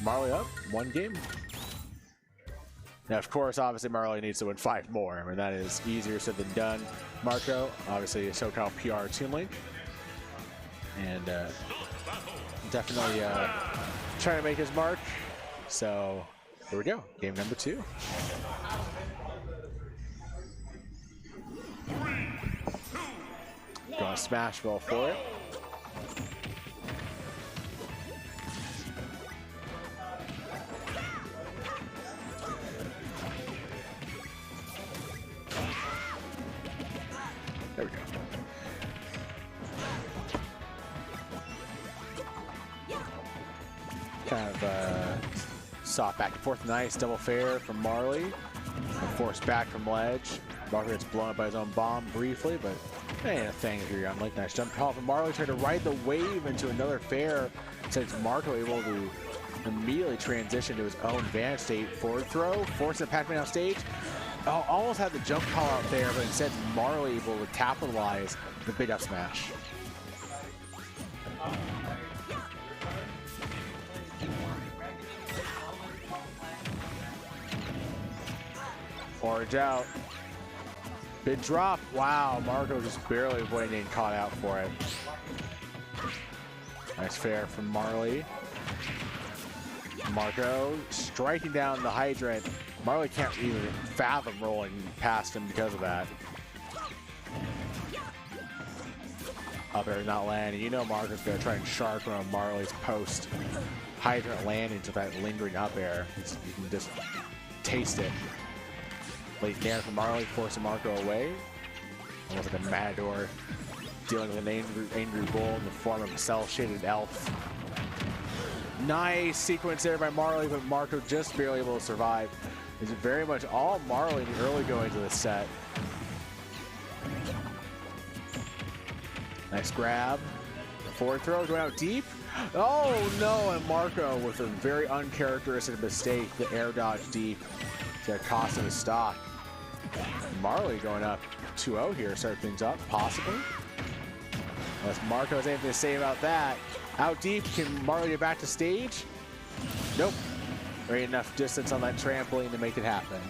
Marley up 1 game. Now, of course, obviously Marley needs to win 5 more. I mean, that is easier said than done. Marco, obviously a SoCal PR Toon Link, and definitely trying to make his mark. So here we go, game number 2. Going to smash ball for it. There we go. Kind of soft back and forth. Nice double fair from Marley. Forced back from ledge. Marco gets blown up by his own bomb briefly, but ain't a thing if you're young. Like nice jump call from Marley. Trying to ride the wave into another fair. Since Marco able to immediately transition to his own vantage state. Forward throw, forcing the Pac-Man off stage. Oh, almost had the jump call out there, but instead Marley able to capitalize the big up smash. Orange out. Big drop. Wow, Marco just barely avoiding getting caught out for it. Nice fair from Marley. Marco striking down the hydrant. Marley can't even fathom rolling past him because of that. Up there not landing. You know Marco's gonna try and shark around Marley's post hydrant landing to that lingering up air. You can just taste it. Late down from Marley, forcing Marco away. Almost like a matador dealing with an angry bull in the form of a cell-shaded elf. Nice sequence there by Marley, but Marco just barely able to survive. It's very much all Marley in the early going to the set. Nice grab. Forward throw going out deep. Oh no, and Marco with a very uncharacteristic mistake, the air dodge deep. That cost him his stock. Marley going up 2-0 here, start things up, possibly. Unless Marco has anything to say about that. Out deep, can Marley get back to stage? Nope. There ain't enough distance on that trampoline to make it happen.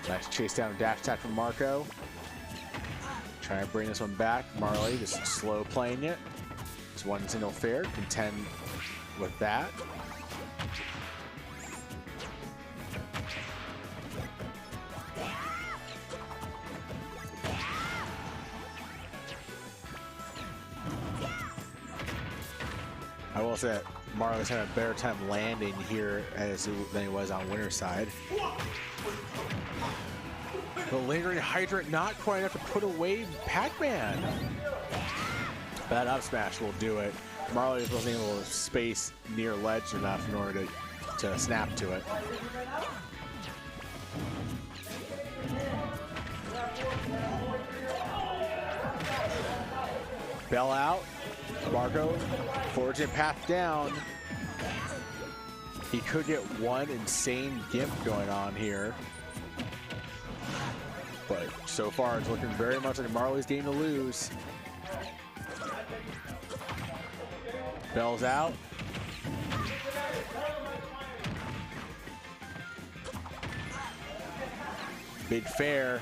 Nice chase down dash attack from Marco. Trying to bring this one back. Marley just slow playing it. It's one single fair. Contend with that. I will say that Marley's had a better time landing here than he was on winner's side. The lingering hydrant not quite enough to put away Pac-Man. That up smash will do it. Marley wasn't able to space near ledge enough in order to snap to it. Bell out. Marco forging path down. He could get one insane gimp going on here. But so far, it's looking very much like Marley's game to lose. Bell's out. Big fair.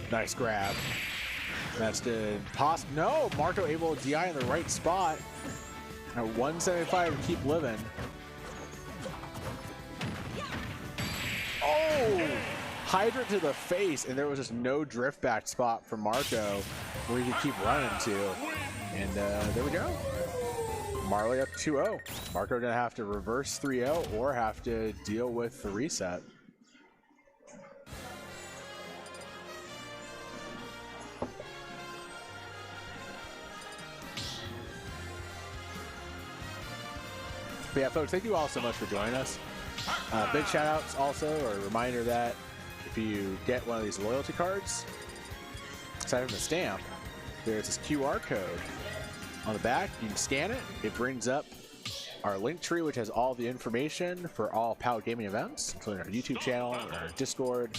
Nice grab. That's the toss. No, Marco able to DI in the right spot. At 175 to keep living. Oh! Hydrant to the face, and there was just no drift back spot for Marco where he could keep running to. And there we go. Marley up 2-0. Marco gonna have to reverse 3-0 or have to deal with the reset. But yeah, folks, thank you all so much for joining us. Big shout outs also, or a reminder that if you get one of these loyalty cards, aside from the stamp, there's this QR code on the back. You can scan it. It brings up our link tree, which has all the information for all PAL gaming events, including our YouTube channel, our Discord,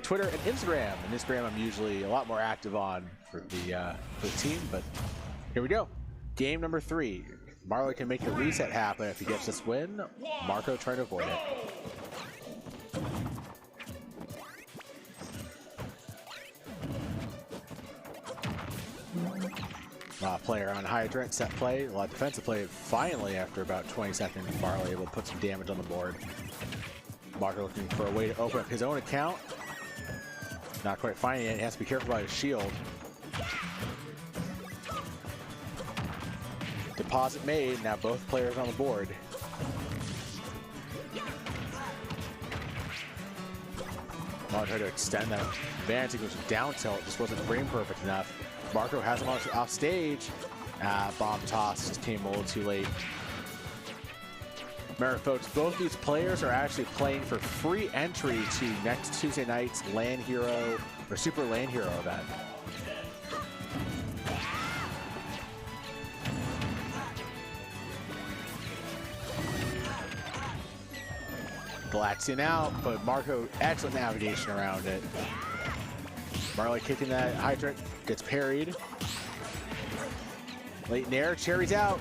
Twitter, and Instagram. And Instagram I'm usually a lot more active on for the team, but here we go. Game number 3. Marley can make the reset happen if he gets this win. Marco trying to avoid it. Player on hydrant, set play, a lot of defensive play. Finally, after about 20 seconds, Marley able to put some damage on the board. Marco looking for a way to open up his own account. Not quite finding it. He has to be careful about his shield. Deposit made. Now both players on the board. Marco tried to extend that advantage, which was down tilt. Just wasn't frame perfect enough. Marco has him off stage. Bomb toss just came a little too late. Remember, folks, both these players are actually playing for free entry to next Tuesday night's Land Hero or Super Land Hero event. Galaxian out, but Marco, excellent navigation around it. Marley kicking that hydrant, gets parried. Late nair, cherries out.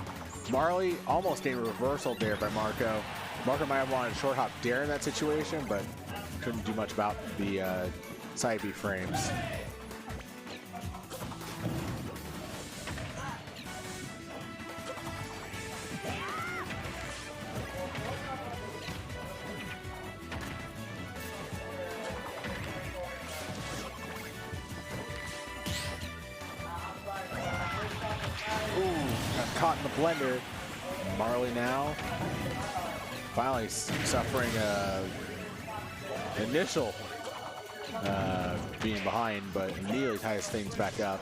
Marley almost a reversal there by Marco. Marco might have wanted a short hop dare in that situation, but couldn't do much about the side B frames. Got caught in the blender. Marley now finally suffering initial being behind, but immediately ties things back up.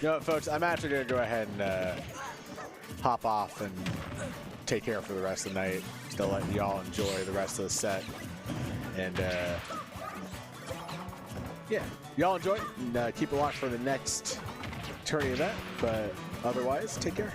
You know what, folks, I'm actually going to go ahead and hop off and take care for the rest of the night, just to let y'all enjoy the rest of the set. And yeah, y'all enjoy and keep a watch for the next tourney event, but otherwise, take care.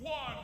go!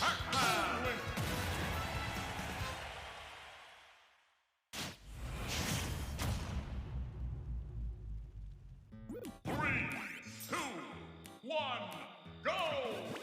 Pac-Man. 3, 2, 1, go!